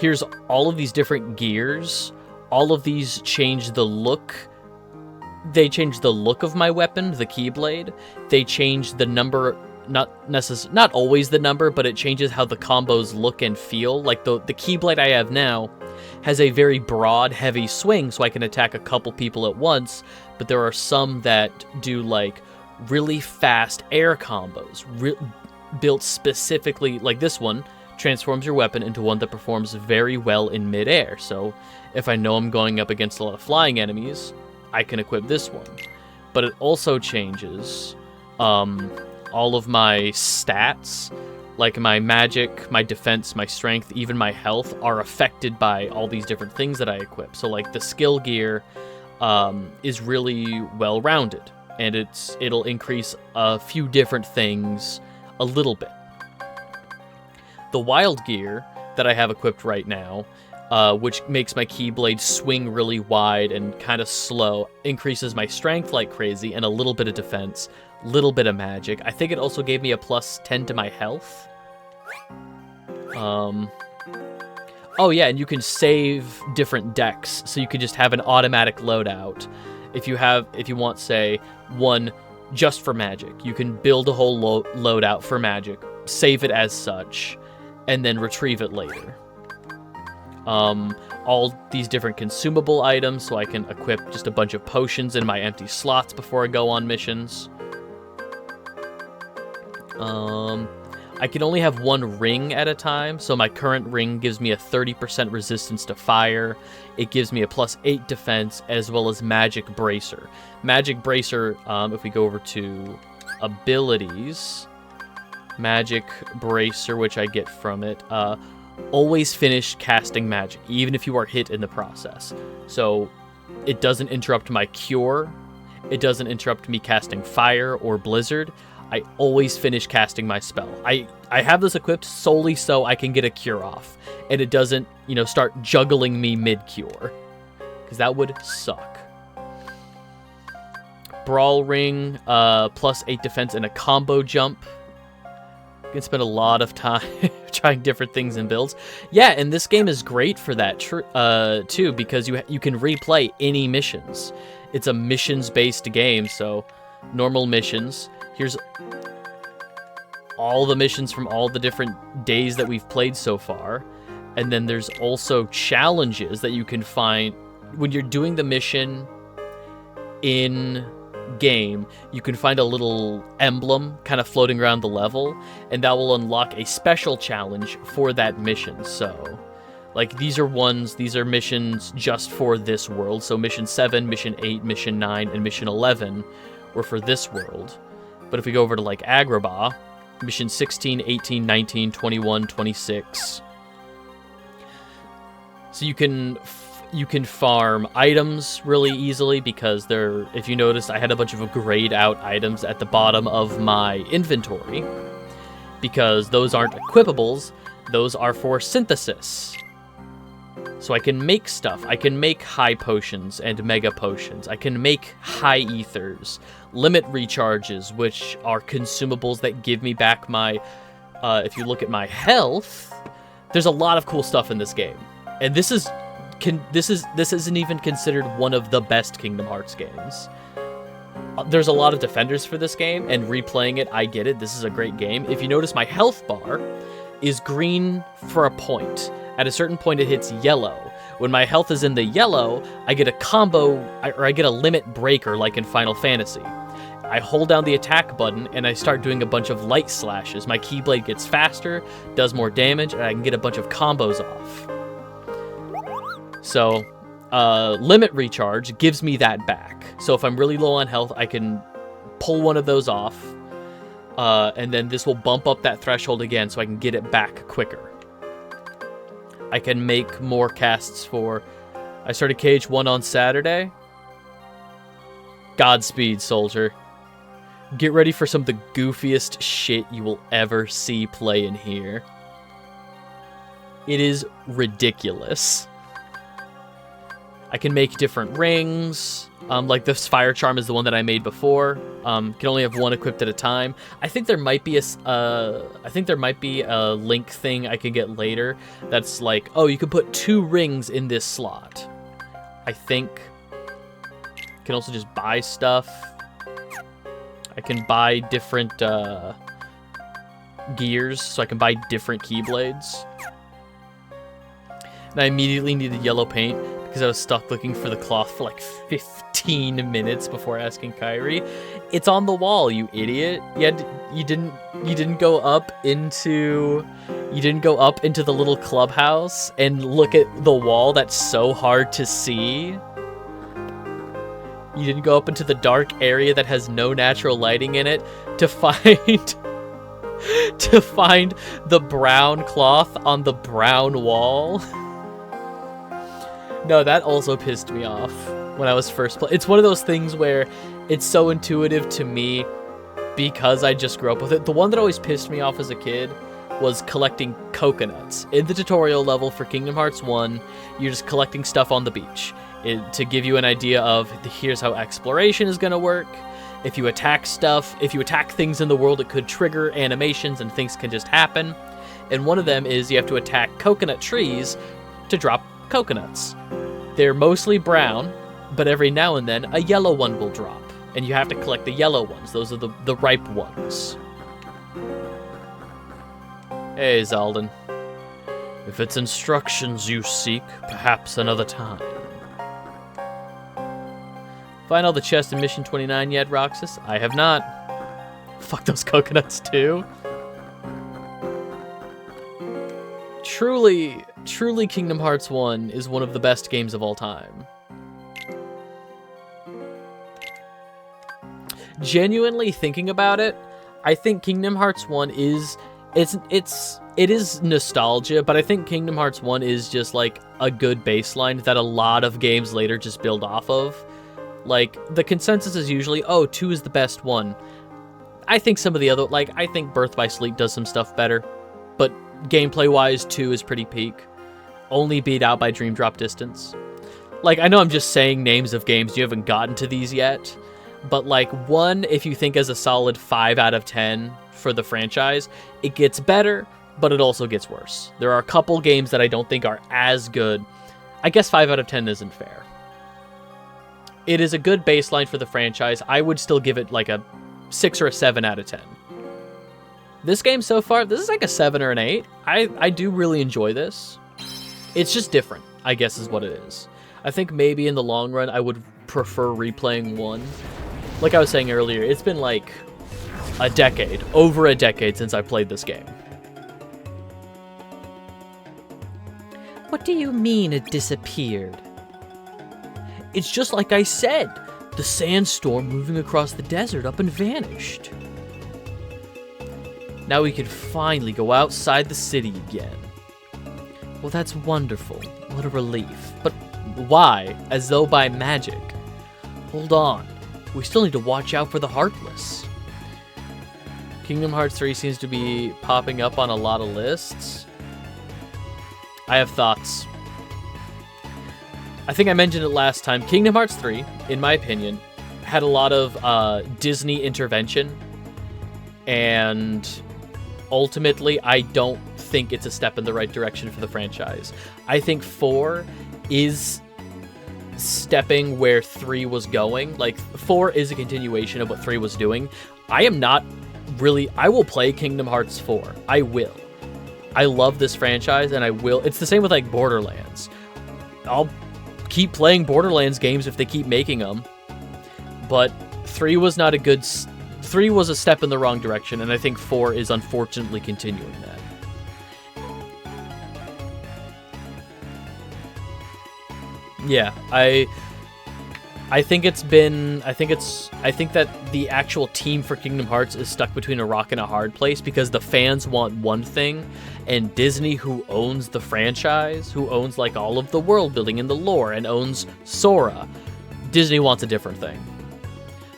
here's all of these different gears. All of these change the look. They change the look of my weapon, the Keyblade. They change the number, not always the number, but it changes how the combos look and feel. Like the Keyblade I have now has a very broad, heavy swing, so I can attack a couple people at once, but there are some that do, like, really fast air combos, built specifically, like this one, transforms your weapon into one that performs very well in midair. So if I know I'm going up against a lot of flying enemies, I can equip this one. But it also changes all of my stats, like my magic, my defense, my strength, even my health are affected by all these different things that I equip. So like the skill gear is really well-rounded, and it'll increase a few different things a little bit. The wild gear that I have equipped right now, which makes my Keyblade swing really wide and kind of slow, increases my strength like crazy and a little bit of defense, little bit of magic. I think it also gave me a plus 10 to my health. Oh yeah, and you can save different decks, so you can just have an automatic loadout. If you want, say, one just for magic, you can build a whole loadout for magic, save it as such, and then retrieve it later. All these different consumable items, so I can equip just a bunch of potions in my empty slots before I go on missions. I can only have one ring at a time, so my current ring gives me a 30% resistance to fire. It gives me a plus 8 defense, as well as Magic Bracer. Magic Bracer, if we go over to abilities, Magic Bracer, which I get from it, always finish casting magic, even if you are hit in the process. So it doesn't interrupt my cure, it doesn't interrupt me casting fire or blizzard. I always finish casting my spell. I have this equipped solely so I can get a cure off, and it doesn't, start juggling me mid-cure, because that would suck. Brawl Ring, plus 8 defense and a combo jump. You can spend a lot of time trying different things and builds. Yeah, and this game is great for that too, because you can replay any missions. It's a missions-based game, so normal missions. Here's all the missions from all the different days that we've played so far. And then there's also challenges that you can find when you're doing the mission in game. You can find a little emblem kind of floating around the level, and that will unlock a special challenge for that mission. So, like, these are missions just for this world. So mission 7, mission 8, mission 9, and mission 11 were for this world. But if we go over to, like, Agrabah, mission 16, 18, 19, 21, 26. So you can farm items really easily, because if you notice, I had a bunch of grayed out items at the bottom of my inventory, because those aren't equipables, those are for synthesis. So I can make stuff. I can make high potions and mega potions. I can make high ethers, limit recharges, which are consumables that give me back my, if you look at my health, there's a lot of cool stuff in this game. And this isn't even considered one of the best Kingdom Hearts games. There's a lot of defenders for this game, and replaying it, I get it. This is a great game. If you notice, my health bar is green for a point. At a certain point, it hits yellow. When my health is in the yellow, I get a combo, or I get a limit breaker, like in Final Fantasy. I hold down the attack button, and I start doing a bunch of light slashes. My Keyblade gets faster, does more damage, and I can get a bunch of combos off. So, limit recharge gives me that back. So if I'm really low on health, I can pull one of those off, and then this will bump up that threshold again, so I can get it back quicker. I can make more casts I started KH1 on Saturday. Godspeed, soldier. Get ready for some of the goofiest shit you will ever see play in here. It is ridiculous. I can make different rings. Like this fire charm is the one that I made before. Can only have one equipped at a time. I think there might be a link thing I can get later that's like, oh, you can put 2 rings in this slot. I think. You can also just buy stuff. I can buy different gears, so I can buy different Keyblades. And I immediately needed yellow paint because I was stuck looking for the cloth for like 15 minutes before asking Kyrie. It's on the wall, you idiot. You didn't go up into the little clubhouse and look at the wall that's so hard to see. You didn't go up into the dark area that has no natural lighting in it to find the brown cloth on the brown wall. No, that also pissed me off when I was first playing. It's one of those things where it's so intuitive to me because I just grew up with it. The one that always pissed me off as a kid was collecting coconuts. In the tutorial level for Kingdom Hearts 1, you're just collecting stuff on the beach. To give you an idea of here's how exploration is going to work. If you attack things in the world, it could trigger animations and things can just happen. And one of them is you have to attack coconut trees to drop coconuts. They're mostly brown, but every now and then a yellow one will drop. And you have to collect the yellow ones. Those are the ripe ones. Hey, Zaldin. If it's instructions you seek, perhaps another time. Find all the chests in Mission 29 yet, Roxas? I have not. Fuck those coconuts too. Truly Kingdom Hearts 1 is one of the best games of all time. Genuinely thinking about it, I think Kingdom Hearts 1 is it is nostalgia, but I think Kingdom Hearts 1 is just like a good baseline that a lot of games later just build off of. Like, the consensus is usually, 2 is the best one. I think some of the other, I think Birth by Sleep does some stuff better, but gameplay-wise, 2 is pretty peak. Only beat out by Dream Drop Distance. I know I'm just saying names of games, you haven't gotten to these yet, but 1, if you think as a solid 5 out of 10 for the franchise, it gets better, but it also gets worse. There are a couple games that I don't think are as good. I guess 5 out of 10 isn't fair. It is a good baseline for the franchise. I would still give it a 6 or a 7 out of 10. This game so far, this is a 7 or an 8. I do really enjoy this. It's just different, I guess is what it is. I think maybe in the long run, I would prefer replaying 1. Like I was saying earlier, it's been over a decade since I played this game. What do you mean it disappeared? It's just like I said. The sandstorm moving across the desert up and vanished. Now we can finally go outside the city again. Well, that's wonderful. What a relief. But why? As though by magic. Hold on. We still need to watch out for the Heartless. Kingdom Hearts 3 seems to be popping up on a lot of lists. I have thoughts. I think I mentioned it last time. Kingdom Hearts 3, in my opinion, had a lot of Disney intervention. And ultimately, I don't think it's a step in the right direction for the franchise. I think 4 is stepping where 3 was going. 4 is a continuation of what 3 was doing. I will play Kingdom Hearts 4. I will. I love this franchise, and I will. It's the same with Borderlands. I'll keep playing Borderlands games if they keep making them. But 3 was not a good... 3 was a step in the wrong direction, and I think 4 is unfortunately continuing that. Yeah, I think that the actual team for Kingdom Hearts is stuck between a rock and a hard place because the fans want one thing, and Disney, who owns the franchise, who owns all of the world building and the lore and owns Sora, Disney wants a different thing.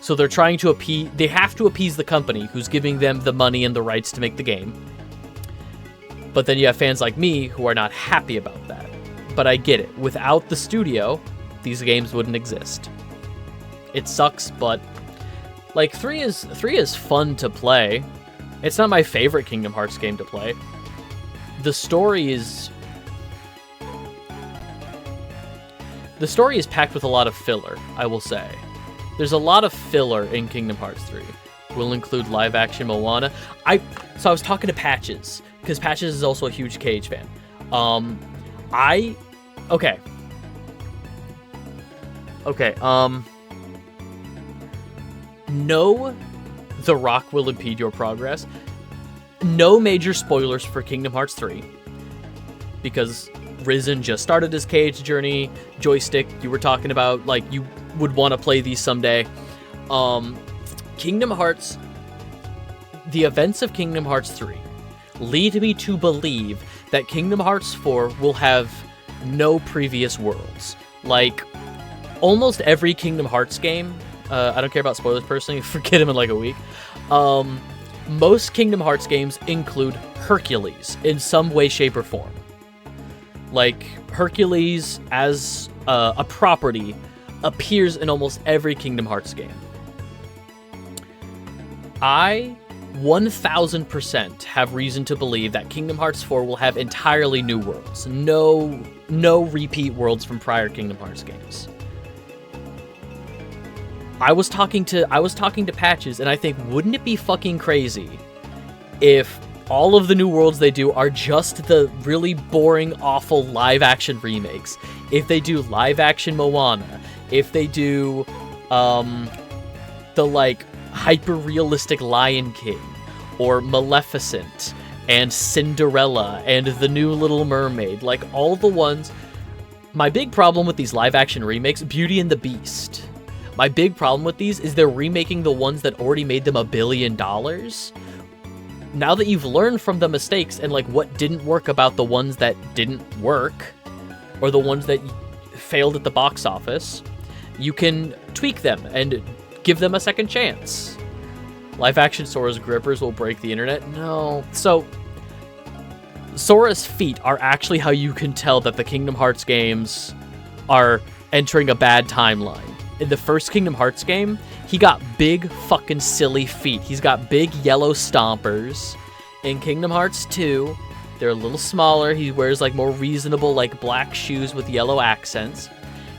So they're trying to they have to appease the company who's giving them the money and the rights to make the game. But then you have fans like me who are not happy about that. But I get it. Without the studio, these games wouldn't exist. It sucks, but 3 is fun to play. It's not my favorite Kingdom Hearts game to play. The story is packed with a lot of filler, I will say. There's a lot of filler in Kingdom Hearts 3. We'll include live-action Moana. So I was talking to Patches, because Patches is also a huge Cage fan. Okay. Okay, no, The Rock will impede your progress. No major spoilers for Kingdom Hearts 3, because Risen just started his Cage journey. Joystick, you were talking about, like, you would want to play these someday. Kingdom Hearts, the events of Kingdom Hearts 3 lead me to believe that Kingdom Hearts 4 will have no previous worlds. Like, almost every Kingdom Hearts game, I don't care about spoilers personally, forget him in like a week. Most Kingdom Hearts games include Hercules in some way, shape, or form. Like, Hercules as a property appears in almost every Kingdom Hearts game. I 1000% have reason to believe that Kingdom Hearts 4 will have entirely new worlds. No repeat worlds from prior Kingdom Hearts games. I was talking to Patches, and I think, wouldn't it be fucking crazy if all of the new worlds they do are just the really boring, awful live-action remakes? If they do live-action Moana, if they do, the, like, hyper-realistic Lion King, or Maleficent, and Cinderella, and the new Little Mermaid, like, all the ones... My big problem with these live-action remakes, Beauty and the Beast... My big problem with these is they're remaking the ones that already made them $1 billion. Now that you've learned from the mistakes and, like, what didn't work about the ones that didn't work, or the ones that failed at the box office, you can tweak them and give them a second chance. Live-action Sora's grippers will break the internet? No. So, Sora's feet are actually how you can tell that the Kingdom Hearts games are entering a bad timeline. In the first Kingdom Hearts game, he got big fucking silly feet. He's got big yellow stompers. In Kingdom Hearts 2, they're a little smaller. He wears, like, more reasonable, like, black shoes with yellow accents.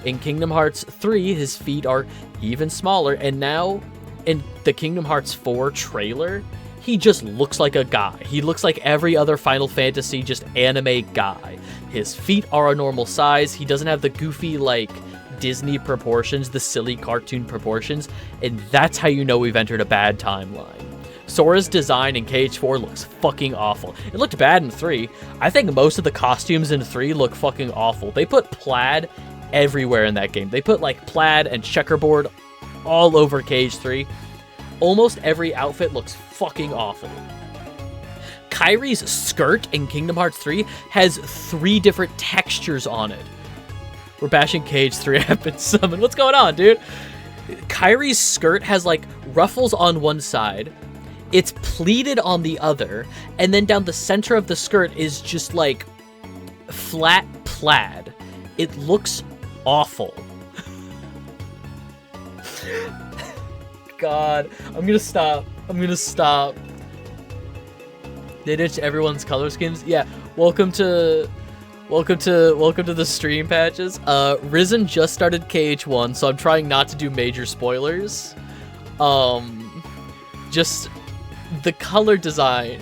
In Kingdom Hearts 3, his feet are even smaller. And now, in the Kingdom Hearts 4 trailer, he just looks like a guy. He looks like every other Final Fantasy, just anime guy. His feet are a normal size. He doesn't have the goofy, like, Disney proportions, the silly cartoon proportions, and that's how you know we've entered a bad timeline. Sora's design in Cage 4 looks fucking awful. It looked bad in 3. I think most of the costumes in 3 look fucking awful. They put plaid everywhere in that game. They put, like, plaid and checkerboard all over Cage 3. Almost every outfit looks fucking awful. Kairi's skirt in Kingdom Hearts 3 has 3 different textures on it. We're bashing Cage 3. I've been summoned. What's going on, dude? Kairi's skirt has, like, ruffles on one side. It's pleated on the other. And then down the center of the skirt is just, like, flat plaid. It looks awful. God. I'm gonna stop. They ditched everyone's color schemes? Yeah. Welcome to the stream, Patches. Risen just started KH1, so I'm trying not to do major spoilers. Just the color design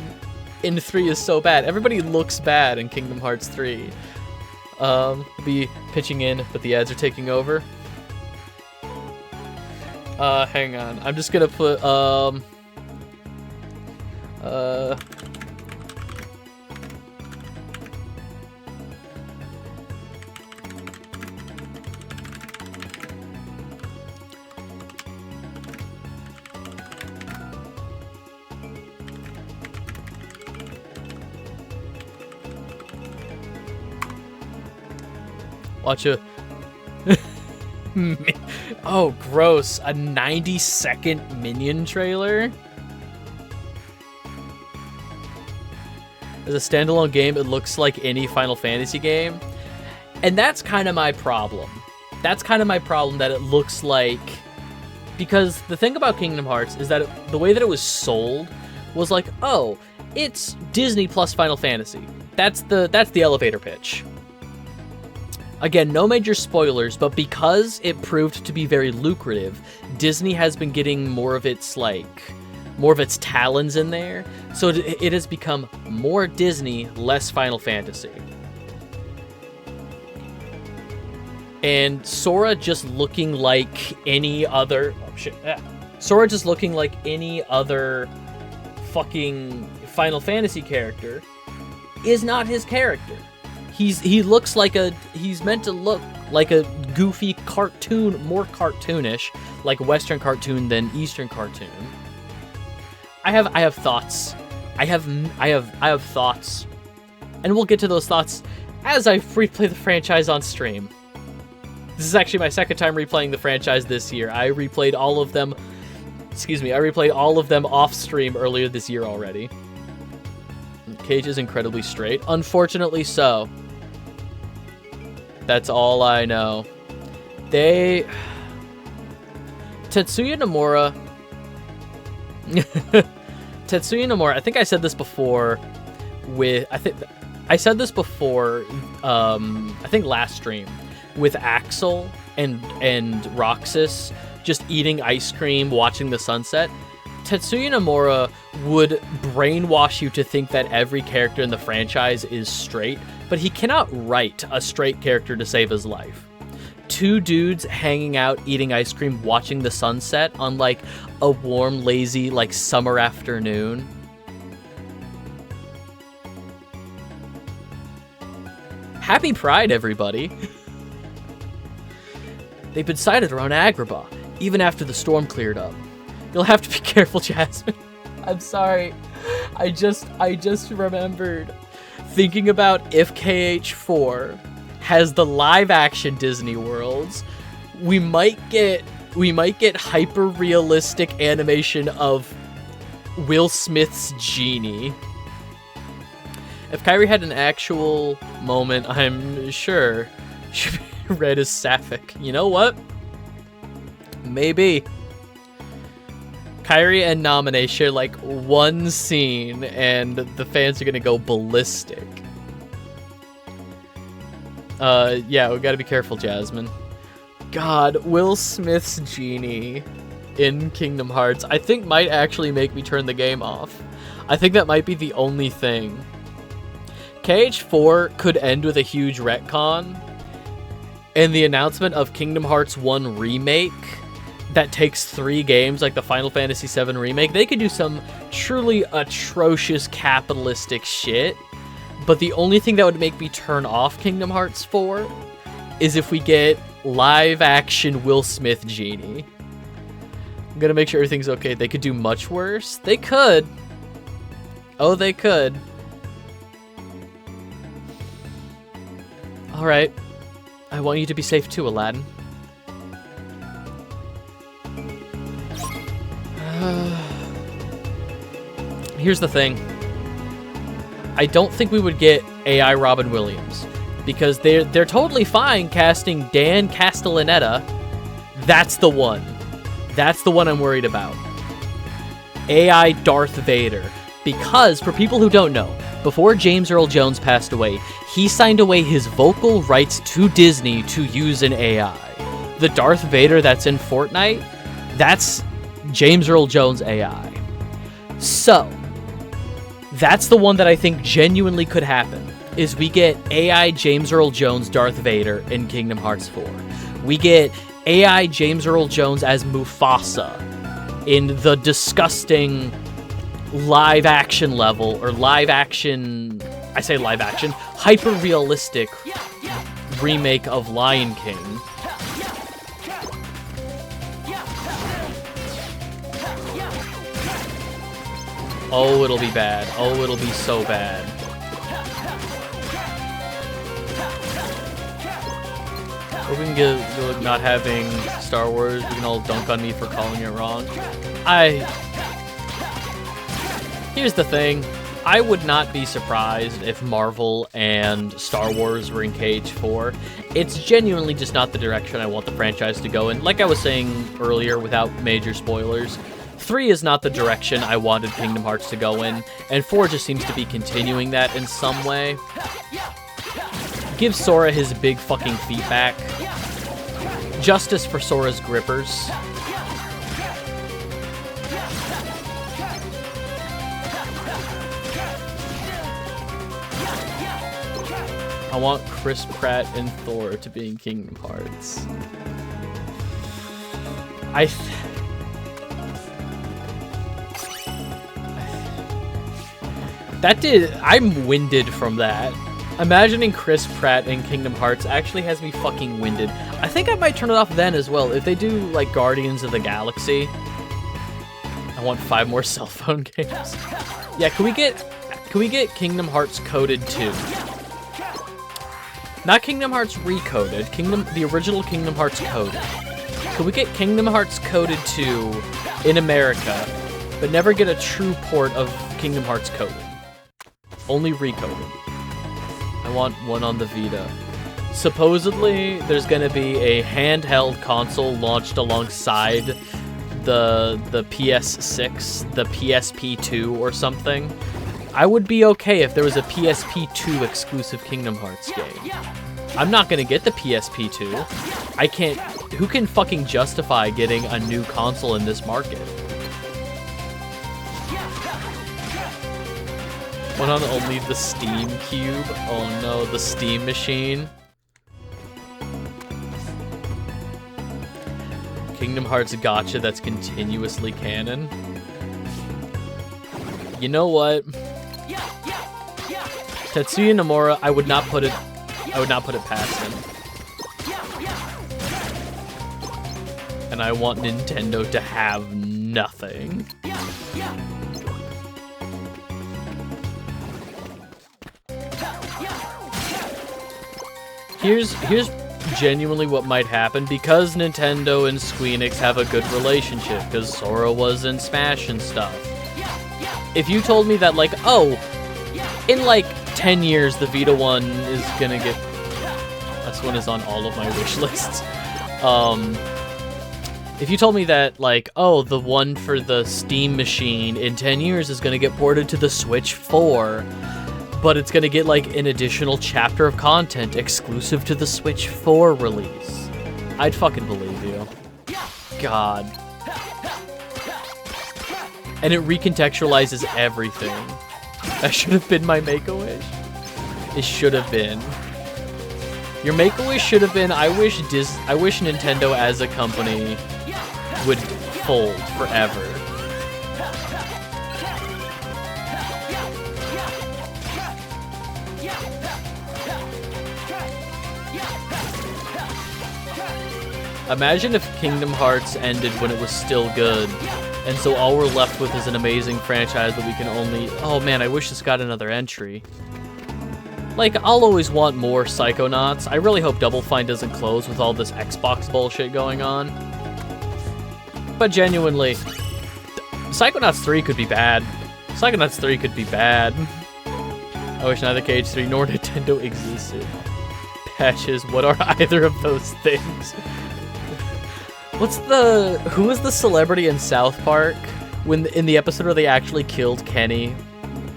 in 3 is so bad. Everybody looks bad in Kingdom Hearts 3. I'll be pitching in, but the ads are taking over. Hang on. I'm just gonna put, watch a... Oh, gross. A 90-second Minion trailer? As a standalone game, it looks like any Final Fantasy game. And that's kind of my problem. That's kind of my problem, that it looks like... Because the thing about Kingdom Hearts is that the way that it was sold was like, oh, it's Disney plus Final Fantasy. That's the elevator pitch. Again, no major spoilers, but because it proved to be very lucrative, Disney has been getting more of its talons in there, so it has become more Disney, less Final Fantasy. and Sora just looking like any other... Oh, shit. Yeah. Sora just looking like any other fucking Final Fantasy character is not his character. He looks like he's meant to look like a goofy cartoon, more cartoonish, like Western cartoon than Eastern cartoon. I have thoughts. I have thoughts. And we'll get to those thoughts as I replay the franchise on stream. This is actually my second time replaying the franchise this year. I replayed all of them. Excuse me, I replayed all of them off stream earlier this year already. Cage is incredibly straight. Unfortunately so. That's all I know. Tetsuya Nomura... Tetsuya Nomura, I think I said this before I think last stream, with Axel and Roxas just eating ice cream, watching the sunset. Tetsuya Nomura would brainwash you to think that every character in the franchise is straight, but he cannot write a straight character to save his life. Two dudes hanging out, eating ice cream, watching the sunset on, like, a warm, lazy, like, summer afternoon. Happy Pride, everybody! They've been sighted around Agrabah, even after the storm cleared up. You'll have to be careful, Jasmine. I'm sorry. I just remembered thinking about if KH4 has the live-action Disney Worlds, we might get hyper-realistic animation of Will Smith's genie. If Kyrie had an actual moment, I'm sure she'd be read as sapphic. You know what? Maybe. Kyrie and Naminé share like one scene, and the fans are gonna go ballistic. Yeah, we gotta be careful, Jasmine. God, Will Smith's genie in Kingdom Hearts, I think might actually make me turn the game off. I think that might be the only thing. KH4 could end with a huge retcon, and the announcement of Kingdom Hearts 1 Remake that takes 3 games, like the Final Fantasy VII Remake. They could do some truly atrocious capitalistic shit, but the only thing that would make me turn off Kingdom Hearts 4 is if we get live-action Will Smith genie. I'm gonna make sure everything's okay. They could do much worse. They could. Oh, they could. Alright. I want you to be safe too, Aladdin. Here's the thing. I don't think we would get AI Robin Williams, because they're totally fine casting Dan Castellaneta. That's the one. That's the one I'm worried about. AI Darth Vader. Because, for people who don't know, before James Earl Jones passed away, he signed away his vocal rights to Disney to use an AI. The Darth Vader that's in Fortnite, that's James Earl Jones AI. So, that's the one that I think genuinely could happen, is we get AI James Earl Jones Darth Vader in Kingdom Hearts 4. We get AI James Earl Jones as Mufasa in the disgusting live-action level, or live-action, I say live-action, hyper-realistic remake of Lion King. Oh, it'll be bad. Oh, it'll be so bad. Hope we can get not having Star Wars. We can all dunk on me for calling it wrong. Here's the thing. I would not be surprised if Marvel and Star Wars were in KH4. It's genuinely just not the direction I want the franchise to go in. Like I was saying earlier, without major spoilers, 3 is not the direction I wanted Kingdom Hearts to go in, and 4 just seems to be continuing that in some way. Give Sora his big fucking feet back. Justice for Sora's grippers. I want Chris Pratt and Thor to be in Kingdom Hearts. I'm winded from that. Imagining Chris Pratt in Kingdom Hearts actually has me fucking winded. I think I might turn it off then as well. If they do, like, Guardians of the Galaxy, I want 5 more cell phone games. Yeah, can we get Kingdom Hearts Coded 2? Not Kingdom Hearts Recoded, the original Kingdom Hearts Coded. Can we get Kingdom Hearts Coded 2 in America, but never get a true port of Kingdom Hearts Coded? Only Recoded. I want one on the Vita. Supposedly, there's gonna be a handheld console launched alongside the PS6, the PSP2 or something. I would be okay if there was a PSP2 exclusive Kingdom Hearts game. I'm not gonna get the PSP2. I can't. Who can fucking justify getting a new console in this market? One on only the Steam Cube. Oh no, the Steam machine. Kingdom Hearts gacha that's continuously canon. You know what? Tetsuya Nomura, I would not put it past him. And I want Nintendo to have nothing. Here's genuinely what might happen, because Nintendo and Squeenix have a good relationship, because Sora was in Smash and stuff. If you told me that, like, oh, in like 10 years the Vita one is gonna get... This one is on all of my wish lists. If you told me that, like, oh, the one for the Steam machine in 10 years is gonna get ported to the Switch 4, but it's gonna get, like, an additional chapter of content exclusive to the Switch 4 release, I'd fucking believe you. God. And it recontextualizes everything. That should have been my Make-A-Wish. It should have been. Your Make-A-Wish should have been, I wish Nintendo as a company would fold forever. Imagine if Kingdom Hearts ended when it was still good, and so all we're left with is an amazing franchise that we can only... Oh man, I wish this got another entry. Like, I'll always want more Psychonauts. I really hope Double Fine doesn't close with all this Xbox bullshit going on. But genuinely, Psychonauts 3 could be bad. Psychonauts 3 could be bad. I wish neither KH3 nor Nintendo existed. Patches, what are either of those things? Who is the celebrity in South Park when in the episode where they actually killed Kenny,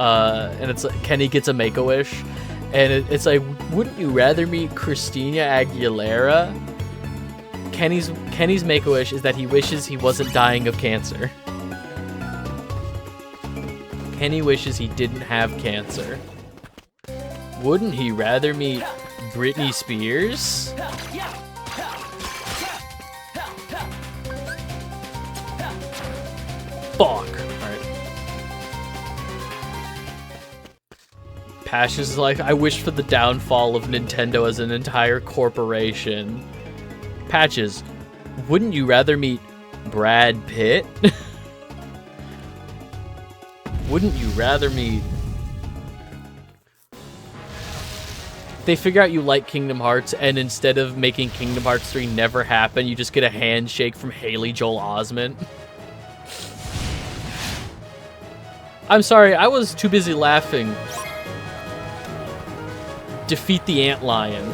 and it's like Kenny gets a Make-A-Wish, and it's like, wouldn't you rather meet Christina Aguilera? Kenny's Make-A-Wish is that he wishes he wasn't dying of cancer. Kenny wishes he didn't have cancer. Wouldn't he rather meet Britney Spears? Fuck. Alright. Passion's like, I wish for the downfall of Nintendo as an entire corporation. Patches, wouldn't you rather meet Brad Pitt? Wouldn't you rather meet... They figure out you like Kingdom Hearts, and instead of making Kingdom Hearts 3 never happen, you just get a handshake from Haley Joel Osment. I'm sorry, I was too busy laughing. Defeat the Antlion.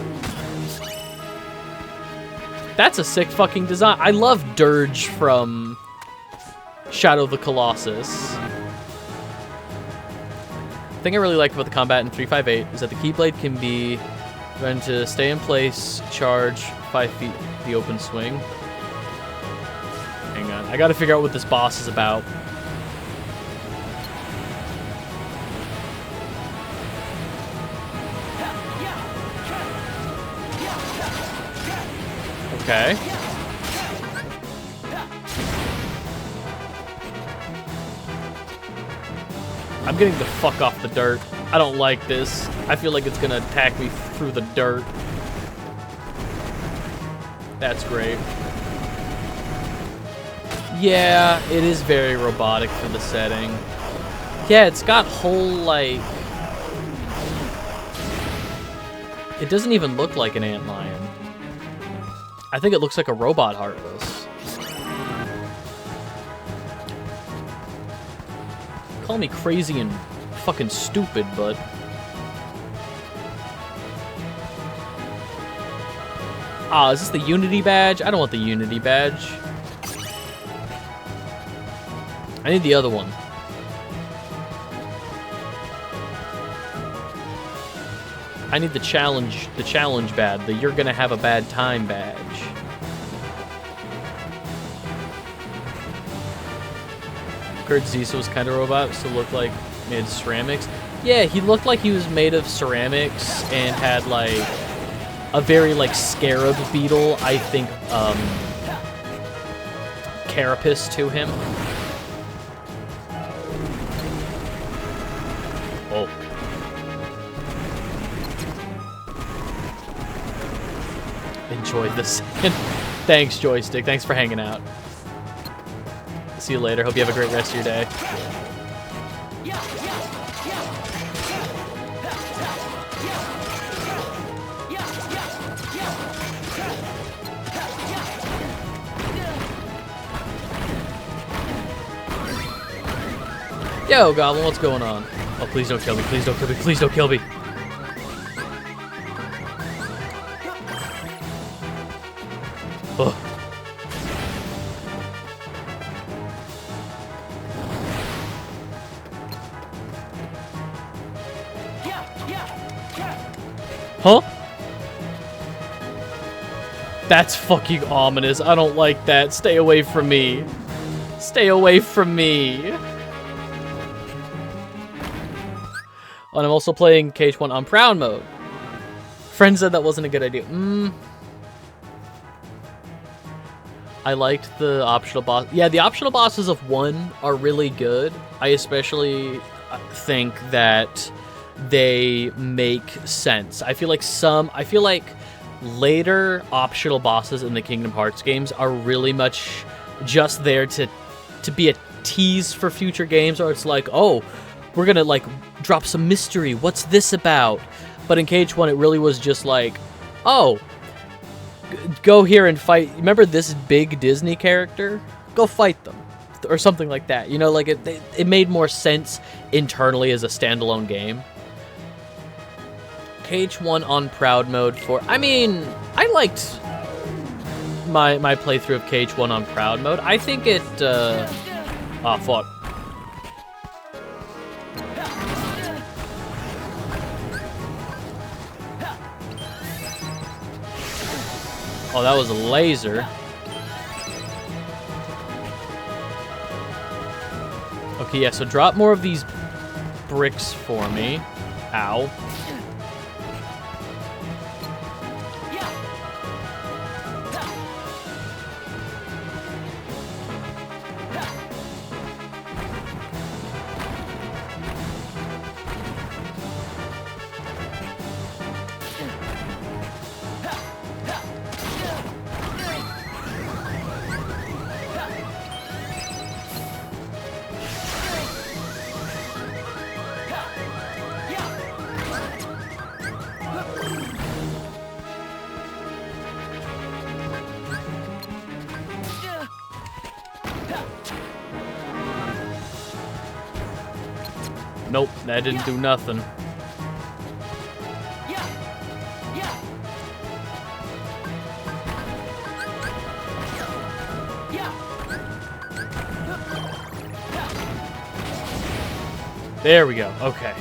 That's a sick fucking design. I love Dirge from Shadow of the Colossus. The thing I really like about the combat in 358 is that the Keyblade can be run to stay in place, charge 5 feet, the open swing. Hang on, I gotta figure out what this boss is about. Okay. I'm getting the fuck off the dirt. I don't like this. I feel like it's gonna attack me through the dirt. That's great. Yeah, it is very robotic for the setting. Yeah, it's got whole, like... It doesn't even look like an antlion. I think it looks like a robot Heartless. Call me crazy and fucking stupid, but... Ah, is this the Unity badge? I don't want the Unity badge. I need the other one. I need the challenge badge, the you're gonna have a bad time badge. Heard Zisa was kind of robot, so looked like made of ceramics. Yeah, he looked like he was made of ceramics and had like a very like scarab beetle, I think, carapace to him. Oh. Enjoyed this. Thanks, Joystick. Thanks for hanging out. See you later. Hope you have a great rest of your day. Yo, Goblin, what's going on? Oh, please don't kill me. Please don't kill me. Please don't kill me. Ugh. Huh? That's fucking ominous. I don't like that. Stay away from me. Stay away from me. Oh, and I'm also playing KH1 on Proud mode. Friend said that wasn't a good idea. I liked the optional boss. Yeah, the optional bosses of 1 are really good. I especially think that they make sense. I feel like later optional bosses in the Kingdom Hearts games are really much just there to be a tease for future games, or it's like, oh, we're gonna like drop some mystery. What's this about? But in KH1, it really was just like, oh, go here and fight. Remember this big Disney character? Go fight them. Or something like that. You know, like it made more sense internally as a standalone game. KH1 on Proud mode for... I mean, I liked my playthrough of KH1 on Proud mode. I think it... Ah, fuck. Oh, that was a laser. Okay, yeah, so drop more of these bricks for me. Ow. Nope, that didn't do nothing. There we go, okay.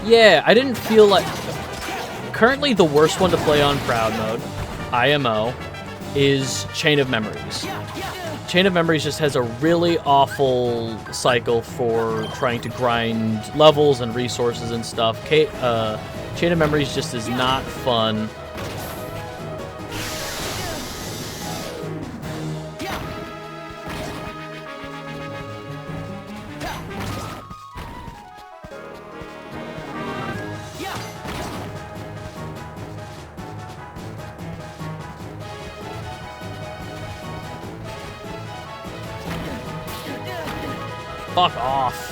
Yeah, I didn't feel like... Currently the worst one to play on Proud mode, IMO, is Chain of Memories. Chain of Memories just has a really awful cycle for trying to grind levels and resources and stuff. Chain of Memories just is not fun. Fuck off.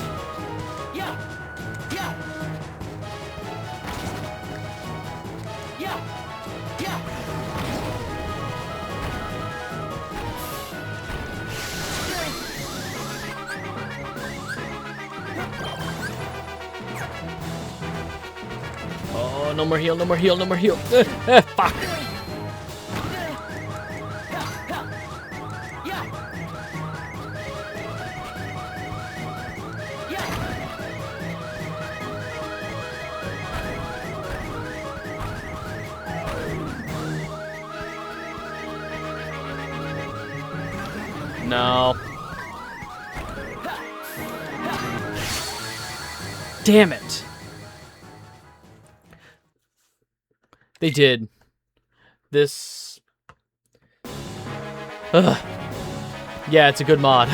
Oh, no more heal, no more heal, no more heal. Fuck. No. Damn it. They did. This... Ugh. Yeah, it's a good mod.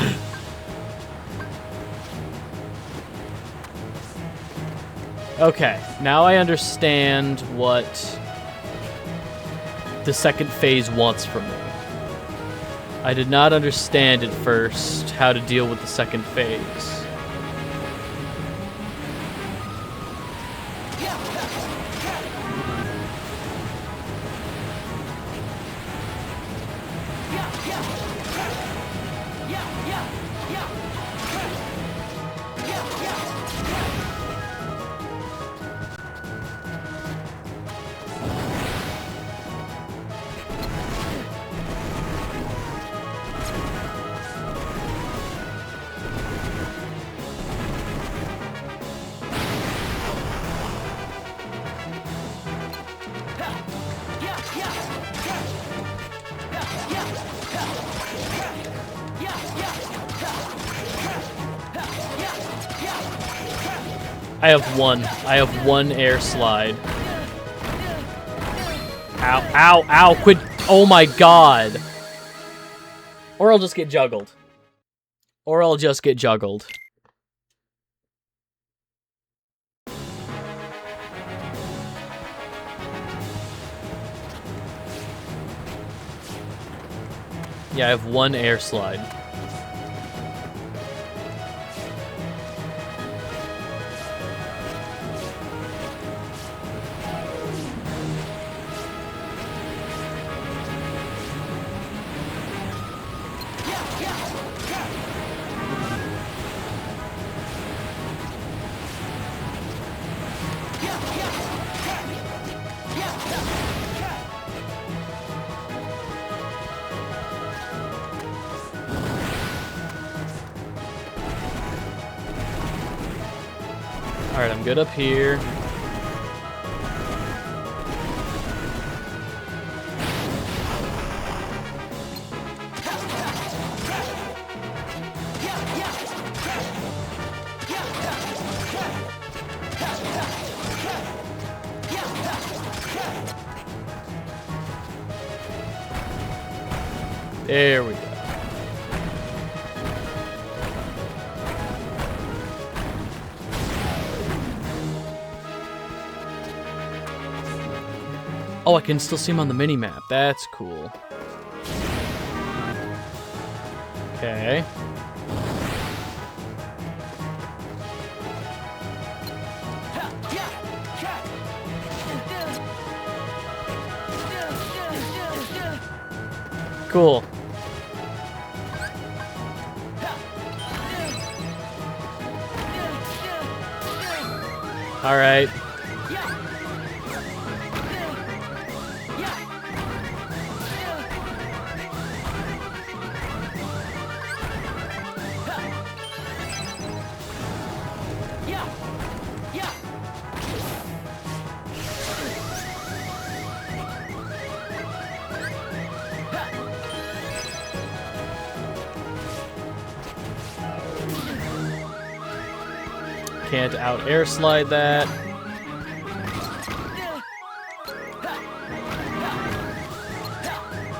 Okay, now I understand what the second phase wants from me. I did not understand at first how to deal with the second phase. I have one air slide. Ow, ow, ow, quit. Oh my god. Or I'll just get juggled. Or I'll just get juggled. Yeah, I have one air slide. Alright, I'm good up here. There we go. Oh, I can still see him on the mini-map. That's cool. Okay. Cool. All right. can't out air slide that.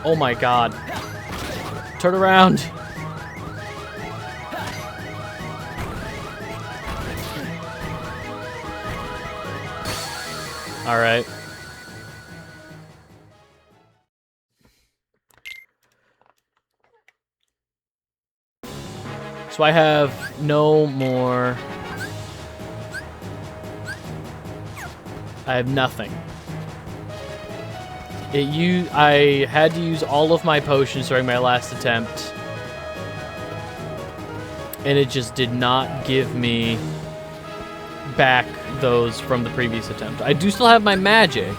Oh my god. Turn around. Alright. So I have no more. I have nothing. I had to use all of my potions during my last attempt. And it just did not give me back those from the previous attempt. I do still have my magic.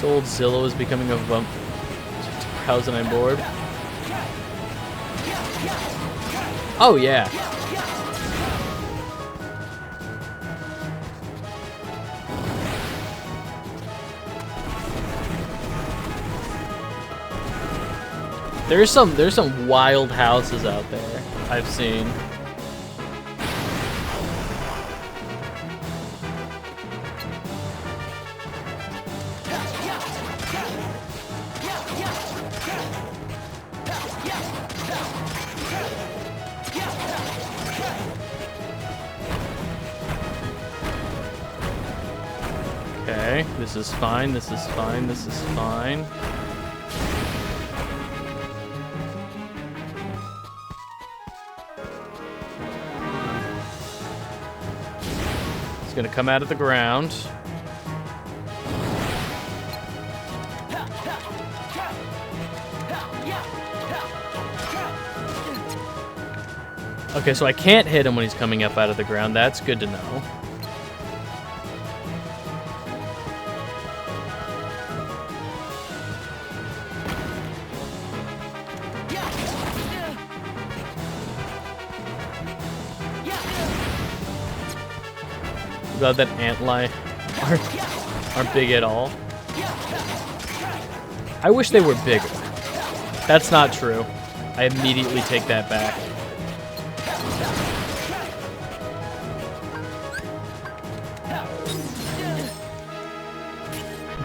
So old Zillow is becoming a bump. How's I'm bored? Oh yeah. There's some wild houses out there I've seen. Okay, this is fine, this is fine, this is fine. It's gonna come out of the ground. Okay, so I can't hit him when he's coming up out of the ground. That's good to know. God, that antlion aren't big at all. I wish they were bigger. That's not true. I immediately take that back.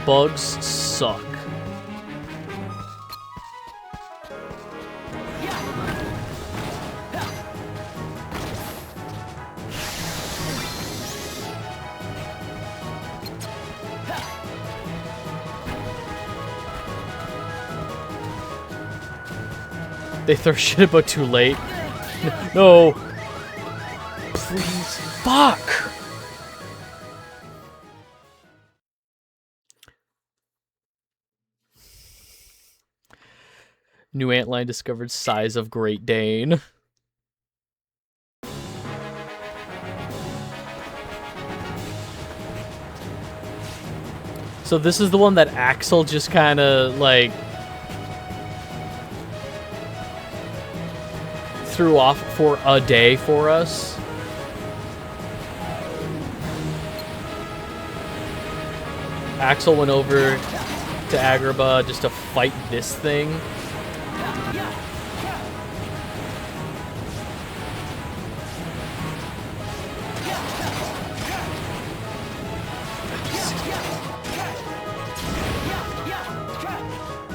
Bugs suck. They throw shit about too late. No. Please. Fuck. New antlion discovered size of Great Dane. So this is the one that Axel just kind of like threw off for a day for us. Axel went over to Agrabah just to fight this thing.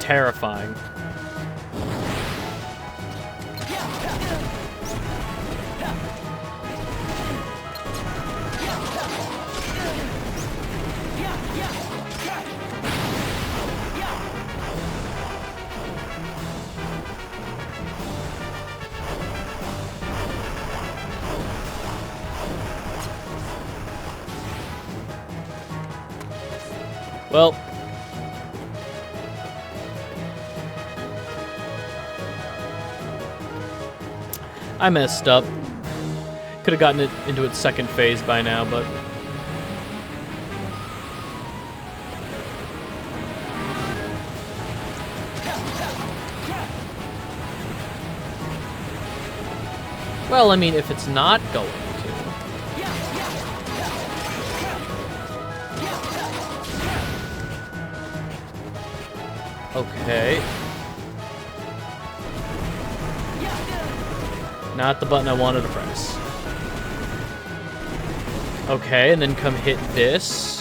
Terrifying. Well, I messed up. Could have gotten it into its second phase by now, but well, I mean, if it's not going to. Okay. Not the button I wanted to press. Okay, and then come hit this.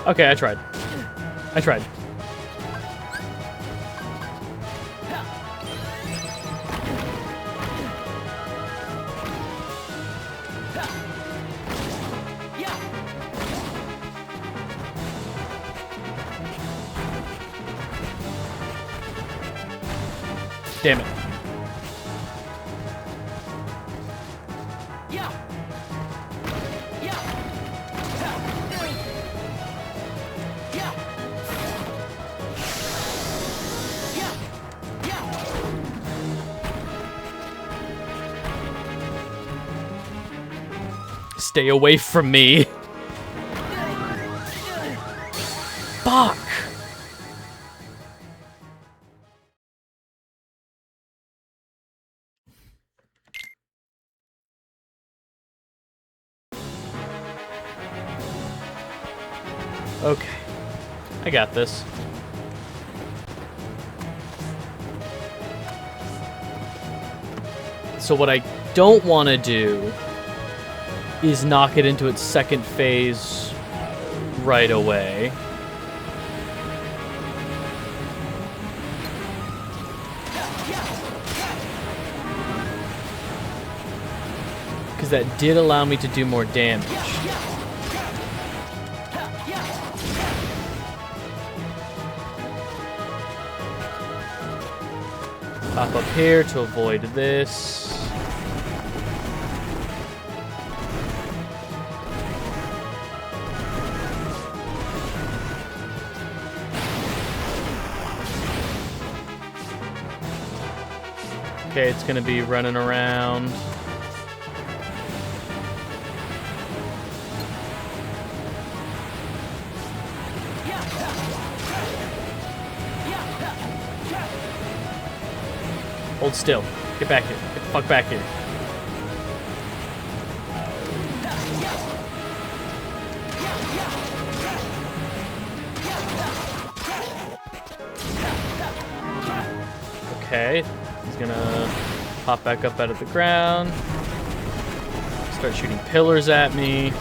Okay, I tried. I tried. Damn it. Stay away from me. Fuck. Okay. I got this. So what I don't want to do is knock it into its second phase right away. Because that did allow me to do more damage. Pop up here to avoid this. Okay, it's gonna be running around. Hold still. Get back here. Get the fuck back here. Okay. He's gonna pop back up out of the ground. Start shooting pillars at me.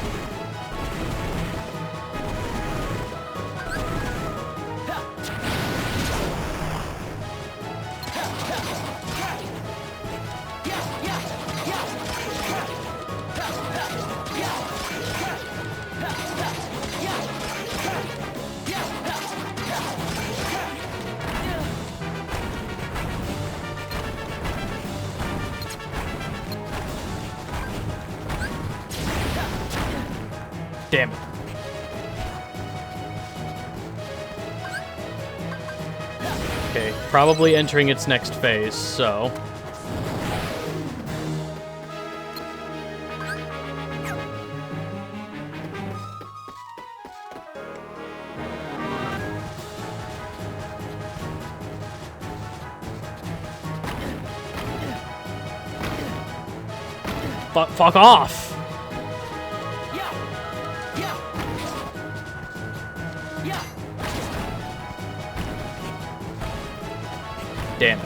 Damn it. Okay, probably entering its next phase, so... Fuck off! Damn it.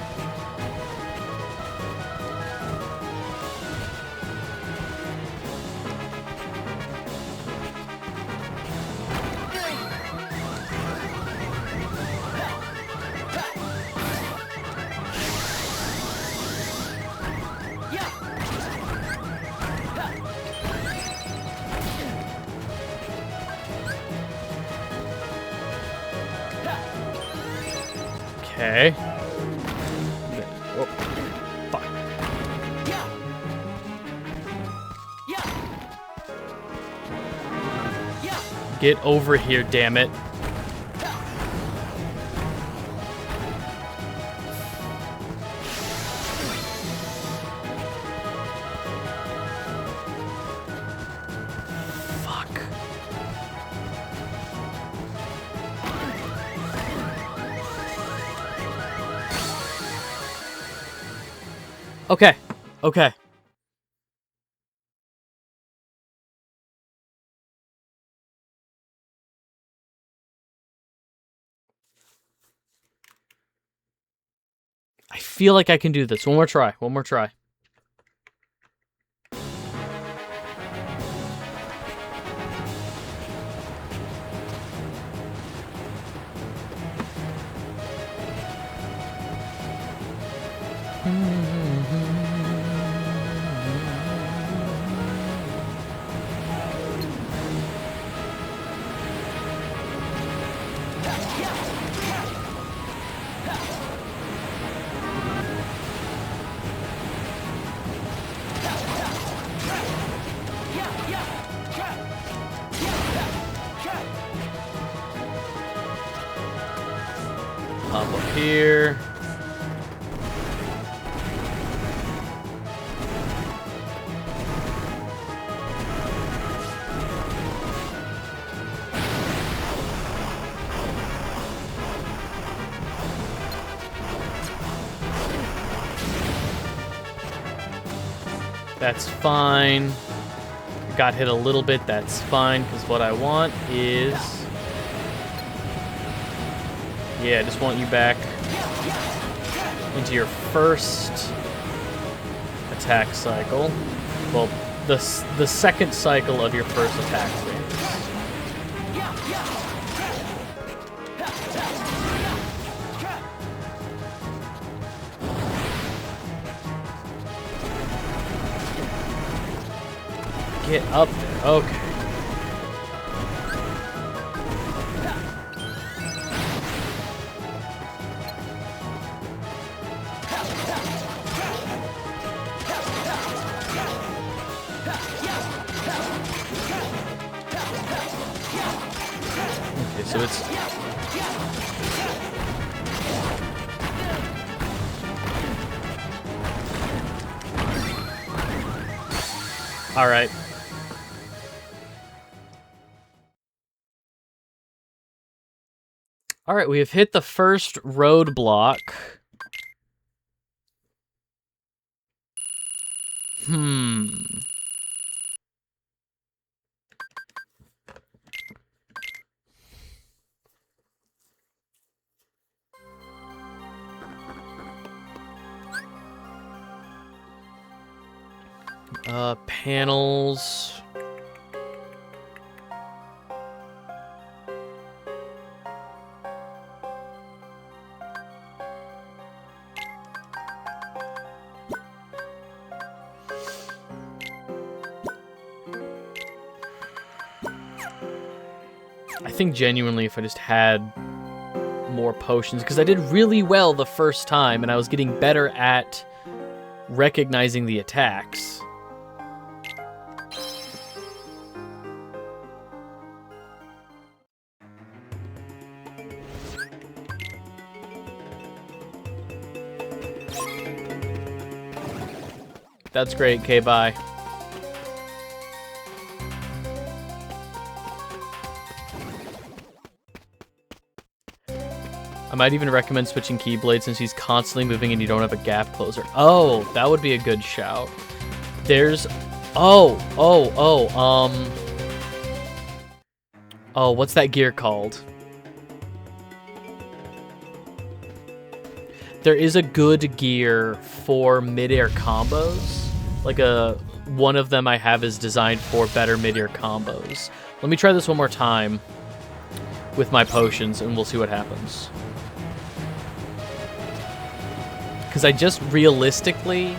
Okay. Oh, fuck. Get over here, damn it. Fuck. Okay. Okay. I feel like I can do this. One more try. One more try. Pop up here. That's fine. Got hit a little bit, that's fine, because what I want is... Yeah, I just want you back into your first attack cycle. Well, the second cycle of your first attack phase. Get up there. Okay. Okay, so it's... All right. All right, we have hit the first roadblock. Panels. I think genuinely if I just had more potions, because I did really well the first time and I was getting better at recognizing the attacks. That's great, okay, bye. I might even recommend switching Keyblade since he's constantly moving and you don't have a gap closer. Oh, that would be a good shout. There's... Oh, what's that gear called? There is a good gear for mid-air combos. Like one of them I have is designed for better mid-air combos. Let me try this one more time with my potions and we'll see what happens. Because I just realistically,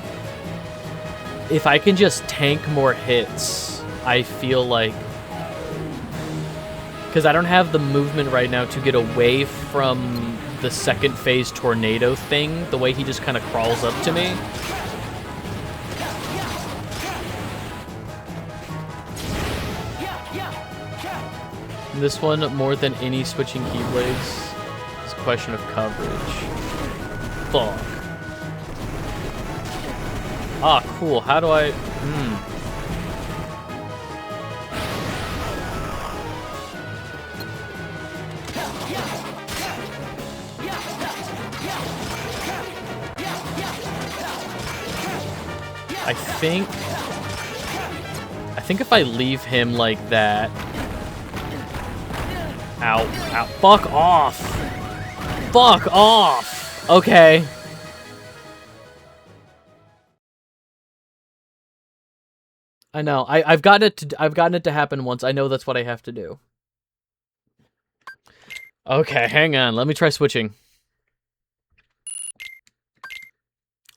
if I can just tank more hits, I feel like... Because I don't have the movement right now to get away from the second phase tornado thing, the way he just kind of crawls up to me. This one, more than any switching keyblades, is a question of coverage. Fuck. Ah, cool. How do I... I think if I leave him like that... Ow, ow, fuck off! Fuck off! Okay. I know. I've gotten it to happen once. I know that's what I have to do. Okay, hang on. Let me try switching.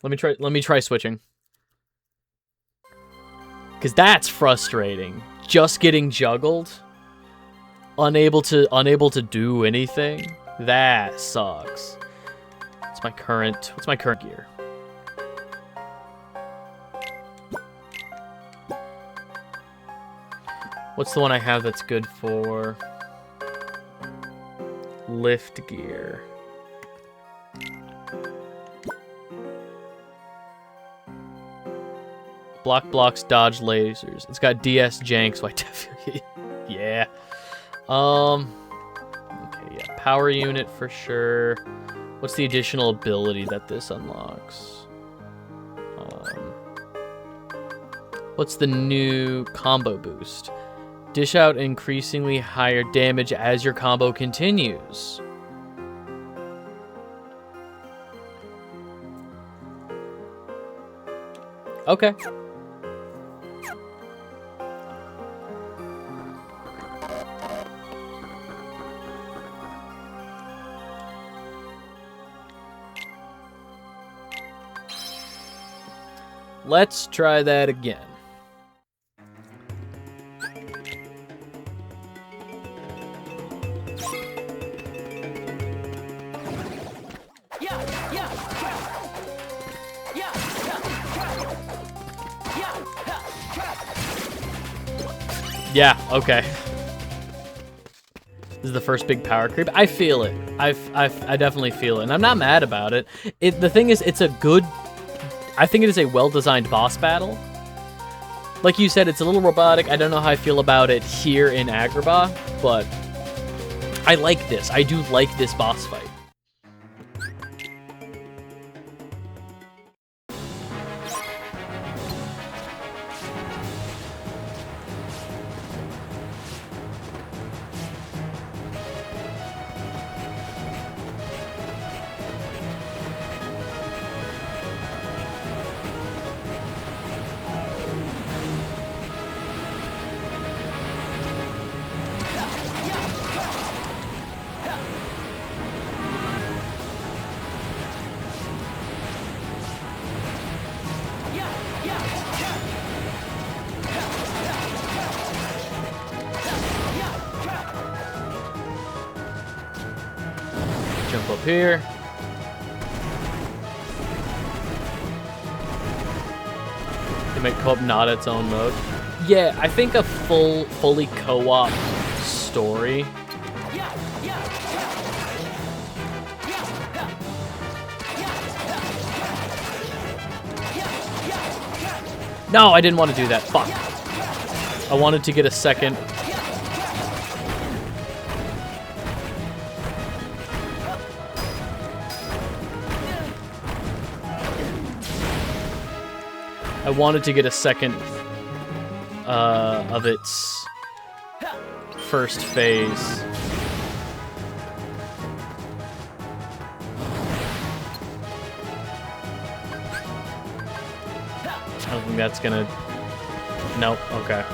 Let me try switching. Cause that's frustrating. Just getting juggled. Unable to do anything. That sucks. What's my current gear? What's the one I have that's good for lift gear? Block blocks, dodge lasers. It's got DS jank, so I definitely... yeah. Okay, yeah. Power unit for sure. What's the additional ability that this unlocks? What's the new combo boost? Dish out increasingly higher damage as your combo continues. Okay. Let's try that again. Yeah, okay. This is the first big power creep. I feel it. I definitely feel it, and I'm not mad about it. The thing is, it's a good... I think it is a well-designed boss battle. Like you said, it's a little robotic. I don't know how I feel about it here in Agrabah, but I like this. I do like this boss fight. Jump up here. They make co-op not its own mode. Yeah, I think a fully co-op story. No, I didn't want to do that. Fuck. I wanted to get a second. I wanted to get a second of its first phase. I don't think that's gonna... Nope, okay.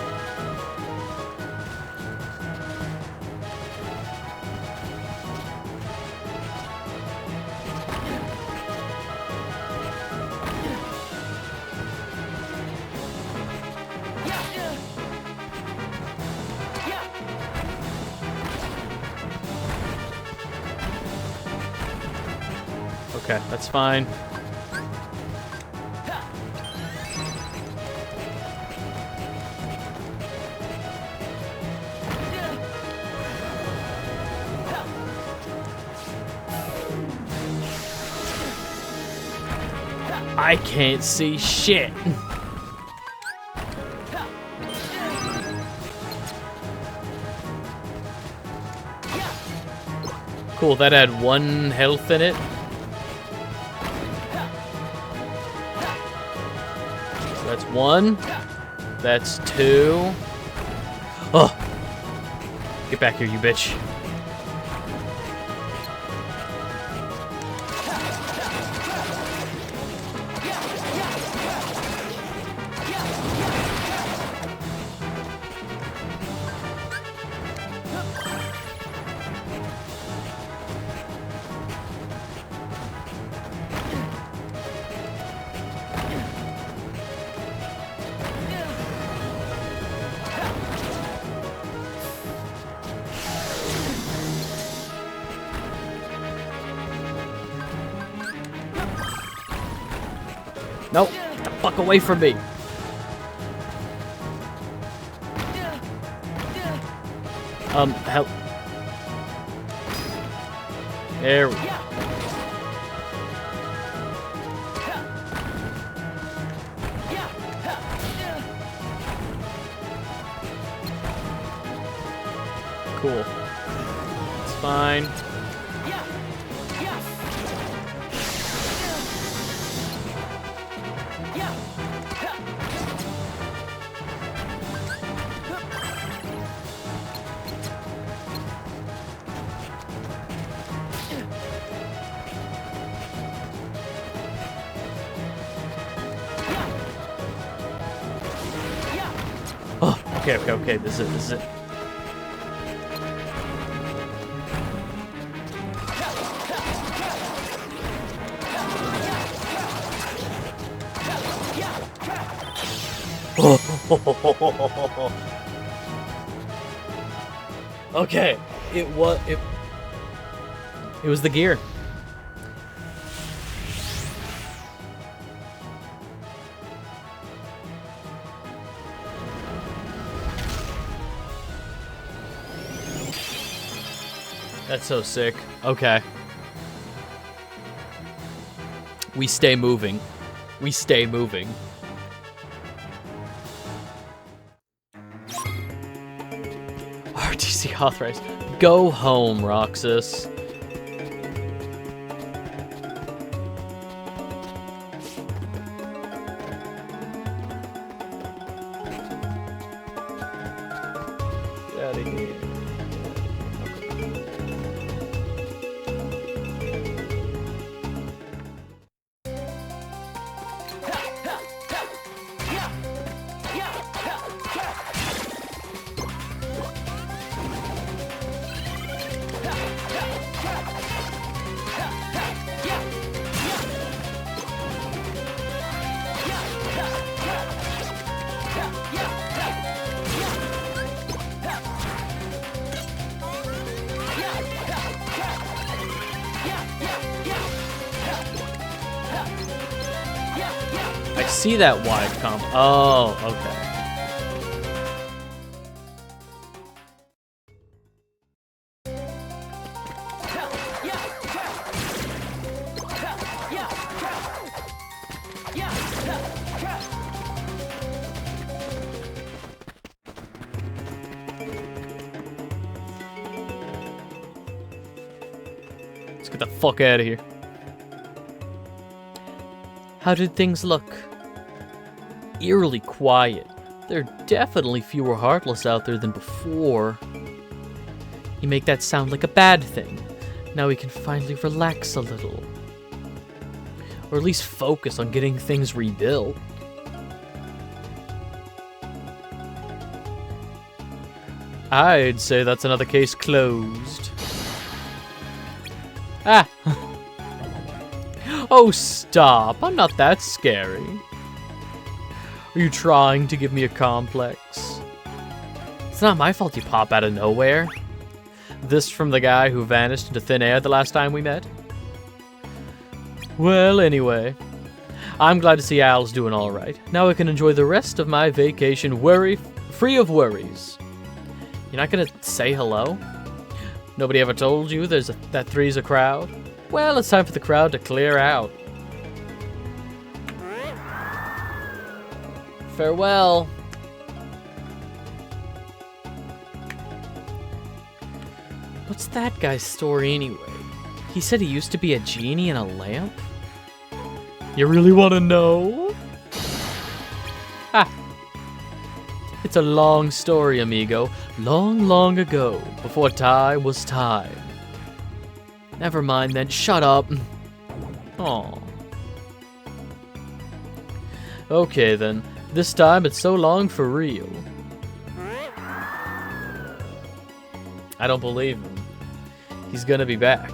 Okay, that's fine. I can't see shit. Cool, that had 1 health in it. So that's 1. That's 2. Oh! Get back here, you bitch. Nope. Get the fuck away from me. Help. There we go. Cool. It's fine. Oh, okay. This is it. Oh. Okay, it was the gear. That's so sick. Okay. We stay moving. We stay moving. RTC authorized. Go home, Roxas. Get out of here. I see that wide comp. Oh, okay. Let's get the fuck out of here. How did things look? Eerily quiet. There are definitely fewer Heartless out there than before. You make that sound like a bad thing. Now we can finally relax a little. Or at least focus on getting things rebuilt. I'd say that's another case closed. Ah! Oh, stop. I'm not that scary. Are you trying to give me a complex? It's not my fault you pop out of nowhere. This from the guy who vanished into thin air the last time we met? Well, anyway. I'm glad to see Al's doing alright. Now I can enjoy the rest of my vacation free of worries. You're not gonna say hello? Nobody ever told you that three's a crowd? Well, it's time for the crowd to clear out. Farewell. What's that guy's story anyway? He said he used to be a genie in a lamp? You really want to know? Ha! It's a long story, amigo. Long, long ago, before time was time. Never mind then, shut up. Aw. Okay then, this time it's so long for real. I don't believe him. He's gonna be back.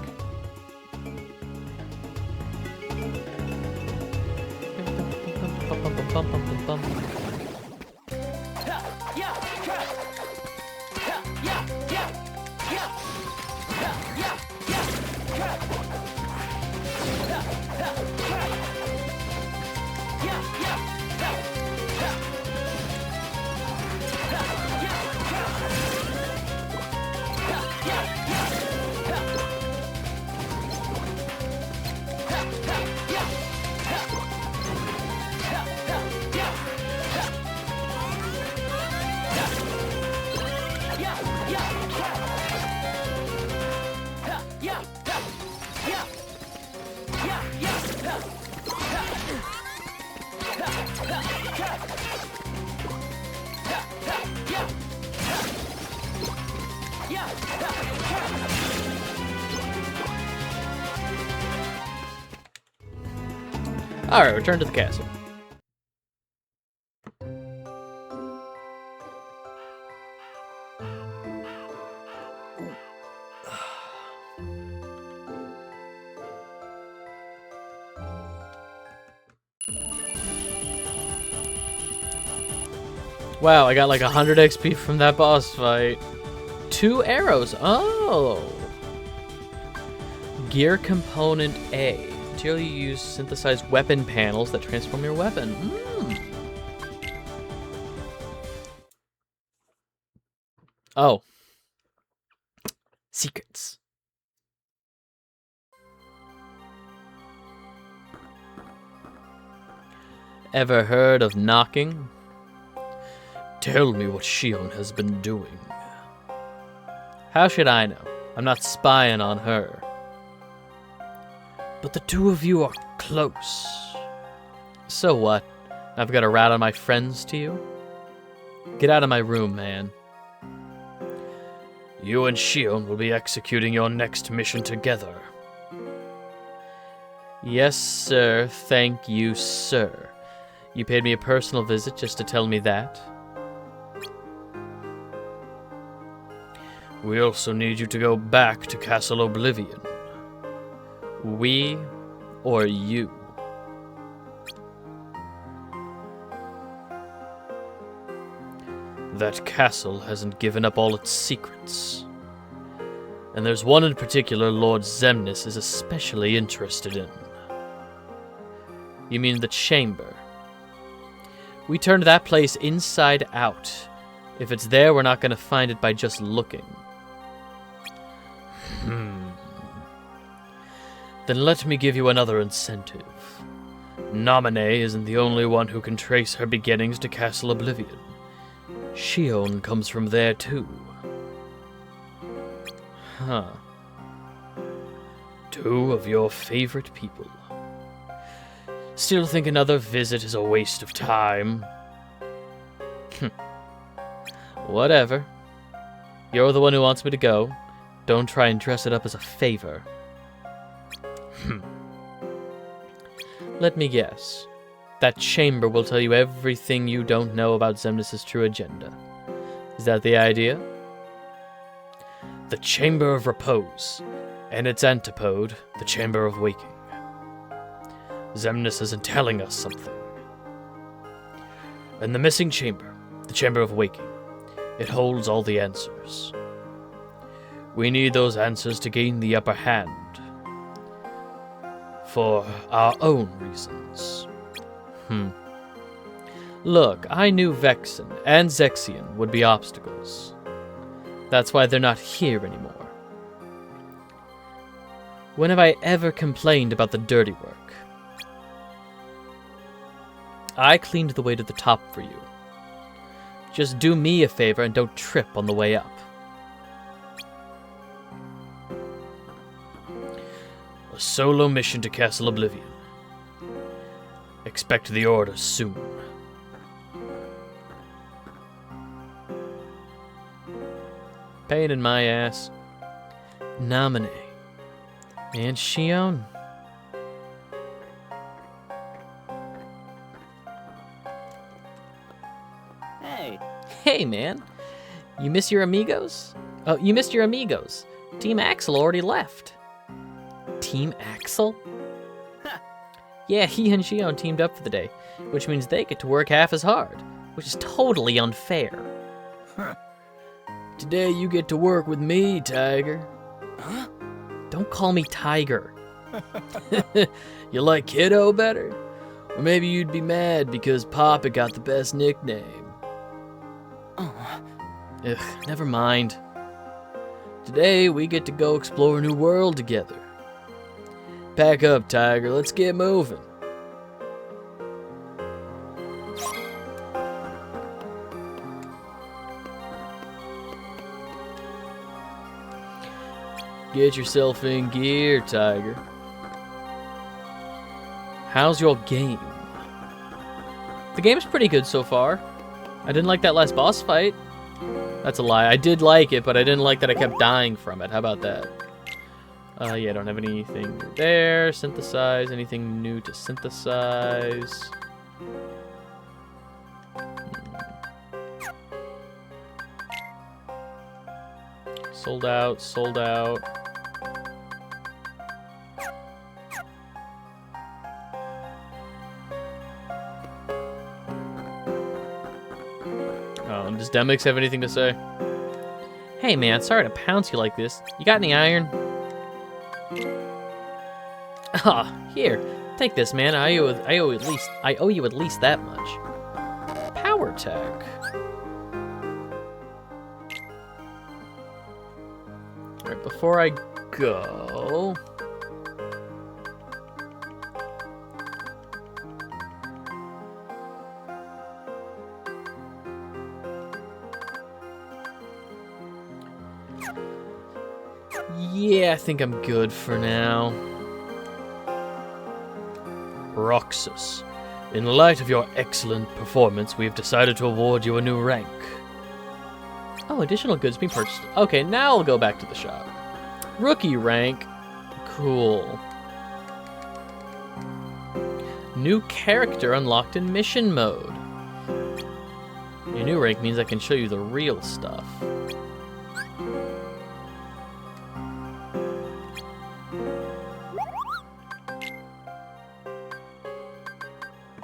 Alright, return to the castle. Wow, I got like 100 XP from that boss fight. 2 arrows. Oh. Gear component A. Material you use synthesized weapon panels that transform your weapon. Oh. Secrets. Ever heard of knocking? Tell me what Shion has been doing. How should I know? I'm not spying on her. But the two of you are close. So what? I've got to rat on my friends to you? Get out of my room, man. You and Shion will be executing your next mission together. Yes, sir. Thank you, sir. You paid me a personal visit just to tell me that? We also need you to go back to Castle Oblivion. We or you? That castle hasn't given up all its secrets. And there's one in particular Lord Xemnas is especially interested in. You mean the chamber? We turned that place inside out. If it's there, we're not going to find it by just looking. Then let me give you another incentive. Naminé isn't the only one who can trace her beginnings to Castle Oblivion. Shion comes from there too. Huh. Two of your favorite people. Still think another visit is a waste of time? Whatever. You're the one who wants me to go. Don't try and dress it up as a favor. Let me guess. That chamber will tell you everything you don't know about Xemnas' true agenda. Is that the idea? The Chamber of Repose, and its antipode, the Chamber of Waking. Xemnas isn't telling us something. And the missing chamber, the Chamber of Waking, it holds all the answers. We need those answers to gain the upper hand. For our own reasons. Look, I knew Vexen and Zexion would be obstacles. That's why they're not here anymore. When have I ever complained about the dirty work? I cleaned the way to the top for you. Just do me a favor and don't trip on the way up. A solo mission to Castle Oblivion. Expect the order soon. Pain in my ass. Nominee. And Shion. Hey. Hey, man. You miss your amigos? Oh, you missed your amigos. Team Axel already left. Team Axel? Yeah, he and Shion teamed up for the day, which means they get to work half as hard, which is totally unfair. Today you get to work with me, Tiger. Huh? Don't call me Tiger. You like Kiddo better? Or maybe you'd be mad because Papa got the best nickname. Oh. Ugh, never mind. Today we get to go explore a new world together. Pack up, Tiger. Let's get moving. Get yourself in gear, Tiger. How's your game? The game's pretty good so far. I didn't like that last boss fight. That's a lie. I did like it, but I didn't like that I kept dying from it. How about that? Yeah, I don't have anything there. Synthesize. Anything new to synthesize? Sold out, sold out. Oh, does Demix have anything to say? Hey man, sorry to pounce you like this. You got any iron? Ah, here, take this, man. I owe you at least that much. Power tech. All right, before I go, yeah, I think I'm good for now. Roxas, in light of your excellent performance, we have decided to award you a new rank. Oh, additional goods being purchased. Okay, now I'll go back to the shop. Rookie rank. Cool. New character unlocked in mission mode. Your new rank means I can show you the real stuff.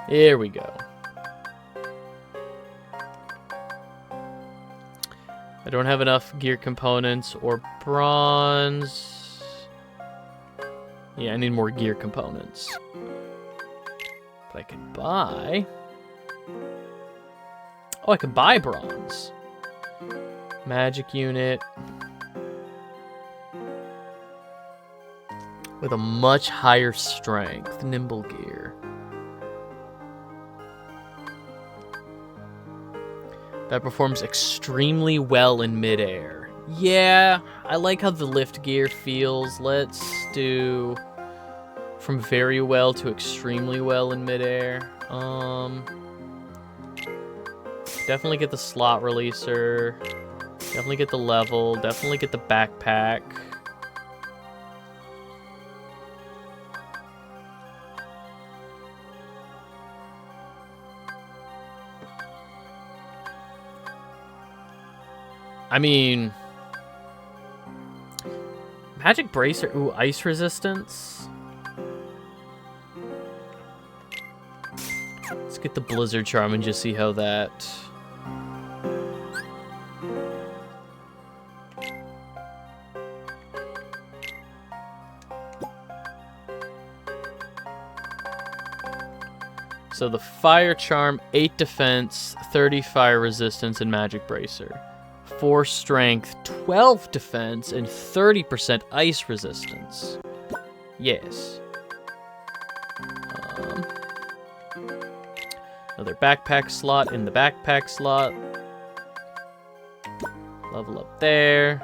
Here we go. I don't have enough gear components or bronze. Yeah, I need more gear components. But I could buy... Oh, I could buy bronze. Magic unit. With a much higher strength. Nimble gear. That performs extremely well in midair. Yeah, I like how the lift gear feels. Let's do from very well to extremely well in midair. Definitely get the slot releaser. Definitely get the level. Definitely get the backpack. I mean, magic bracer. Ooh, ice resistance. Let's get the blizzard charm and just see how that. So the fire charm, 8 defense, 30 fire resistance, and magic bracer. 4 strength, 12 defense, and 30% ice resistance. Yes. Another backpack slot in the backpack slot. Level up there.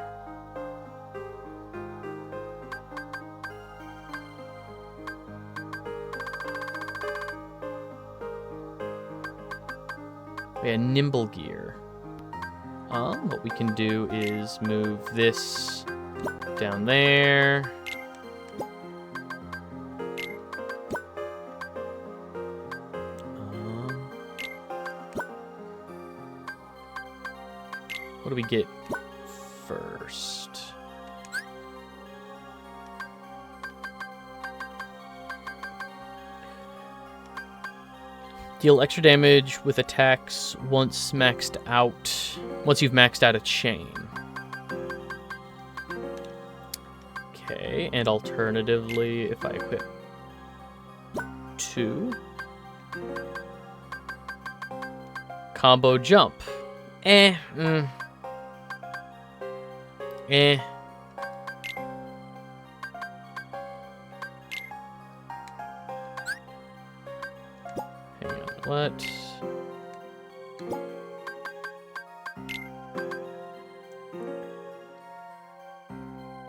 We have nimble gear. What we can do is move this down there. What do we get first? Deal extra damage with attacks once you've maxed out a chain. Okay, and alternatively, if I equip 2. Combo jump. Eh. Hang on, what?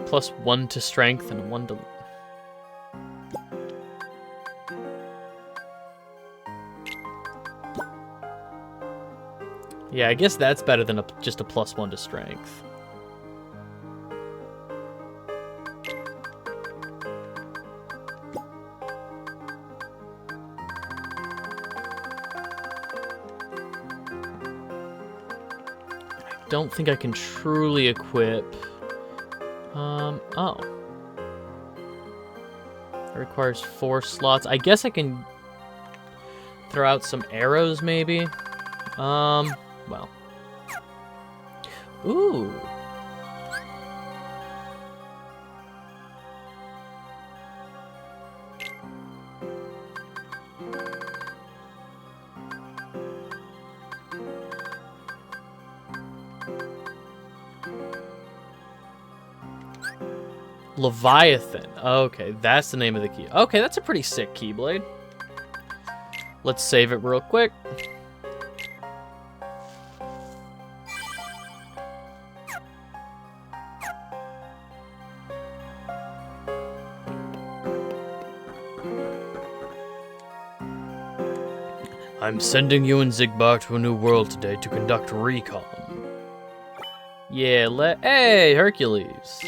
+1 to strength and 1 to... Yeah, I guess that's better than just a +1 to strength. I don't think I can truly equip... oh. It requires 4 slots. I guess I can throw out some arrows, maybe? Well. Ooh. Leviathan. Okay, that's the name of the key. Okay, that's a pretty sick keyblade. Let's save it real quick. I'm sending you and Zigbar to a new world today to conduct recon. Yeah, hey, Hercules.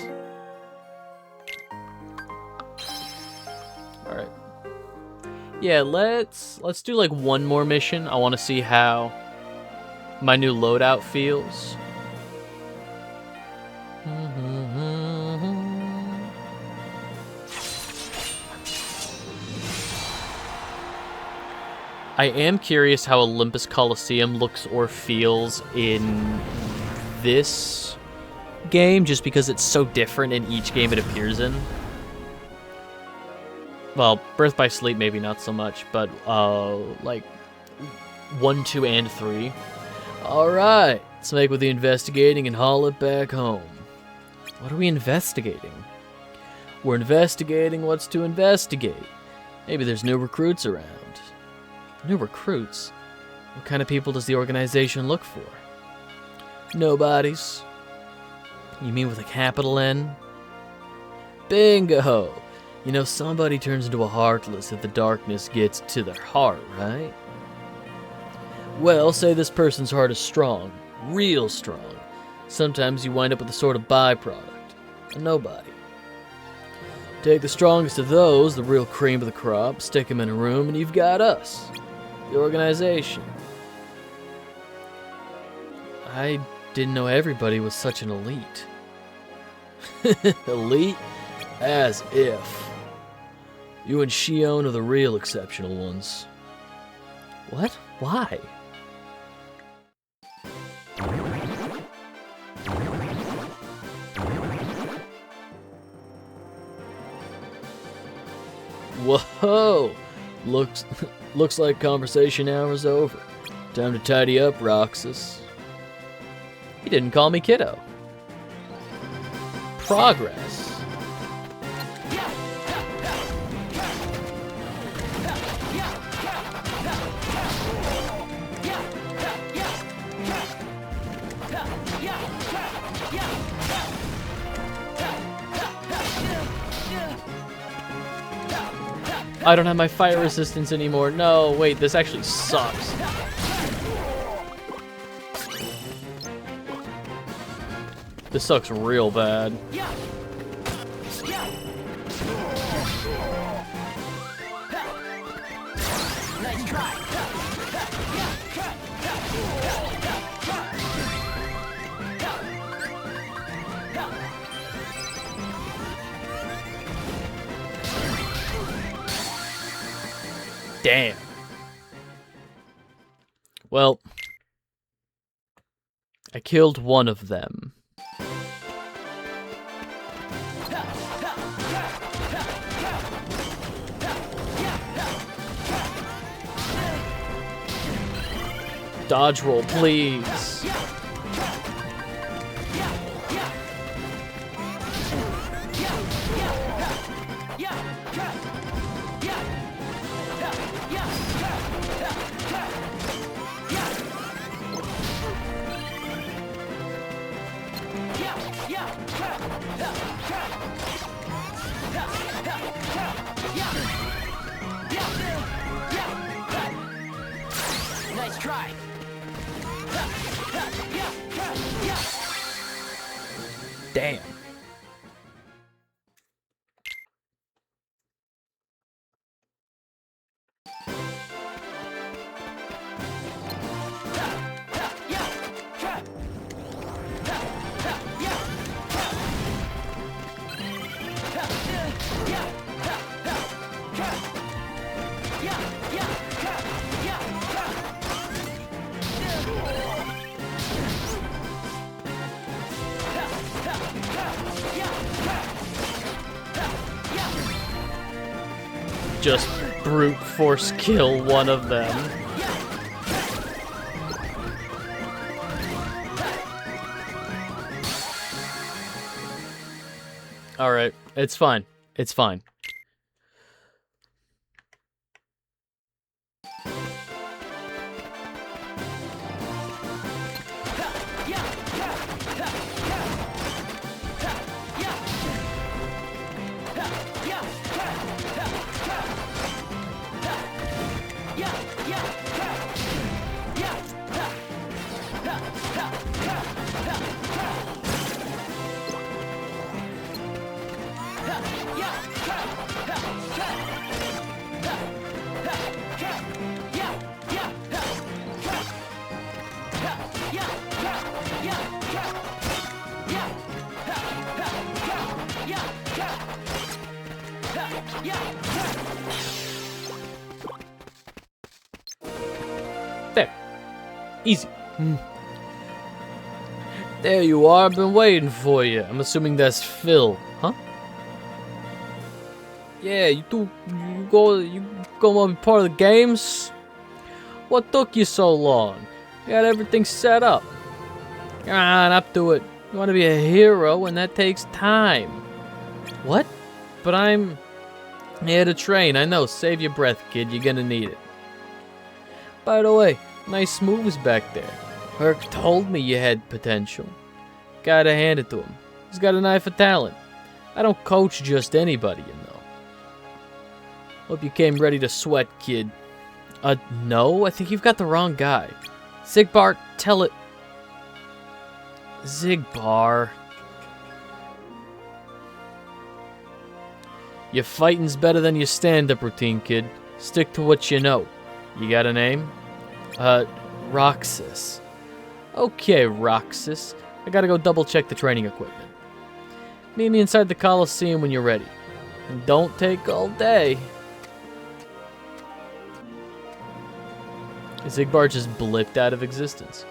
Alright. Yeah, let's do like one more mission. I want to see how my new loadout feels. I am curious how Olympus Coliseum looks or feels in this game, just because it's so different in each game it appears in. Well, Birth by Sleep maybe not so much, but like 1, 2, and 3. Alright, let's make with the investigating and haul it back home. What are we investigating? We're investigating what's to investigate. Maybe there's new recruits around. New recruits? What kind of people does the organization look for? Nobodies. You mean with a capital N? Bingo! You know, somebody turns into a Heartless if the darkness gets to their heart, right? Well, say this person's heart is strong. Real strong. Sometimes you wind up with a sort of byproduct. A nobody. Take the strongest of those, the real cream of the crop, stick them in a room, and you've got us. The organization. I didn't know everybody was such an elite. Elite? As if. You and Shion are the real exceptional ones. What? Why? Whoa! Looks like conversation hour's over. Time to tidy up, Roxas. He didn't call me kiddo. Progress. I don't have my fire resistance anymore. No, wait, this actually sucks. This sucks real bad. Nice try. Damn. Well, I killed one of them. Dodge roll, please. Nice try. Damn. Just brute force kill one of them. Alright, it's fine. It's fine. There. Easy. There you are. I've been waiting for you. I'm assuming that's Phil, huh? Yeah, you gonna be part of the games? What took you so long? You got everything set up. Come on, up to it. You want to be a hero, and that takes time. What? But I'm here to train. I know. Save your breath, kid. You're gonna need it. By the way, nice moves back there. Herc told me you had potential. Gotta hand it to him. He's got an eye for talent. I don't coach just anybody, you know. Hope you came ready to sweat, kid. No, I think you've got the wrong guy. Zigbar, tell it. Zigbar. Your fighting's better than your stand-up routine, kid. Stick to what you know. You got a name? Roxas. Okay, Roxas. I gotta go double-check the training equipment. Meet me inside the Coliseum when you're ready. And don't take all day. Zigbar just blipped out of existence.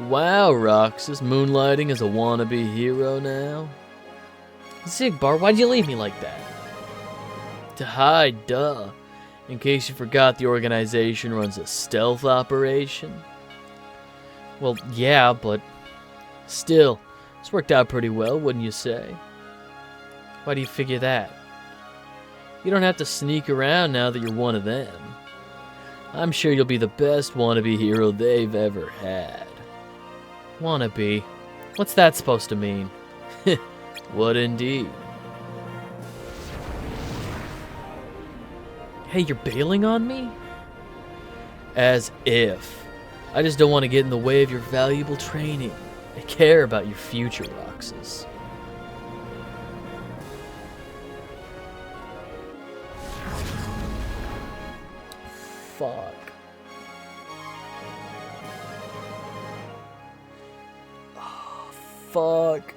Wow, Roxas, moonlighting as a wannabe hero now? Zigbar, why'd you leave me like that? To hide, duh. In case you forgot, the organization runs a stealth operation. Well, yeah, but still, it's worked out pretty well, wouldn't you say? Why do you figure that? You don't have to sneak around now that you're one of them. I'm sure you'll be the best wannabe hero they've ever had. Wannabe? What's that supposed to mean? What indeed? Hey, you're bailing on me? As if. I just don't want to get in the way of your valuable training. I care about your future, Roxas. Fuck. Oh, fuck.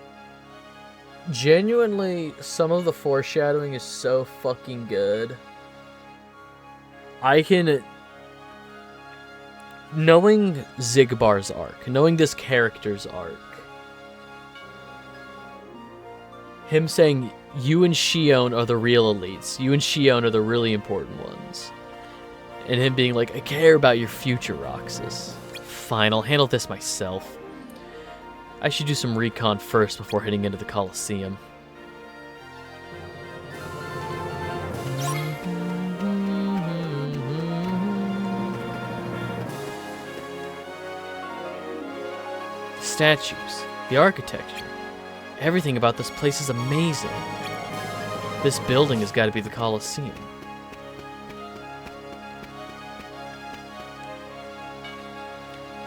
Genuinely, some of the foreshadowing is so fucking good. I can... Knowing Zigbar's arc, knowing this character's arc, him saying, you and Shion are the real elites, you and Shion are the really important ones, and him being like, I care about your future, Roxas. Fine, I'll handle this myself. I should do some recon first before heading into the Colosseum. The statues, the architecture, everything about this place is amazing. This building has got to be the Colosseum.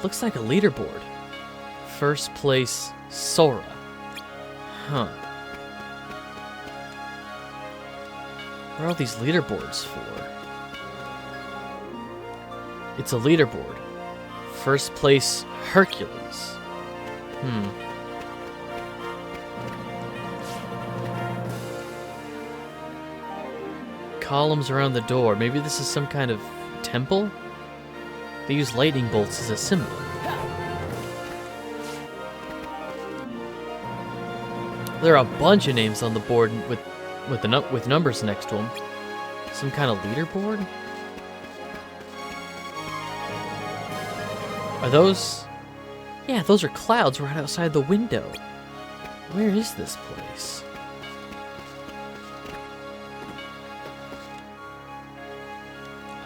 Looks like a leaderboard. First place, Sora. Huh. What are all these leaderboards for? It's a leaderboard. First place, Hercules. Columns around the door. Maybe this is some kind of temple? They use lightning bolts as a symbol. There are a bunch of names on the board with numbers next to them. Some kind of leaderboard? Are those... Yeah, those are clouds right outside the window. Where is this place?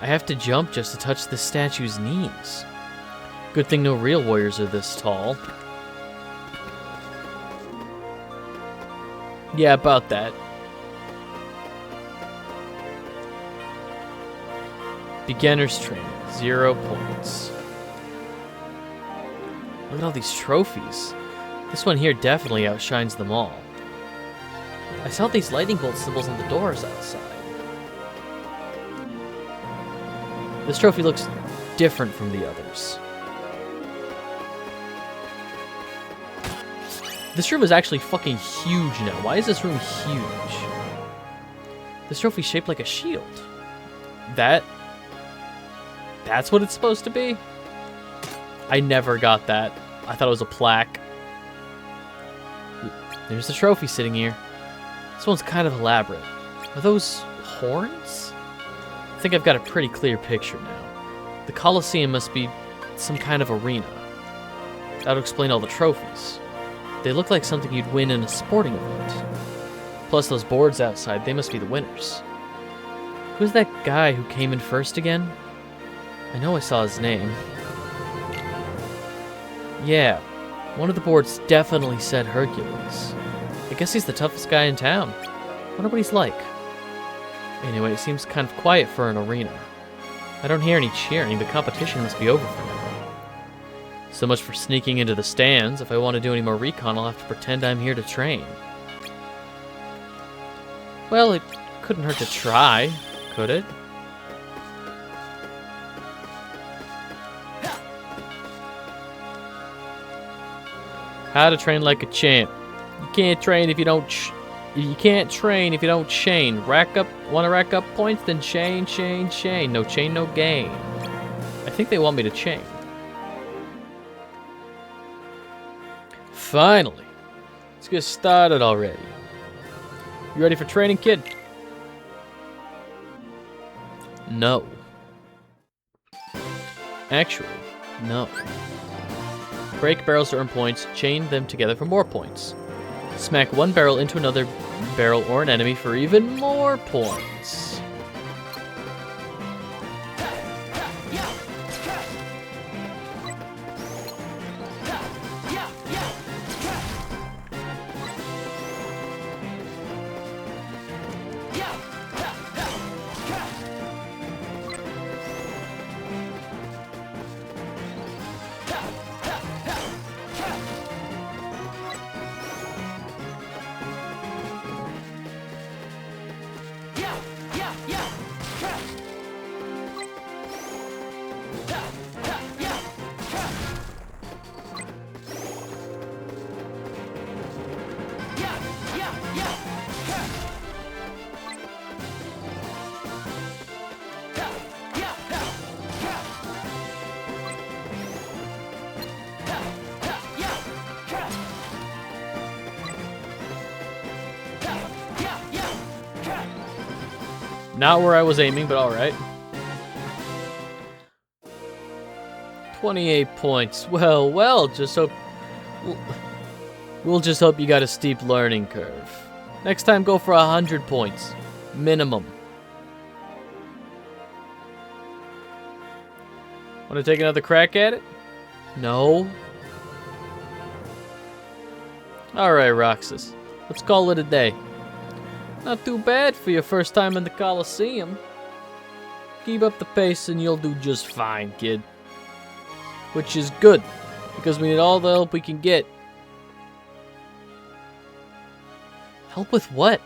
I have to jump just to touch the statue's knees. Good thing no real warriors are this tall. Yeah, about that. Beginner's training, 0 points. Look at all these trophies. This one here definitely outshines them all. I saw these lightning bolt symbols on the doors outside. This trophy looks different from the others. This room is actually fucking huge now. Why is this room huge? This trophy's shaped like a shield. That's what it's supposed to be? I never got that. I thought it was a plaque. There's the trophy sitting here. This one's kind of elaborate. Are those horns? I think I've got a pretty clear picture now. The Colosseum must be some kind of arena. That'll explain all the trophies. They look like something you'd win in a sporting event. Plus those boards outside, they must be the winners. Who's that guy who came in first again? I know I saw his name. Yeah, one of the boards definitely said Hercules. I guess he's the toughest guy in town. Wonder what he's like. Anyway, it seems kind of quiet for an arena. I don't hear any cheering. The competition must be over for now. So much for sneaking into the stands. If I want to do any more recon, I'll have to pretend I'm here to train. Well, it couldn't hurt to try, could it? How to train like a champ. You can't train if you don't chain. Want to rack up points? Then chain. No chain, no gain. I think they want me to chain. Finally. Let's get started already. You ready for training, kid? No. Actually, no. Break barrels to earn points, chain them together for more points. Smack one barrel into another barrel or an enemy for even more points. Not where I was aiming, but alright. 28 points. Well, just hope... We'll just hope you got a steep learning curve. Next time, go for 100 points. Minimum. Want to take another crack at it? No? Alright, Roxas. Let's call it a day. Not too bad for your first time in the Coliseum. Keep up the pace and you'll do just fine, kid. Which is good, because we need all the help we can get. Help with what?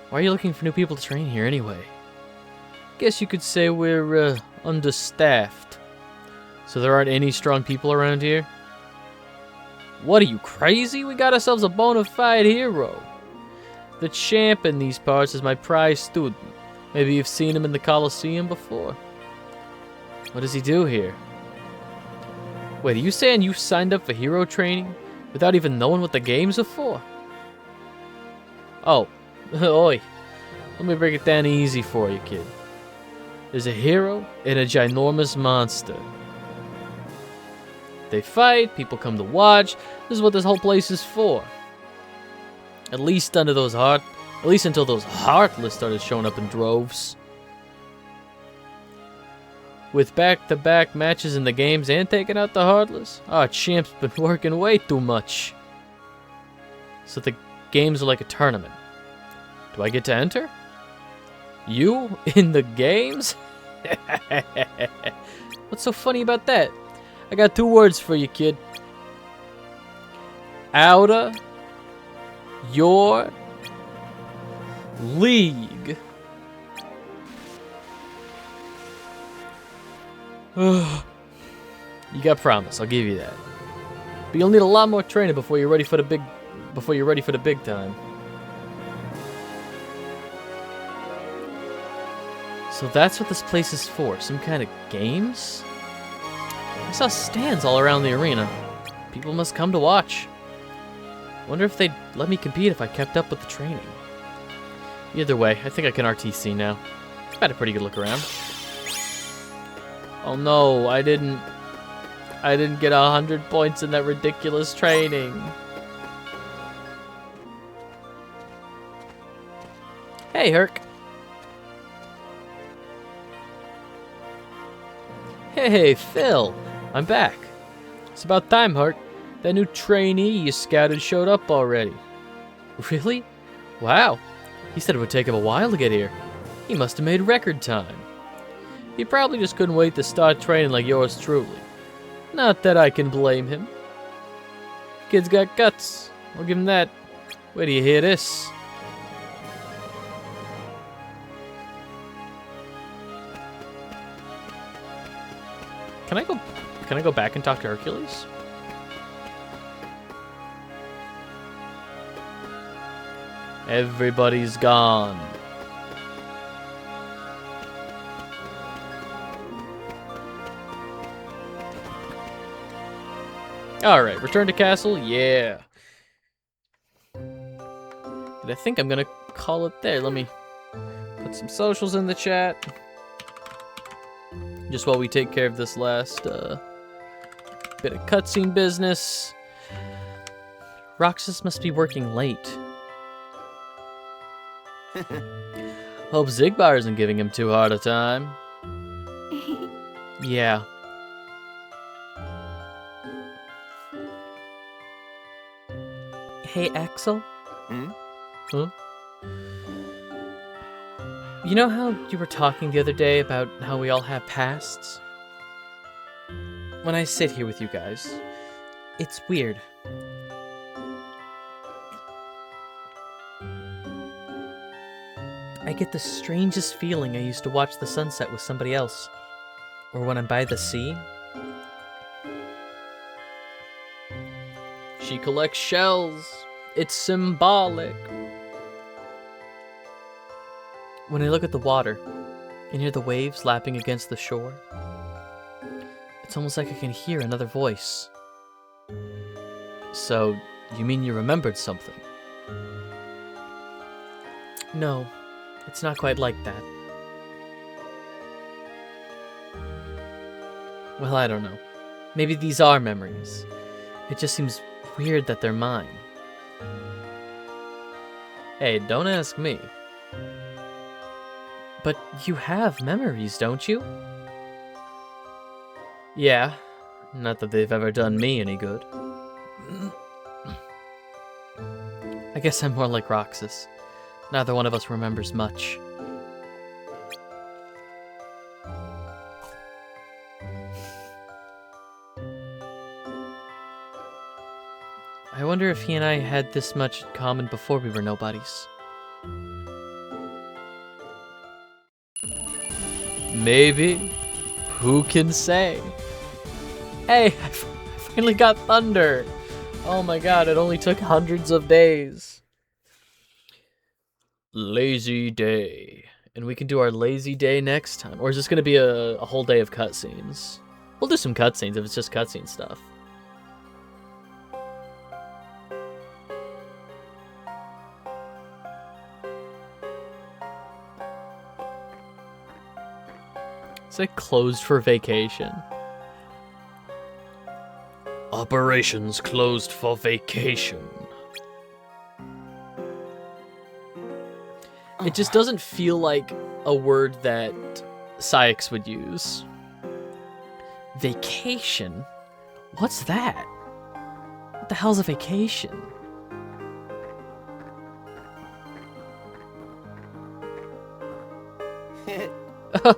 Why are you looking for new people to train here anyway? Guess you could say we're, understaffed. So there aren't any strong people around here? What are you, crazy? We got ourselves a bona fide hero. The champ in these parts is my prize student. Maybe you've seen him in the Coliseum before. What does he do here? Wait, are you saying you signed up for hero training without even knowing what the games are for? Oh, oi. Let me break it down easy for you, kid. There's a hero and a ginormous monster. They fight, people come to watch. This is what this whole place is for. At least until those Heartless started showing up in droves. With back-to-back matches in the games and taking out the Heartless, our champ's been working way too much. So the games are like a tournament. Do I get to enter? You? In the games? What's so funny about that? I got 2 words for you, kid. Outta your league. You got promise, I'll give you that. But you'll need a lot more training before you're ready for the big time. So that's what this place is for, some kind of games? I saw stands all around the arena. People must come to watch. Wonder if they'd let me compete if I kept up with the training. Either way, I think I can RTC now. I've had a pretty good look around. Oh no, I didn't get 100 points in that ridiculous training. Hey, Herc. Hey, Phil. I'm back. It's about time, Herc. That new trainee you scouted showed up already. Really? Wow. He said it would take him a while to get here. He must have made record time. He probably just couldn't wait to start training like yours truly. Not that I can blame him. Kid's got guts. I'll give him that. Wait till you hear this. Can I go back and talk to Hercules? Everybody's gone. Alright, return to castle, yeah. But I think I'm gonna call it there. Let me put some socials in the chat. Just while we take care of this last bit of cutscene business. Roxas must be working late. Hope Zigbar isn't giving him too hard a time. Yeah. Hey, Axel? Huh? You know how you were talking the other day about how we all have pasts? When I sit here with you guys, it's weird. I get the strangest feeling I used to watch the sunset with somebody else. Or when I'm by the sea. She collects shells. It's symbolic. When I look at the water and hear the waves lapping against the shore, it's almost like I can hear another voice. So, you mean you remembered something? No, it's not quite like that. Well, I don't know. Maybe these are memories. It just seems weird that they're mine. Hey, don't ask me. But you have memories, don't you? Yeah. Not that they've ever done me any good. I guess I'm more like Roxas. Neither one of us remembers much. I wonder if he and I had this much in common before we were nobodies. Maybe. Who can say? Hey, I finally got thunder. Oh my god, it only took hundreds of days. Lazy day. And we can do our lazy day next time. Or is this going to be a whole day of cutscenes? We'll do some cutscenes if it's just cutscene stuff. It's like closed for vacation. Operations closed for vacation. It just doesn't feel like a word that Sykes would use. Vacation? What's that? What the hell's a vacation?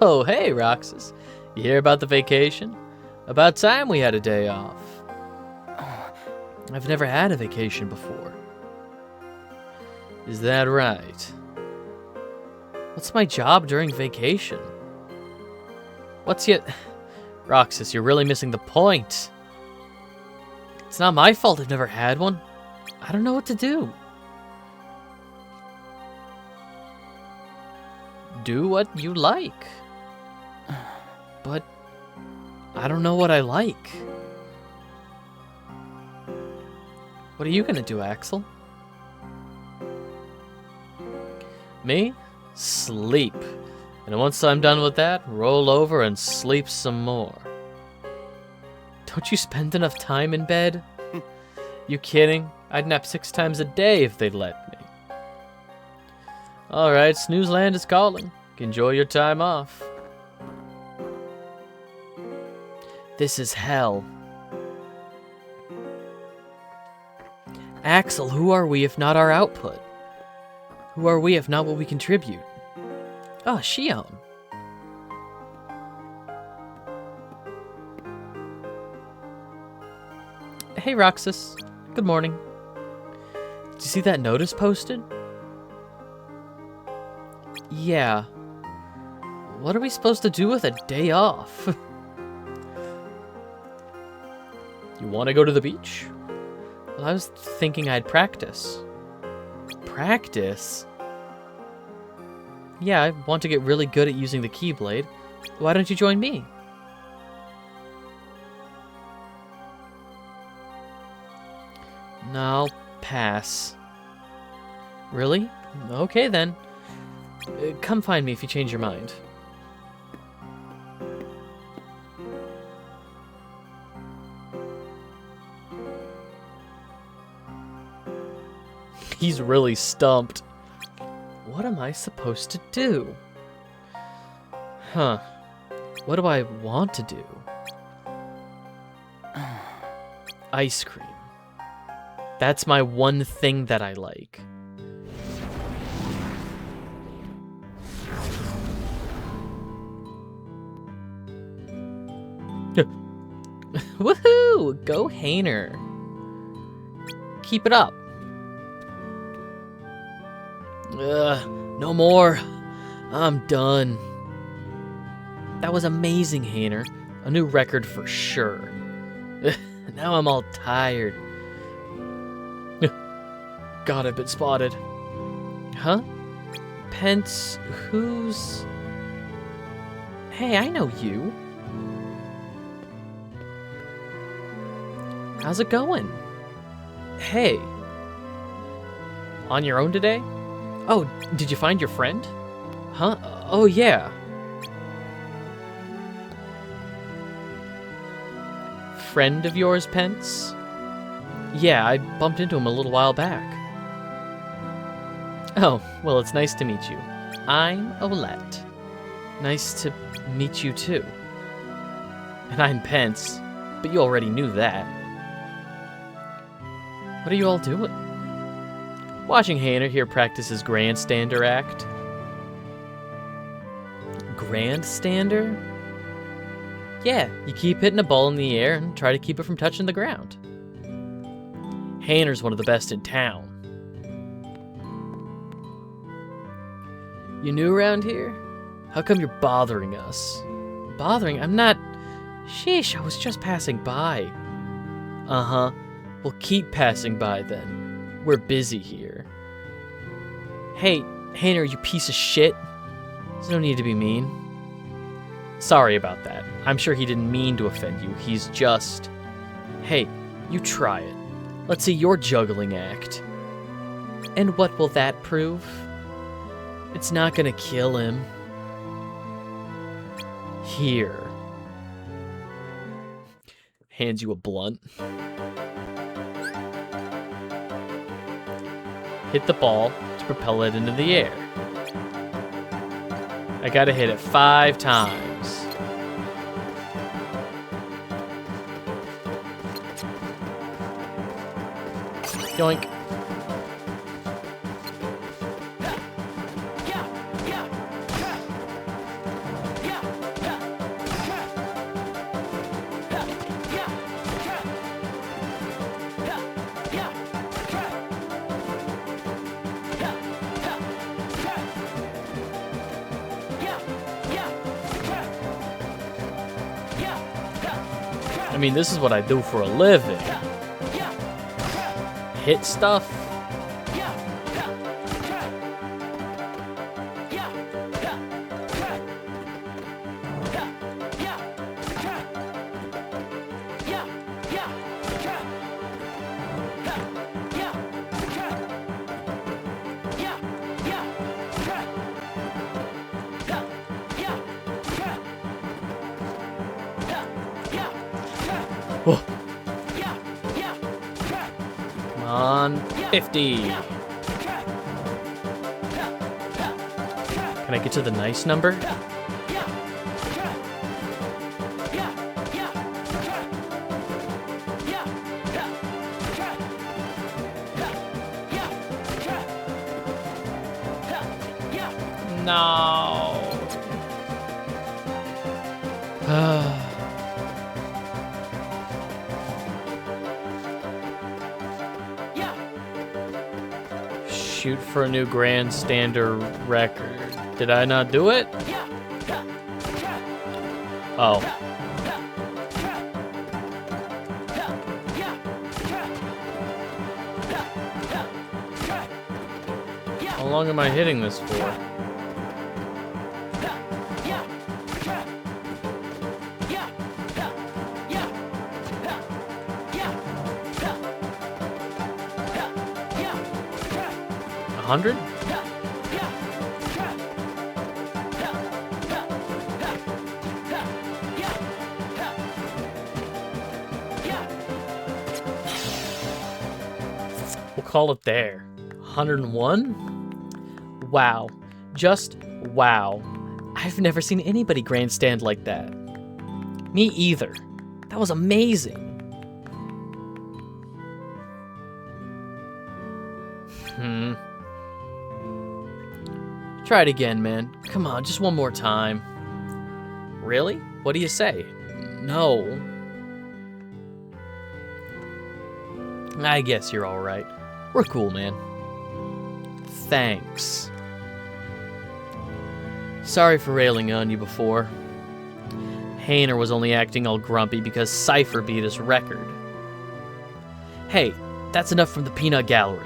Oh, hey, Roxas. You hear about the vacation? About time we had a day off. I've never had a vacation before. Is that right? What's my job during vacation? What's yet? Roxas, you're really missing the point. It's not my fault I've never had one. I don't know what to do. Do what you like. But I don't know what I like. What are you gonna do, Axel? Me? Sleep. And once I'm done with that, roll over and sleep some more. Don't you spend enough time in bed? You kidding? I'd nap 6 times a day if they'd let me. Alright, Snoozeland is calling. Enjoy your time off. This is hell. Axel, who are we if not our output? Who are we if not what we contribute? Oh, Shion. Hey, Roxas. Good morning. Did you see that notice posted? Yeah. What are we supposed to do with a day off? You want to go to the beach? Well, I was thinking I'd practice. Practice? Yeah, I want to get really good at using the Keyblade. Why don't you join me? No, I'll pass. Really? Okay then. Come find me if you change your mind. He's really stumped. What am I supposed to do? Huh. What do I want to do? Ice cream. That's my one thing that I like. Woohoo! Go Hainer. Keep it up. No more. I'm done. That was amazing, Hainer. A new record for sure. Now I'm all tired. God, I've been spotted. Huh? Pence, who's... Hey, I know you. How's it going? Hey. On your own today? Oh, did you find your friend? Huh? Oh, yeah. friend of yours, Pence? Yeah, I bumped into him a little while back. Oh, well, it's nice to meet you. I'm Olette. Nice to meet you, too. And I'm Pence, but you already knew that. What are you all doing? Watching Hannah here practice his grandstander act. Grandstander? Yeah, you keep hitting a ball in the air and try to keep it from touching the ground. Hannah's one of the best in town. You new around here? How come you're bothering us? Bothering? I'm not... Sheesh, I was just passing by. Uh-huh. Well, keep passing by then. We're busy here. Hey, Hannah, you piece of shit. There's no need to be mean. Sorry about that. I'm sure he didn't mean to offend you. He's just... Hey, you try it. Let's see your juggling act. And what will that prove? It's not gonna kill him. Here. Hands you a blunt. Hit the ball to propel it into the air. I gotta hit it 5 times. Yoink. I mean, this is what I do for a living. Hit stuff. Whoa. Come on, 50. Can I get to the nice number? No. Shoot for a new grandstander record. Did I not do it? Oh. How long am I hitting this for? A 100? We'll call it there. 101? Wow. Just wow. I've never seen anybody grandstand like that. Me either. That was amazing. Try it again, man. Come on, just one more time. Really? What do you say? No. I guess you're alright. We're cool, man. Thanks. Sorry for railing on you before. Hainer was only acting all grumpy because Cypher beat his record. Hey, that's enough from the peanut gallery.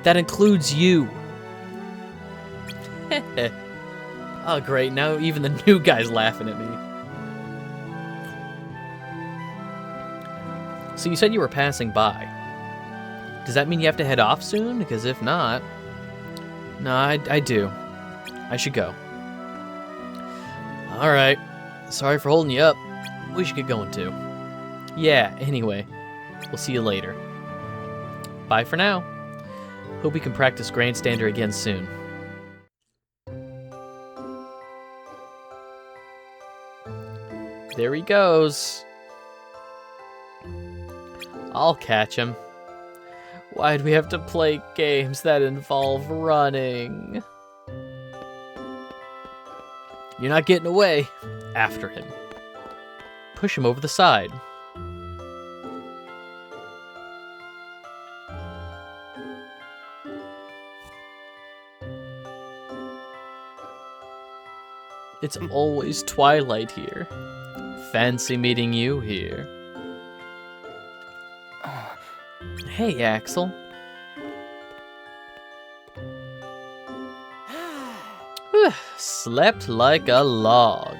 That includes you. Oh, great. Now even the new guy's laughing at me. So you said you were passing by. Does that mean you have to head off soon? Because if not... No, I do. I should go. Alright. Sorry for holding you up. We should get going too. Yeah, anyway. We'll see you later. Bye for now. Hope we can practice Grandstander again soon. There he goes. I'll catch him. Why'd we have to play games that involve running? You're not getting away. After him. Push him over the side. It's always twilight here. Fancy meeting you here. Hey, Axel. Slept like a log.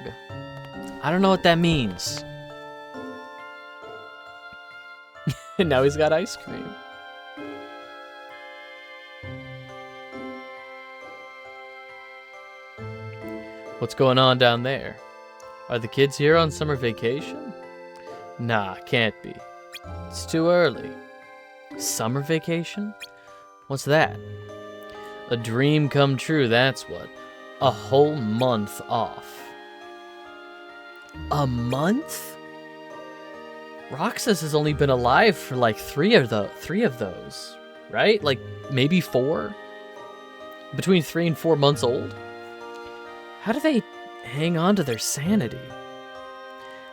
I don't know what that means. And now he's got ice cream. What's going on down there? Are the kids here on summer vacation? Nah, can't be. It's too early. Summer vacation? What's that? A dream come true, that's what. A whole month off. A month? Roxas has only been alive for like three of those, right? Like maybe 4? Between 3 and 4 months old? How do they hang on to their sanity?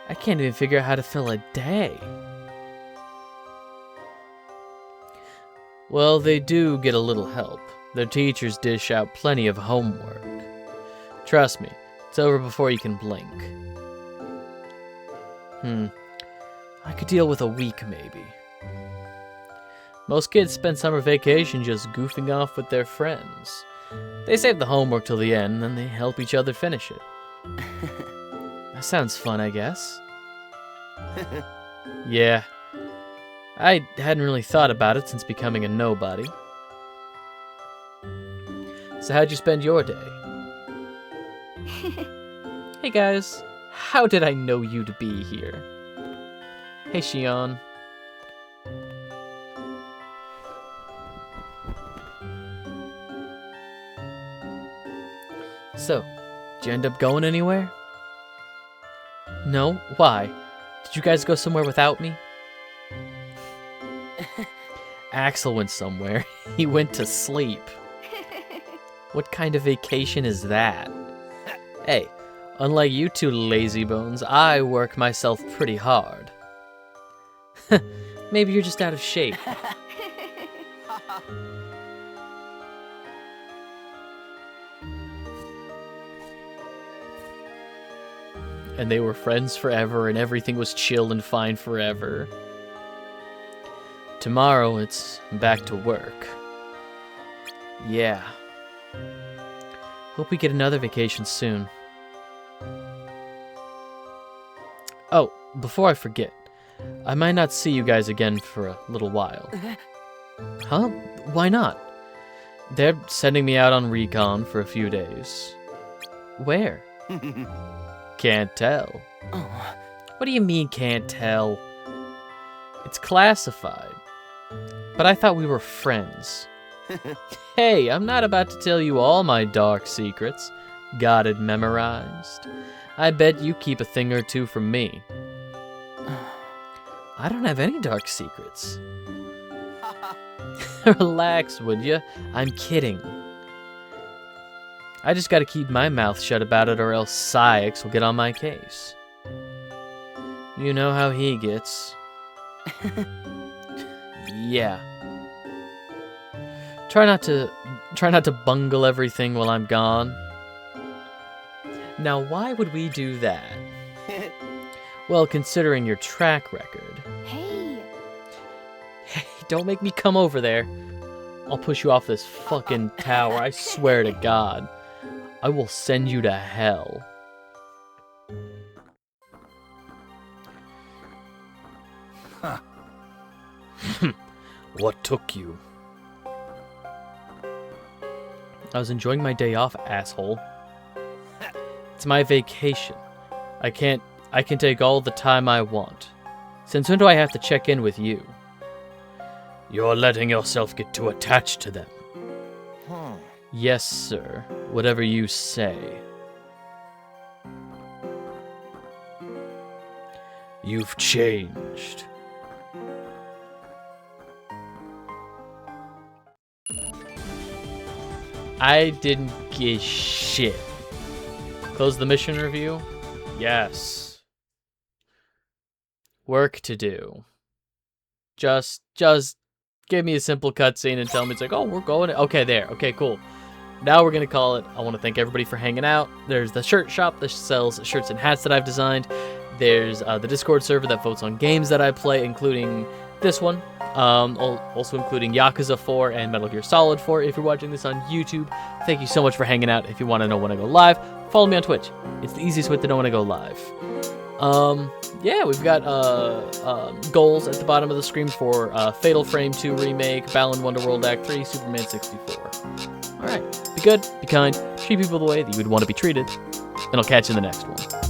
I can't even figure out how to fill a day. Well, they do get a little help. Their teachers dish out plenty of homework. Trust me, it's over before you can blink. I could deal with a week, maybe. Most kids spend summer vacation just goofing off with their friends. They save the homework till the end, then they help each other finish it. That sounds fun, I guess. Yeah. I hadn't really thought about it since becoming a nobody. So how'd you spend your day? Hey guys, how did I know you to be here? Hey Shion. So, did you end up going anywhere? No? Why? Did you guys go somewhere without me? Axel went somewhere. He went to sleep. What kind of vacation is that? Hey, unlike you two lazy bones, I work myself pretty hard. Maybe you're just out of shape. And they were friends forever, and everything was chill and fine forever. Tomorrow, it's back to work. Yeah. Hope we get another vacation soon. Oh, before I forget, I might not see you guys again for a little while. Huh? Why not? They're sending me out on recon for a few days. Where? Can't tell. What do you mean, can't tell? It's classified. But I thought we were friends. Hey, I'm not about to tell you all my dark secrets. Got it memorized? I bet you keep a thing or two from me. I don't have any dark secrets. Relax, would ya? I'm kidding. I just gotta keep my mouth shut about it, or else Sykes will get on my case. You know how he gets. Yeah. Try not to bungle everything while I'm gone. Now, why would we do that? Well, considering your track record. Hey. Hey, don't make me come over there. I'll push you off this fucking tower, I swear to God. I will send you to hell. Huh. What took you? I was enjoying my day off, asshole. It's my vacation. I can take all the time I want. Since when do I have to check in with you? You're letting yourself get too attached to them. Yes, sir. Whatever you say. You've changed. I didn't get shit. Close the mission review? Yes. Work to do. Just give me a simple cutscene and tell me it's like, oh, we're going. Okay, there. Okay, cool. Now we're going to call it. I want to thank everybody for hanging out. There's the shirt shop that sells shirts and hats that I've designed. There's the Discord server that votes on games that I play, including this one. Also including Yakuza 4 and Metal Gear Solid 4. If you're watching this on YouTube, thank you so much for hanging out. If you want to know when I go live, follow me on Twitch. It's the easiest way to know when I go live. Yeah, we've got goals at the bottom of the screen for Fatal Frame 2 Remake, Balan Wonderworld Act 3, Superman 64. Alright, be good, be kind, treat people the way that you would want to be treated, and I'll catch you in the next one.